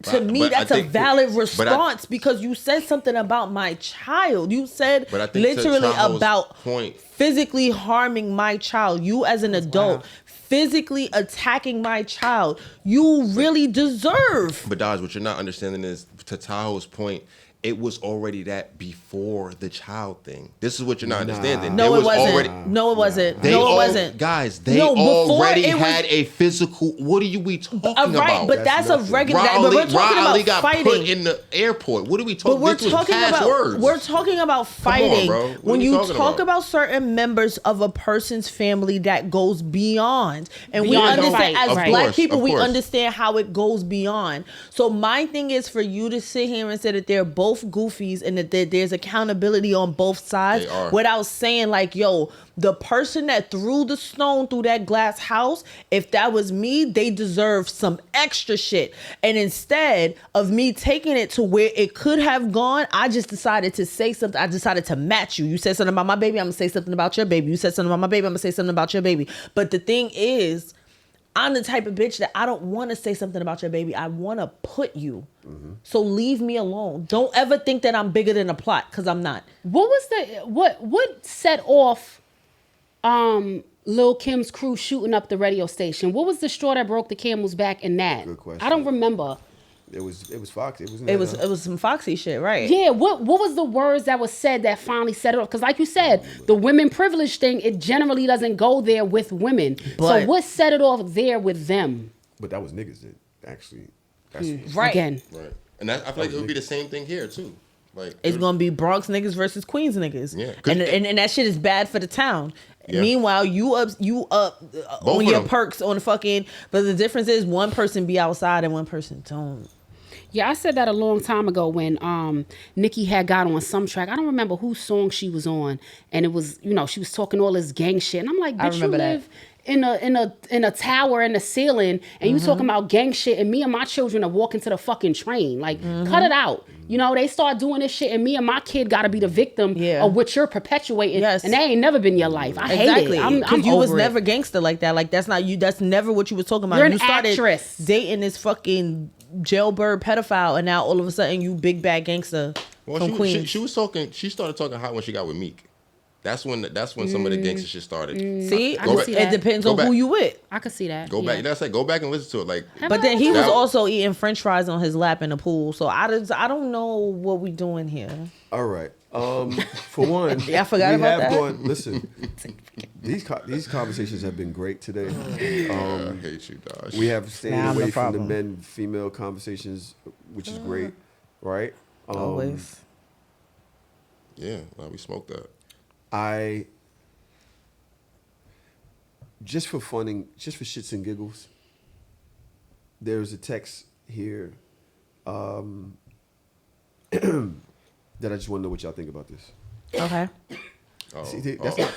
To me, but I that's a think- valid but I- response because you said something about my child. You said But I think to literally Tahoe's about point- physically harming my child. You as an adult physically attacking my child. You really deserve. But Dodge, what you're not understanding is, to Tahoe's point, it was already that before the child thing. This is what you're not understanding. No, There it wasn't. already- No, it wasn't. They No, it all- wasn't. Guys, they No, before already it was- had a physical. What are we talking Right, about? but that's a nothing. regular. But we're talking Raleigh about got fighting. put in the airport. What are we talking? But we're This was talking past about words. we're talking about on, fighting. bro. What When are we you talking talk about? about certain members of a person's family, that goes beyond. And we Beyond the understand fight, as right. black course, people, of we course. understand how it goes beyond. So my thing is for you to sit here and say that they're both goofies and that there's accountability on both sides They are. without saying like, yo, the person that threw the stone through that glass house, if that was me, they deserve some extra shit. And instead of me taking it to where it could have gone, I just decided to say something. I decided to match you. You said something about my baby, I'm gonna say something about your baby. You said something about my baby, I'm gonna say something about your baby. But the thing is, I'm the type of bitch that I don't want to say something about your baby. I want to put you. So leave me alone. Don't ever think that I'm bigger than a plot, because I'm not. What was what set off Lil Kim's crew shooting up the radio station? What was the straw that broke the camel's back in that? Good question. I don't remember. It was Fox. It It was some foxy shit, right? Yeah, what was the words that was said that finally set it off? Because like you said, the women privilege thing, it generally doesn't go there with women. But- so what set it off there with them? But that was niggas that actually. That's Right. Again. Right, and I feel like it would be the same thing here too. Like It's gonna be Bronx niggas versus Queens niggas. Yeah. And that shit is bad for the town. Yeah. Meanwhile, you up Both on of your them. perks on the fucking. But the difference is one person be outside and one person don't. Yeah, I said that a long time ago when Nicki had got on some track. I don't remember whose song she was on, and it was, you know, she was talking all this gang shit, and I'm like, bitch, you remember that. live in a tower in the ceiling, and you talking about gang shit, and me and my children are walking to the fucking train. Like, cut it out. You know, they start doing this shit, and me and my kid got to be the victim Yeah. of what you're perpetuating. Yes. And that ain't never been your life. I hate Exactly. it. I'm you was over it. never gangster like that. Like that's not you. That's never what you was talking about. You're an you started actress. dating this fucking jailbird pedophile, and now all of a sudden you big bad gangster from Queens. She was talking. She started talking hot when she got with Meek. That's when some of the gangster shit started. See, see it that. depends Go on back. who you with. I could see that. Go back. That's like go back and listen to it. Like, But then he was That- also eating French fries on his lap in the pool. So I don't know what we doing here. All right. For one, Yeah, I forgot about that. Listen, these conversations have been great today. I hate you, Dodge. We have stayed Nah, I'm away the from the problem. men-female conversations, which is great, right? Always. Yeah, well, we smoked that. Just for shits and giggles, there's a text here that I just want to know what y'all think about this. Okay. See, that's not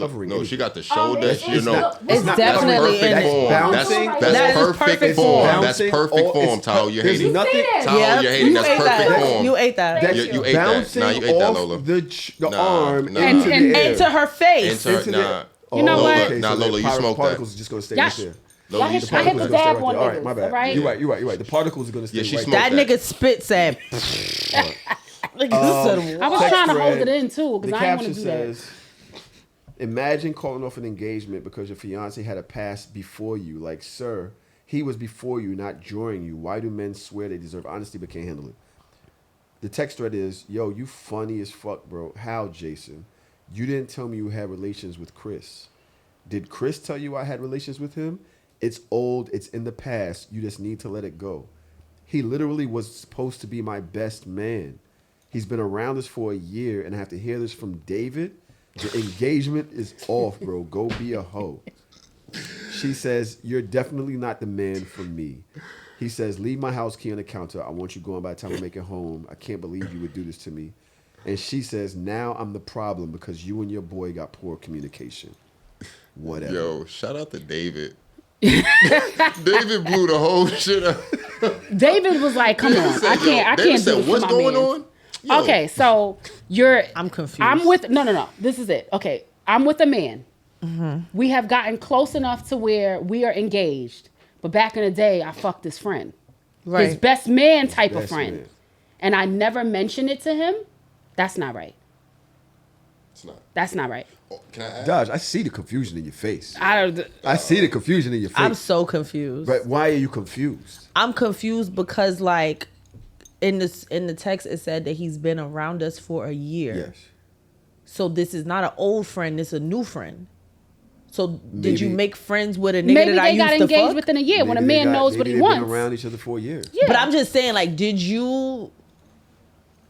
covering No, anything. she got the shoulder. it's You know, It's not definitely perfect in it. form. Bouncing. That's That is perfect perfect form. form. That's perfect form, Tahoe. You're There's hating. nothing. Tahoe, Yeah, you're hating. you That's ate perfect that. form. You ate that. That's You ate that. bouncing Nah, you ate that, off Lola. the Nah, arm nah. into And- the air. Into her face. Enter, nah. You know Lola, what? Okay, nah, so Lola, the you smoked particles that. are just going to stay Yeah. right there. Lola, I you hit smoked the Particles that. are dab gonna on stay right there. All right, my niggas, bad. all right? You're right. The particles are going to stay Yeah, she right smoked there. That that. nigga spit said. Nigga said, I was Text trying to hold thread, it in too The because I didn't want caption to do that. says, imagine calling off an engagement because your fiance had a past before you. Like, sir, he was before you, not during you. Why do men swear they deserve honesty but can't handle it? The text thread is, yo, you funny as fuck, bro. How, Jason? You didn't tell me you had relations with Chris. Did Chris tell you I had relations with him? It's old. It's in the past. You just need to let it go. He literally was supposed to be my best man. He's been around us for a year, and I have to hear this from David. The engagement is off, bro. Go be a hoe. She says, you're definitely not the man for me. He says, leave my house key on the counter. I want you gone by the time I make it home. I can't believe you would do this to me. And she says, now I'm the problem because you and your boy got poor communication. Whatever. Yo, shout out to David. David blew the whole shit up. David was like, "Come on, I can't David do said, this for what's my going mans." on? Yo, Okay, so you're. I'm confused. I'm with no. This is it. Okay, I'm with a man. We have gotten close enough to where we are engaged. But back in the day, I fucked his friend, his Right. best man type of best friend, man. and I never mentioned it to him. That's not right. It's not. That's not right. Oh, can I ask? Dodge, I see the confusion in your face. I I see the confusion in your face. I'm so confused. But why are you confused? I'm confused because like in the text it said that he's been around us for a year. Yes. So this is not an old friend, it's a new friend. So did you Maybe- make friends with a nigga maybe that I they got used to engaged fuck? within a year when a Maybe they man knows what maybe he they've wants. been around each other for a year. Yeah. But I'm just saying, like, did you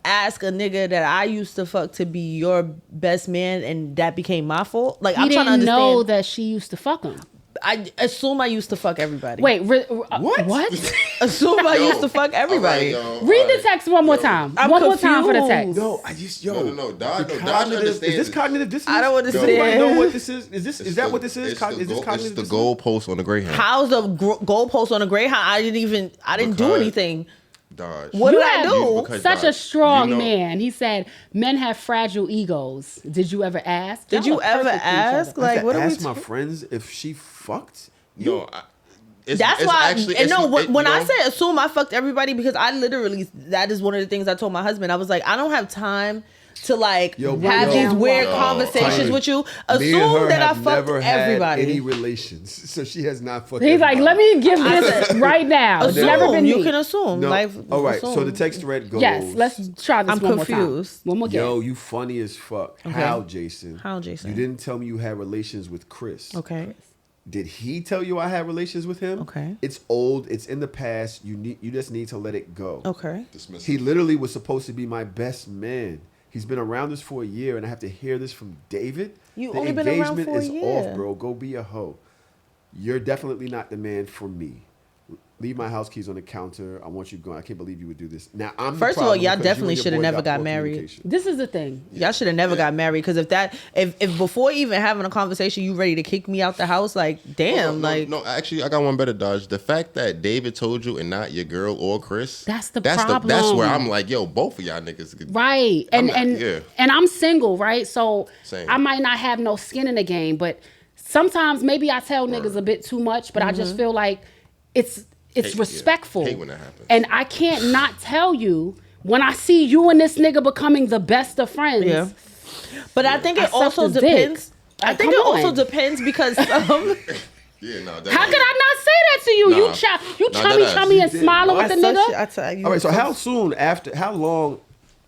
ask a nigga that I used to fuck to be your best man and that became my fault? Like, He I'm trying to didn't know understand. that she used to fuck him. I assume I used to fuck everybody. Wait, What? What? Assume I Yo, used to fuck everybody. all right, yo, Read all the right. text one more time. I'm One more time for the text. confused. No, I just No, Dodge the understands Is this it. cognitive dissonance? I don't Does understand. anybody know what this is? Is It's that the- what this is? it's Is the this goal- cognitive It's the dissonance? goalpost on the Greyhound. How's the goalpost on the Greyhound? I didn't do Because- anything. Dodge. What You did I have do? because Such a Dodge, strong you know- man. He said, men have fragile egos. Did you ever ask? Did Y'all you are ever perfect for each other. ask? Like, I what are we? ask my friends if she fucked. No, That's it's why. Actually, And no, it's- when you I know, say assume I fucked everybody, because I literally, that is one of the things I told my husband. I was like, I don't have time to like Yo, have yo, these weird yo, conversations Tiny, with you. Me and Assume her that I have fucked never had everybody. any relations, so she has not fucked. He's like, let everybody. me give this right now. It's assume. never been You me. can assume. No. Like, All right. assume. So the text thread goes. Yes, let's try this I'm one more confused. time. One more game. Yo, you funny as fuck. How, Jason? How, Jason? You didn't tell me you had relations with Chris. Okay. Did he tell you I had relations with him? Okay. It's old. It's in the past. You just need to let it go. Okay. dismiss He it. literally was supposed to be my best man. He's been around us for a year, and I have to hear this from David. You the only been around engagement for a is year. off, bro. Go be a hoe. You're definitely not the man for me. Leave my house keys on the counter. I want you going. I can't believe you would do this. Now I'm. the First of all, problem y'all because you definitely and your shoulda boy never got poor married. communication. This is the thing. Y'all should have never got married, because if before even having a conversation, you ready to kick me out the house, like damn, No, like no, actually, I got one better, Dodge. The fact that David told you and not your girl or Chris. That's the that's problem. That's where I'm like, yo, both of y'all niggas. Right. I'm And not- yeah. and I'm single, right? So Same. I might not have no skin in the game, but sometimes maybe I tell niggas a bit too much, but I just feel like it's Hate, yeah. respectful. Hate when that happens. And I can't not tell you when I see you and this nigga becoming the best of friends. Yeah. But I think I it also sucked his dick. depends. I Like, think come it also on. depends because Yeah, no. How could I not say that to you? Nah. You Nah, chummy that and ass. smiling with the nigga. I tell you. All right, so how long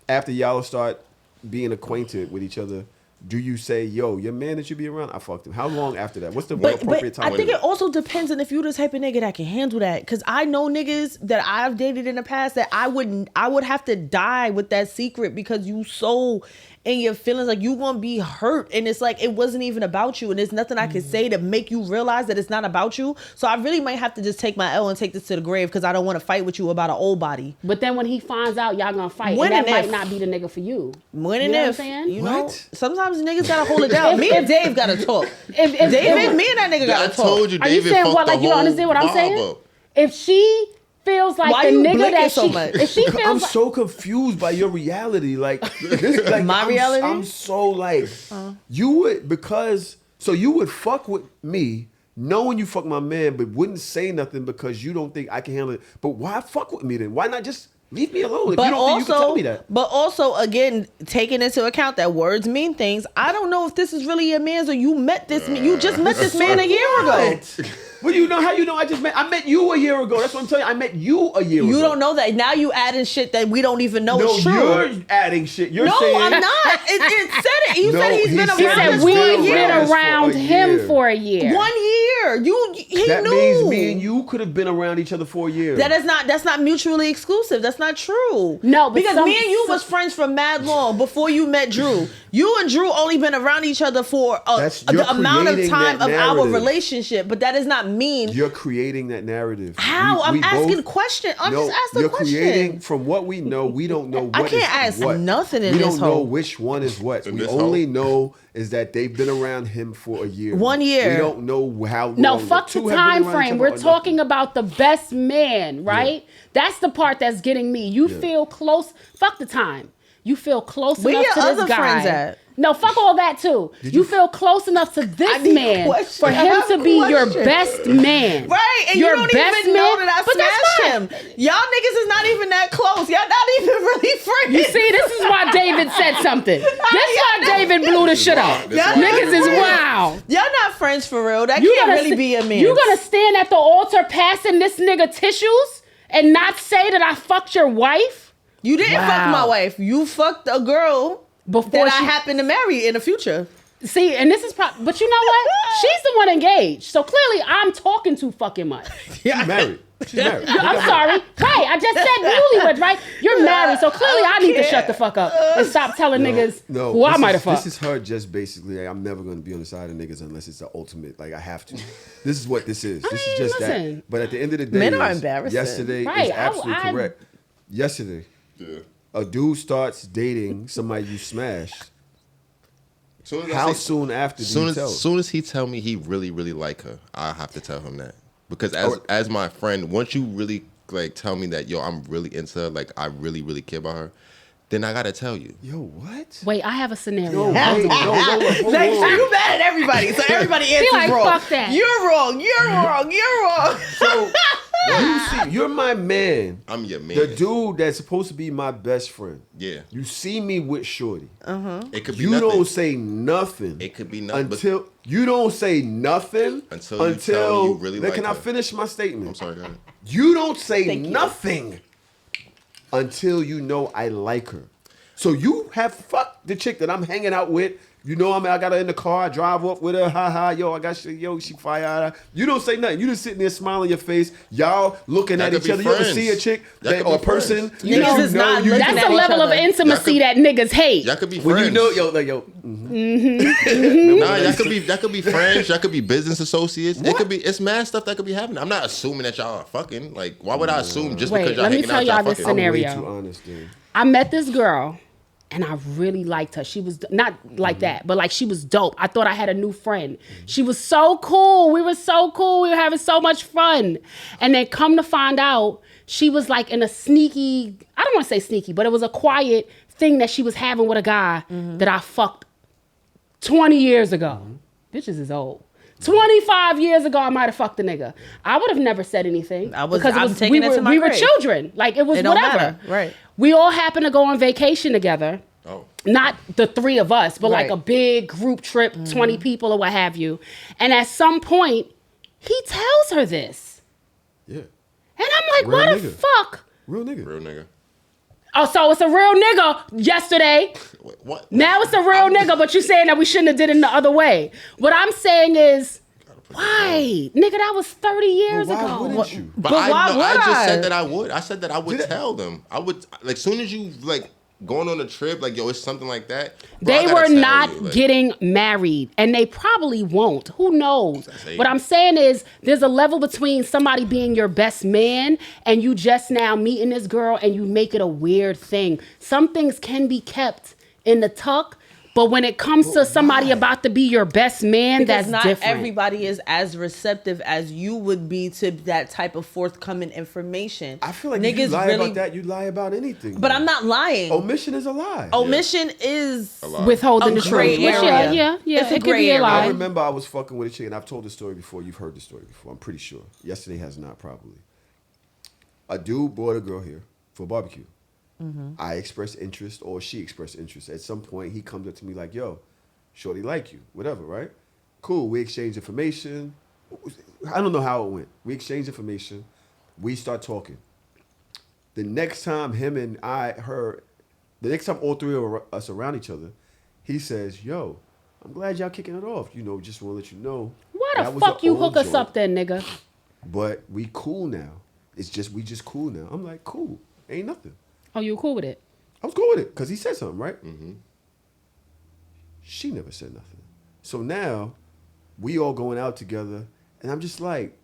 after y'all start being acquainted with each other do you say, yo, your man that you be around, I fucked him? How long after that? What's the appropriate time? I think it also depends on if you the type of nigga that can handle that. Because I know niggas that I've dated in the past that I would have to die with that secret because you so in your feelings, like you gonna be hurt, and it's like it wasn't even about you, and there's nothing I can say to make you realize that it's not about you. So I really might have to just take my L and take this to the grave because I don't want to fight with you about an old body. But then when he finds out y'all gonna fight, When and that and might if. not be the nigga for you. When You and know what I'm if, saying? you know, What? sometimes niggas gotta hold it down. Me and Dave gotta talk. If David, me and that nigga I gotta talk. told you, Are you David saying fucked what? Like the you don't whole understand what I'm vibe saying? up. If she feels like Why the you nigga blinking that so she, much? if she feels I'm like, so confused by your reality. Like, this, like My reality? I'm so like, you would, because, so you would fuck with me knowing you fuck my man, but wouldn't say nothing because you don't think I can handle it. But why fuck with me then? Why not just leave me alone? If you don't think you can tell me that. But also, again, taking into account that words mean things, I don't know if this is really your man's or you met this man. You just met this man a year ago. Well, you know how you know I met you a year ago. That's what I'm telling you. I met you a year ago. You don't know that. Now you adding shit that we don't even know is true. You're adding shit. You're No, saying, I'm not. It said it. You No, said he's he been said he around said us we've for a been year. around for a him year. for a year. 1 year. He that knew. means me and you could have been around each other for a year. That's not mutually exclusive. That's not true. No, but because me and you was friends for mad long before you met Drew. You and Drew only been around each other for You're the amount of creating time that of our narrative. relationship, but that does not mean You're creating that narrative. how. We I'm asking both- question. I'm No, just asking you're a question. creating from what we know. We don't know what I can't is ask what. nothing in we this don't know hole. which one is what. In We this only hole? know is that they've been around him for a year. 1 year. We don't know how long. No, fuck the two have been time around each frame. other We're or nothing. talking about the best man, right? That's the part that's getting me. You feel close. Fuck the time. You feel close Where enough your to this other guy. friends at? No, fuck all that too. You feel close enough to this need man questions. for I him have to be your questions. best man. Right, and your you don't best even know that I but that's smashed fine. him. Y'all niggas is not even that close. Y'all not even really friends. You see, this is why David said something. This is why David blew the shit up. That's why Niggas is David- wild. Y'all not friends for real. That You can't gonna really st- be a man. You gonna stand at the altar passing this nigga tissues and not say that I fucked your wife? You didn't fuck Wow. my wife. You fucked a girl Before that she- I happen to marry in the future. See, and this is but you know what? She's the one engaged. So clearly I'm talking too fucking much. She's married. She's married. I'm sorry. Right, I just said newlywed, right? You're married, so clearly I need to shut the fuck up and stop telling niggas who I this might is- have fucked. This is her just basically, like, I'm never going to be on the side of niggas unless it's the ultimate. Like, I have to. This is what this is. This is just listen. that. But at the end of the day, Men are embarrassing. yesterday Right, is I- absolutely I- correct. Yesterday, Yeah. a dude starts dating somebody you smashed. Soon as I How say- soon after do you tell? Soon as he tell me he really, really like her, I have to tell him that. Because Oh. as my friend, once you really like tell me that, yo, I'm really into her, like I really, really care about her, then I gotta tell you. Yo, what? Wait, I have a scenario. No, wait, no, hold Like, on. you mad at everybody, so everybody answers like, wrong. fuck that. You're wrong. You're wrong. You're wrong. So, you see, you're my man. I'm your man. The dude that's supposed to be my best friend. Yeah. You see me with Shorty. It could be You nothing. don't say nothing. It could be nothing, but- until you don't say nothing Until you tell me you really Then like can I her. finish my statement? I'm sorry, go ahead. You don't say Thank you. nothing until you know I like her. So you have fucked the chick that I'm hanging out with. You know, I got her in the car. I drive up with her. Ha ha. Yo, I got shit. Yo, she fire. You don't say nothing. You just sitting there smiling your face. Y'all looking Y'all at could each be other. You ever friends. see a chick Y'all that, could or a be person? friends. that Niggas you is know not you looking That's at a each level of other. intimacy that niggas hate. Y'all could be when friends. you know, yo, like yo. Nah, y'all could be friends. Y'all could be business associates. It could be. It's mad stuff that could be happening. I'm not assuming that y'all are fucking. Like, why would I assume just Wait, because y'all let me hanging tell out, y'all y'all this fucking? scenario. I'm way too honest, dude. I met this girl and I really liked her. She was not like that, but like she was dope. I thought I had a new friend. She was so cool. We were so cool. We were having so much fun. And then come to find out, she was like in a sneaky, I don't want to say sneaky, but it was a quiet thing that she was having with a guy that I fucked 20 years ago. Bitches is old. 25 years ago, I might have fucked a nigga. I would have never said anything. I'm because taking it to my we were grave. children. Like, it was It don't whatever. matter. Right. We all happened to go on vacation together. Oh. Not the 3 of us, but like Right. a big group trip, 20 people or what have you. And at some point, he tells her this. Yeah. And I'm like, Real what the nigga. fuck? Real nigga. Real nigga. Oh, so it's a real nigga yesterday. Wait, what? Now it's a real nigga, but you're saying that we shouldn't have did it the other way. What I'm saying is, why? Nigga, that was 30 years Why ago. wouldn't you? But why I would just I? said that I would. I said that I would Did it- tell them. I would, like, soon as you, like, going on a trip, like, yo, it's something like that. Bro, They I gotta were tell not you, like, getting married, and they probably won't. Who knows? That's What I'm saying is, there's a level between somebody being your best man and you just now meeting this girl and you make it a weird thing. Some things can be kept in the tuck, but when it comes to somebody about to be your best man, Because that's not different. everybody is as receptive as you would be to that type of forthcoming information. I feel like if you lie about that, you lie about anything. But I'm not lying. Omission is a lie. Omission is Withholding a the gray truth. Which, area. yeah, It's a it could gray be a area. I lie. remember I was fucking with a chick, and I've told the story before. You've heard the story before. I'm pretty sure. Yesterday has not, probably. A dude brought a girl here for a barbecue. I expressed interest, or she expressed interest. At some point, he comes up to me like, yo, shorty like you, whatever, right? Cool, we exchange information. I don't know how it went. We exchange information. We start talking. The next time the next time all 3 of us around each other, he says, yo, I'm glad y'all kicking it off. You know, just want to let you know. Why that the was fuck an you old hook us joint, up then, nigga? But we cool now. We just cool now. I'm like, cool. Ain't nothing. Oh, you cool with it? I was cool with it because he said something, right? Mm-hmm. She never said nothing. So now we all going out together, and I'm just like,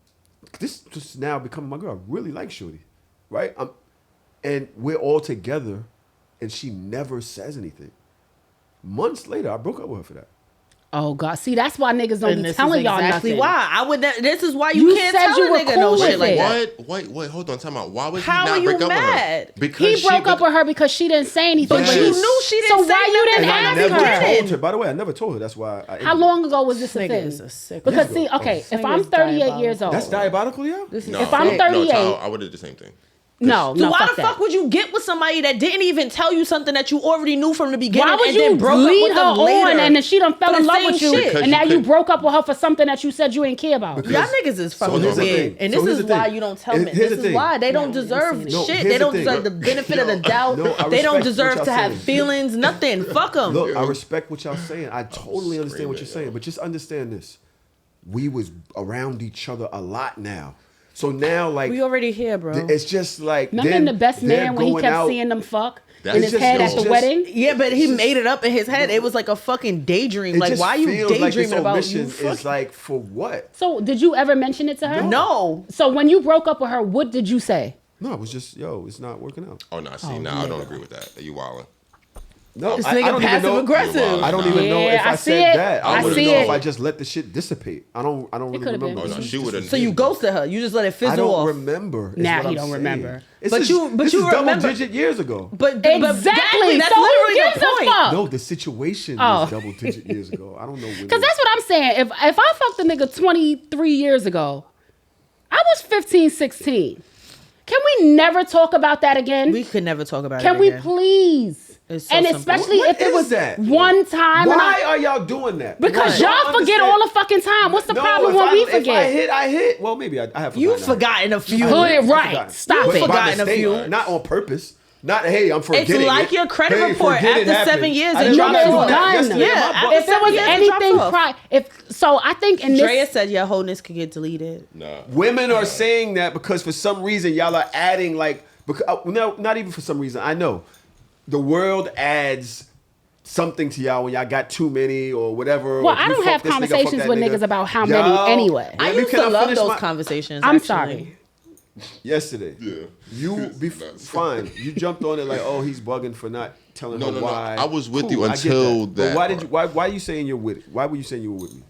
this just now becoming my girl. I really like Shorty, right? And we're all together, and she never says anything. Months later, I broke up with her for that. Oh God! See, that's why niggas don't And be this telling is y'all exactly nothing. why I would. This is why you You can't said tell you a were nigga cool no with shit like it. that. Wait, hold on, time out. Why would How he are not you break up mad? with her? Because He broke up with her because she didn't say anything. But Yes. you knew she didn't So say why you nothing didn't from ask the Never her? beginning. told her. By the way, I never told her. That's why I How long ago was this a Nigga thing? is a sick Because nigga. see, okay, if This I'm nigga's 38 years old, That's diabolical, yo? This is No, If I'm sick. 38 no, I would have did the same thing. no, So why fuck the that. fuck would you get with somebody that didn't even tell you something that you already knew from the beginning? Why would and you then broke up lead with her them later on and then she done fell for in the love same with you, shit? Because and now you you could- broke up with her for something that you said you ain't care about? Because- Y'all niggas is fucking here's the weird, thing. and So this here's is the why thing. you don't tell Here's men. the This is thing. why they don't No, deserve no, shit. here's They the don't thing. deserve the benefit of the doubt. No, I They don't respect deserve what to y'all have saying. feelings. Nothing. Fuck them. Look, I respect what y'all saying. I totally understand what you're screaming, saying, but just understand this: we was around each other a lot now. So now, like, We already here, bro. it's just like Remember then in the best they're man when he going kept out- seeing them fuck That's in his just- head it's at the just- wedding? Yeah, but he It's just- made it up in his head. It was like a fucking daydream. It Like, just why you feels like this daydreaming about omission you? is Fuck. like for what? So did you ever mention it to her? No. So when you broke up with her, what did you say? No, it was just it's not working out. Oh, no, see, I don't agree with that. You wildin'. No, This I nigga don't even passive know. aggressive. I don't even know Yeah, if I I see said it. that. I I wouldn't see know it. if I just let the shit dissipate. I don't really could've been. remember. Oh, no, she would have. So you ghosted her. You just let it I fizzle don't off. remember. is Nah, what he I'm don't saying. remember. This But is- you this is remember- double digit years ago. But Exactly. That's So who literally gives the a point. fuck? No, the situation Oh. was double digit years ago. I don't know when. Because that's what I'm saying. If I fucked a nigga 23 years ago, I was 15, 16. Can we never talk about that again? We could never talk about it. Can we again. please? It's so And simple. especially What if it is was that? one time. Why are y'all doing that? Because I y'all don't forget understand. all the fucking time. What's the No, problem if when we If I forget? hit, I hit. Well, maybe I have forgotten. You've forgotten a few. Put it I've right. forgotten. Stop But it. by Forgotten a mistake, few. Not on purpose. Not, hey, I'm forgetting It's like your credit Hey, report forget it after happened. 7 years I and didn't dropped realize off. that Done. yesterday. Yeah, My book- If it was 7 years, it dropped anything off. so I think in Drea this said your wholeness could get deleted. Nah. Women are saying that because for some reason y'all are adding no, not even for some reason. I know the world adds something to y'all when y'all got too many or whatever. Well, or I you don't fuck have this nigga, fuck conversations that with nigga. niggas about how many Y'all- anyway. I Let me- used can to I love finish those my- conversations. I'm actually. sorry. Yesterday, Yeah. you be fine. You jumped on it like, oh, he's bugging for not telling her No. why. I was with Cool, you I get until But that why did part. you? Why are you saying you're with it? Why were you saying you were with me?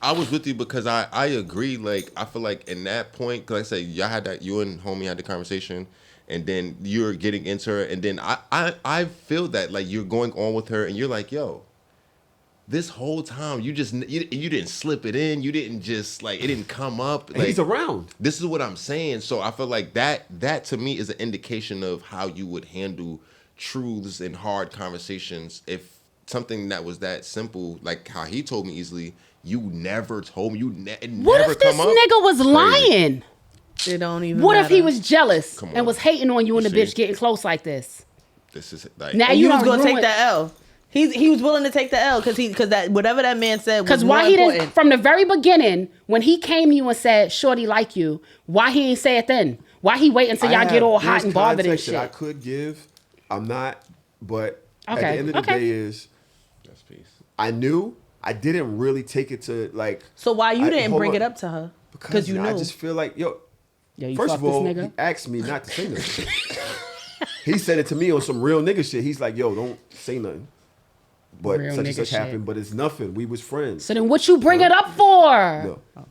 I was with you because I agree. Like, I feel like in that point, because like I said, y'all had that, you and homie had the conversation, and then you're getting into her, and then I feel that like you're going on with her, and you're like, yo, this whole time you didn't slip it in, you didn't just like it didn't come up. And Like, he's around. This is what I'm saying. So I feel like that to me is an indication of how you would handle truths and hard conversations. If something that was that simple, like how he told me easily, you never told me. It What never if this come up? nigga was lying? It don't even What if he matter. was jealous Come and on. was hating on you and the You see? bitch getting close like this? This is like Now And you you was done gonna take ruined- that L. He was willing to take the L because that whatever that man said was Because more why he important. didn't, from the very beginning, when he came to you and said, shorty like you, why he ain't say it then? Why he wait until y'all get all hot and bothered and context that I shit? could give. I'm not, but at Okay, the end of the okay. day is, that's peace. I knew I didn't really take it to like. So why you didn't hold bring on. it up to her? Because you I knew. just feel like, yo, Yeah, you first fuck of all, this he nigga. asked me not to say nothing. He said it to me on some real nigga shit. He's like, yo, don't say nothing. But Real such and nigga such shit. happened, but it's nothing. We was friends. So then what you bring it up for? No.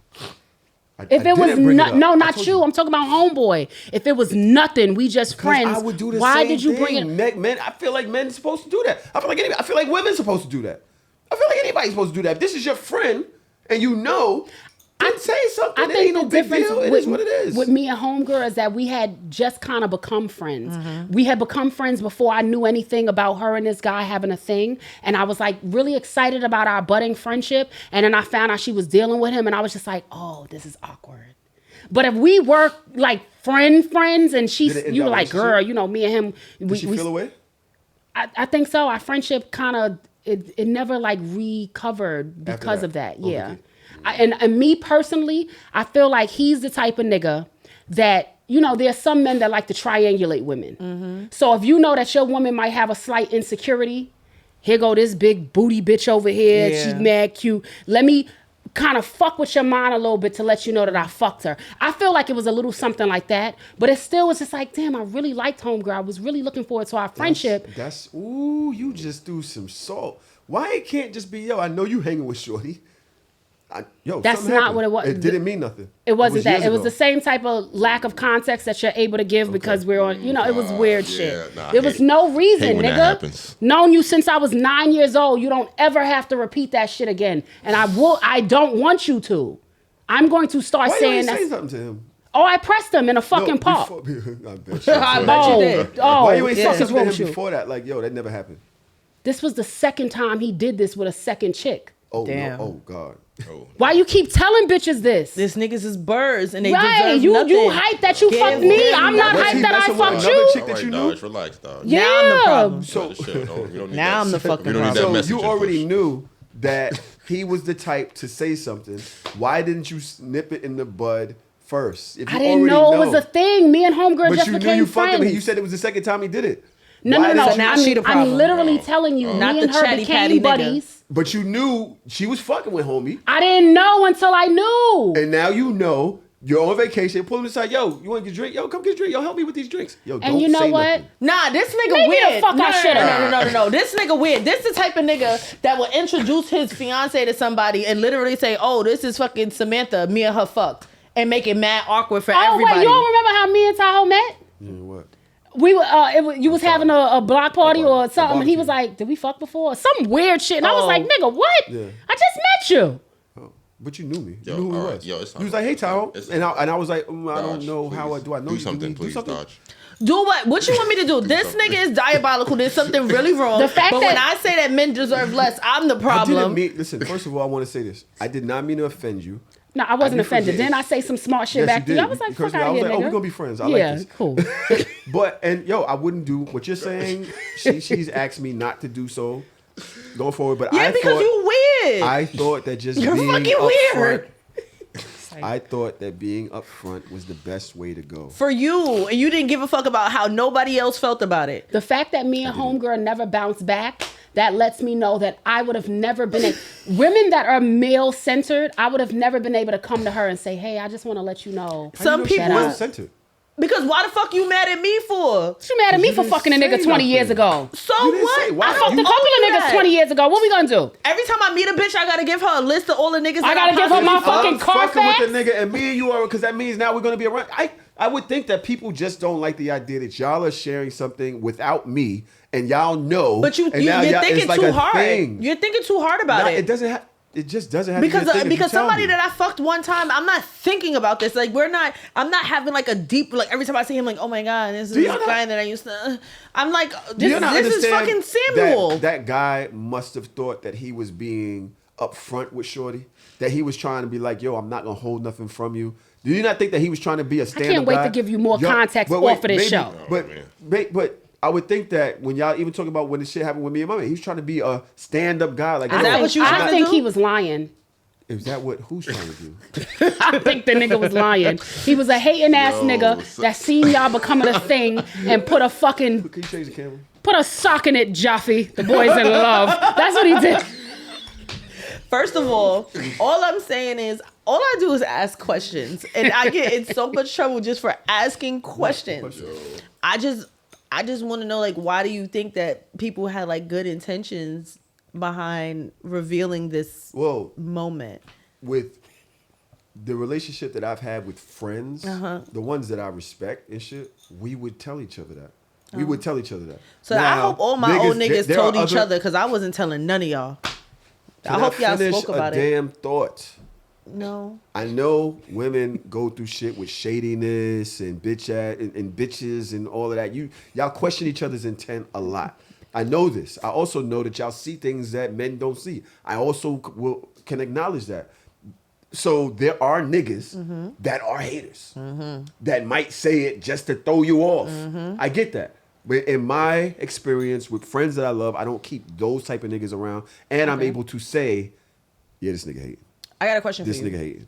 If I it was didn't bring it up. no, I not told you. I'm talking about homeboy. If it was nothing, we just Because friends. I would do the why same did you bring thing. it? Men, I feel like men supposed to do that. I feel like women's supposed to do that. I feel like anybody's supposed to do that. If this is your friend and you know, then say something. I It ain't think no the big difference deal. It is what it is. with me and homegirl is that we had just kind of become friends. Mm-hmm. We had become friends before I knew anything about her and this guy having a thing. And I was like really excited about our budding friendship. And then I found out she was dealing with him and I was just like, oh, this is awkward. But if we were like friends and Did it end you were that like, girl, relationship? you know, me and him, Did she feel away? I think so. Our friendship kind of it never like recovered After because that? of that. Oh, Yeah. okay. And me personally, I feel like he's the type of nigga that, you know, there's some men that like to triangulate women. Mm-hmm. So if you know that your woman might have a slight insecurity, here go this big booty bitch over here. Yeah. She's mad cute. Let me kind of fuck with your mind a little bit to let you know that I fucked her. I feel like it was a little something like that, but it still was just like, damn, I really liked homegirl. I was really looking forward to our friendship. That's ooh, you just threw some salt. Why it can't just be, yo, I know you hanging with shorty. That's something not happened. what it was. It didn't mean nothing. It wasn't that. years It was ago. the same type of lack of context that you're able to give because we're on, you know, it was weird yeah, shit. nah, I There was hate- no reason, hate when that nigga. happens. Known you since I was 9 years old. You don't ever have to repeat that shit again. And I don't want you to. I'm going to start Why you saying ain't that. say something to him? Oh, I pressed him in a fucking park. I bet you I did. bet you Oh, did. oh, Why you ain't what say the fuck is something wrong to with him you? before that? Like, yo, that never happened. This was the second time he did this with a second chick. Oh, Damn. no. Oh, God. Oh. Why you keep telling bitches this? This niggas is birds and they Right, deserve you nothing. hype that you Give fucked me. them I'm not Was hyped he that I messing with fucked another you. chick All that right, you Dodge, knew? relax, Dodge. Now I'm the problem. So, You don't need Now I'm the that. fucking You don't need that problem. message. you in already push. knew that he was the type to say something. Why didn't you nip it in the bud first? If you I didn't already know it was a thing. Me and homegirl But just you knew became you fucked friends. him. You said it was the second time he did it. No, Why no, no. didn't now you- she the problem. I'm literally telling you, Not me the and her chatty patty became nigga. buddies. But you knew she was fucking with homie. I didn't know until I knew. And now you know you're on vacation. Pull him aside. Yo, you want to get a drink? Yo, come get a drink. Yo, help me with these drinks. Yo, don't And you know say what? nothing. Nah, this nigga Maybe weird. the fuck I should've. No. This nigga weird. This the type of nigga that will introduce his fiance to somebody and literally say, "Oh, this is fucking Samantha. Me and her fucked," and make it mad awkward for Oh everybody. wait, you don't remember how me and Tahoe met? Yeah, what? We were, you was having a block party or something. And he barbecue. was like, "Did we fuck before?" Some weird shit. And I was Oh. like, "Nigga, what? Yeah. I just met you." Oh, but you knew me. You Yo, knew who all he right. was. Yo, it's He was not- like, "Hey, Tahoe," it's- and I was like, I don't Dodge, know how please. do I know Do you? something, we please, do something? Dodge. Do what you want me to do? This something. nigga is diabolical. There's something really wrong. The fact but when that- I say that men deserve less, I'm the I problem. didn't mean. Listen, first of all, I want to say this. I did not mean to offend you. No, I wasn't I offended. forget. Then I say some smart shit Yes, back you to you. did. I was like, Because "Fuck I out of was here, like, nigga." oh, we gonna be friends. I yeah, like this. cool. But and yo, I wouldn't do what you're saying. She's asked me not to do so going forward. But Yeah, I because thought, you weird. I thought that just You're being fucking upfront, weird. I thought that being upfront was the best way to go. For you, and you didn't give a fuck about how nobody else felt about it. The fact that me and homegirl never bounced back, that lets me know that I would have never been women that are male centered. I would have never been able to come to her and say, "Hey, I just want to let you know." Some How you know people- she wasn't Shut centered. Because why the fuck you mad at me for? She mad at me You for didn't fucking a say nigga 20 years nothing. ago. So You didn't say what? why. I fucked a You couple of own niggas that. 20 years ago. What we gonna do? Every time I meet a bitch, I gotta give her a list of all the niggas. I that gotta give her my possibly fucking car fucking facts? with the nigga, and me and you are, because that means now we're gonna be around. I would think that people just don't like the idea that y'all are sharing something without me, and y'all know. But and you're now y'all- thinking it's like too a hard. thing. You're thinking too hard about Nah, it. it doesn't have. it just doesn't have to be a thing if you because tell somebody me. that I fucked one time, I'm not thinking about this. Like I'm not having like a deep, like every time I see him, like, oh my God, this is this guy that I used to. I'm like, this is fucking Samuel. That guy must have thought that he was being upfront with Shorty, that he was trying to be like, yo, I'm not gonna hold nothing from you. Do you not think that he was trying to be a stand-up guy? I can't wait to give you more context off of this show. But I would think that when y'all even talking about when this shit happened with me and my man, he was trying to be a stand-up guy. Like, I think he was lying. Is that what who's trying to do? I think the nigga was lying. He was a hating ass nigga that seen y'all becoming a thing and put a fucking. Can you change the camera? Put a sock in it, Jaffe. The boys in love. That's what he did. First of all I'm saying is, all I do is ask questions, and I get in so much trouble just for asking questions. I just want to know, like, why do you think that people had like good intentions behind revealing this moment? With the relationship that I've had with friends, the ones that I respect and shit, we would tell each other that. We would tell each other that. So now, I hope all my old niggas told each other, because I wasn't telling none of y'all. I hope y'all spoke about it. Damn thought. No. I know women go through shit with shadiness and bitches and all of that. Y'all question each other's intent a lot. I know this. I also know that y'all see things that men don't see. I also can acknowledge that. So there are niggas that are haters that might say it just to throw you off. I get that. But in my experience with friends that I love, I don't keep those type of niggas around. And I'm able to say, yeah, this nigga hating. I got a question for you. This nigga hating.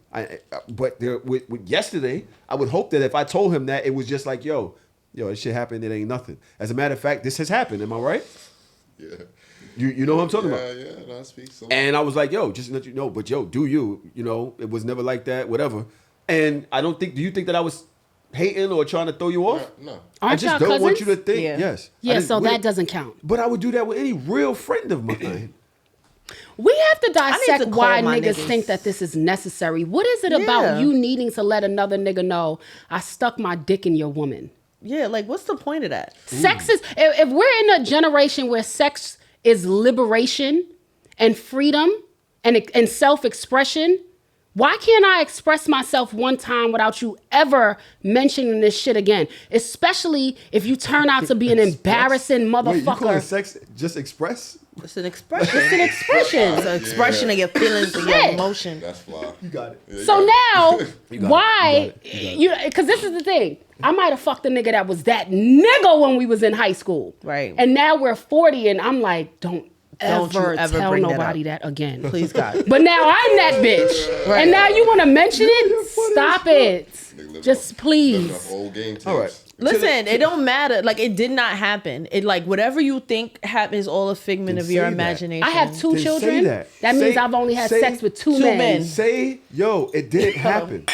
But with yesterday, I would hope that if I told him that, it was just like, yo, this shit happened. It ain't nothing. As a matter of fact, this has happened. Am I right? Yeah. You know what I'm talking about? Yeah, no, I speak so. And I was like, yo, just to let you know, but yo, do you? It was never like that, whatever. And I don't think, do you think that I was hating or trying to throw you off? No. I just don't want you to think, yes. Yeah, so that doesn't count. But I would do that with any real friend of mine. We have to dissect why niggas think that this is necessary. What is it about you needing to let another nigga know I stuck my dick in your woman? Yeah, like, what's the point of that? Sex is, if we're in a generation where sex is liberation and freedom and self-expression, why can't I express myself one time without you ever mentioning this shit again? Especially if you turn out to be an embarrassing motherfucker. Wait, you call sex just express? It's an expression. It's an expression. It's an expression of your feelings and your emotion. That's fly. You got it. Yeah, so now, why? Because this is the thing. I might have fucked a nigga that was that nigga when we was in high school. Right. And now we're 40 and I'm like, don't ever tell bring nobody that again. Please, God. But now I'm that bitch. Right. And now you want to mention it? Stop it. Just please. Old game tapes. All right. Listen, it don't matter. Like, it did not happen. It, like, whatever you think happened is all a figment of your imagination. I have two Then children. say That means I've only had sex with two men. Say, yo, it didn't happen.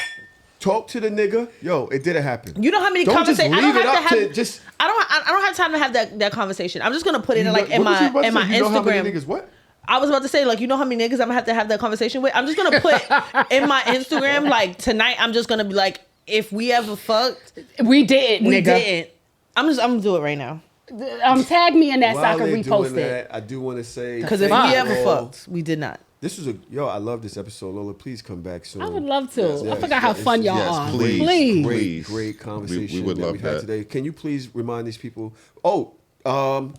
Talk to the nigga. Yo, it didn't happen. You know how many Don't just conversations? leave it up to just. I don't have time to have that conversation. I'm just gonna put it in, like, What was you about to in my say? You know how many Instagram. niggas what? I was about to say, like, you know how many niggas I'm gonna have that conversation with? I'm just gonna put in my Instagram, like, tonight I'm just gonna be like, if we ever fucked, we didn't. we didn't. I'm gonna do it right now. Tag me in that so I While can they're repost doing it. that, I do want to say, Because if we ever fucked, we did not. This was I love this episode, Lola. Please come back soon. I would love to. Yes, I forgot how fun y'all are. Please. Great conversation We would that love we've had that. today. Can you please remind these people? Double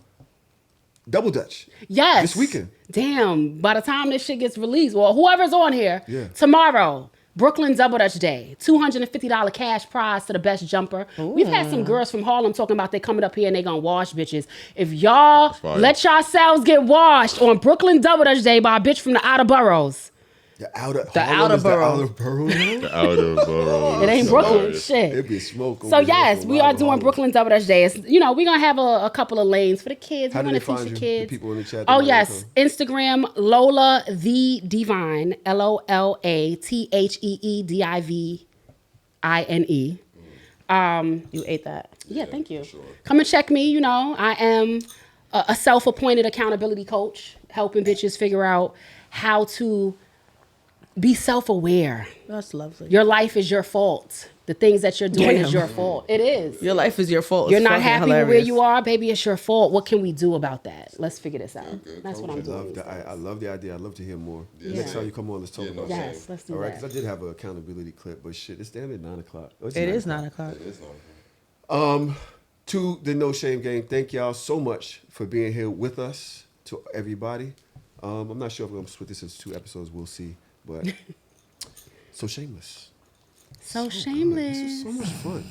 Dutch. Yes. This weekend. Damn. By the time this shit gets released, well, whoever's on here, tomorrow, Brooklyn Double Dutch Day. $250 cash prize to the best jumper. Ooh. We've had some girls from Harlem talking about they coming up here and they gonna wash bitches. If y'all let yourselves get washed on Brooklyn Double Dutch Day by a bitch from the outer boroughs. The outer borough. The outer borough. It ain't Brooklyn. Shit. It'd be smoke. So yes, we are doing Brooklyn Double Dutch Day. We're gonna have a couple of lanes for the kids. How We do want they to teach find the you? kids. The people in the chat. Oh yes, Instagram LolaTheeDivine. LolaTheeDivine. You ate that. Yeah, thank you. Sure. Come and check me. I am a self-appointed accountability coach, helping bitches figure out how to be self-aware. That's lovely. Your life is your fault. The things that you're doing is your fault. It is. Your life is your fault. You're It's not fucking happy with where hilarious. you are, baby. It's your fault. What can we do about that? Let's figure this out. That's what I'm doing. I love the idea. I'd love to hear more. Yeah. Next time you come on, let's talk about that. Yes, let's do All right, that. because I did have an accountability clip, but shit, it's damn at 9 o'clock. Oh, it's It 9 is o'clock. 9 o'clock. It is long. To the No Shame Gang, thank y'all so much for being here with us. To everybody, I'm not sure if we're gonna split this into 2 episodes. We'll see, but so shameless. So Good. shameless. This is so much fun.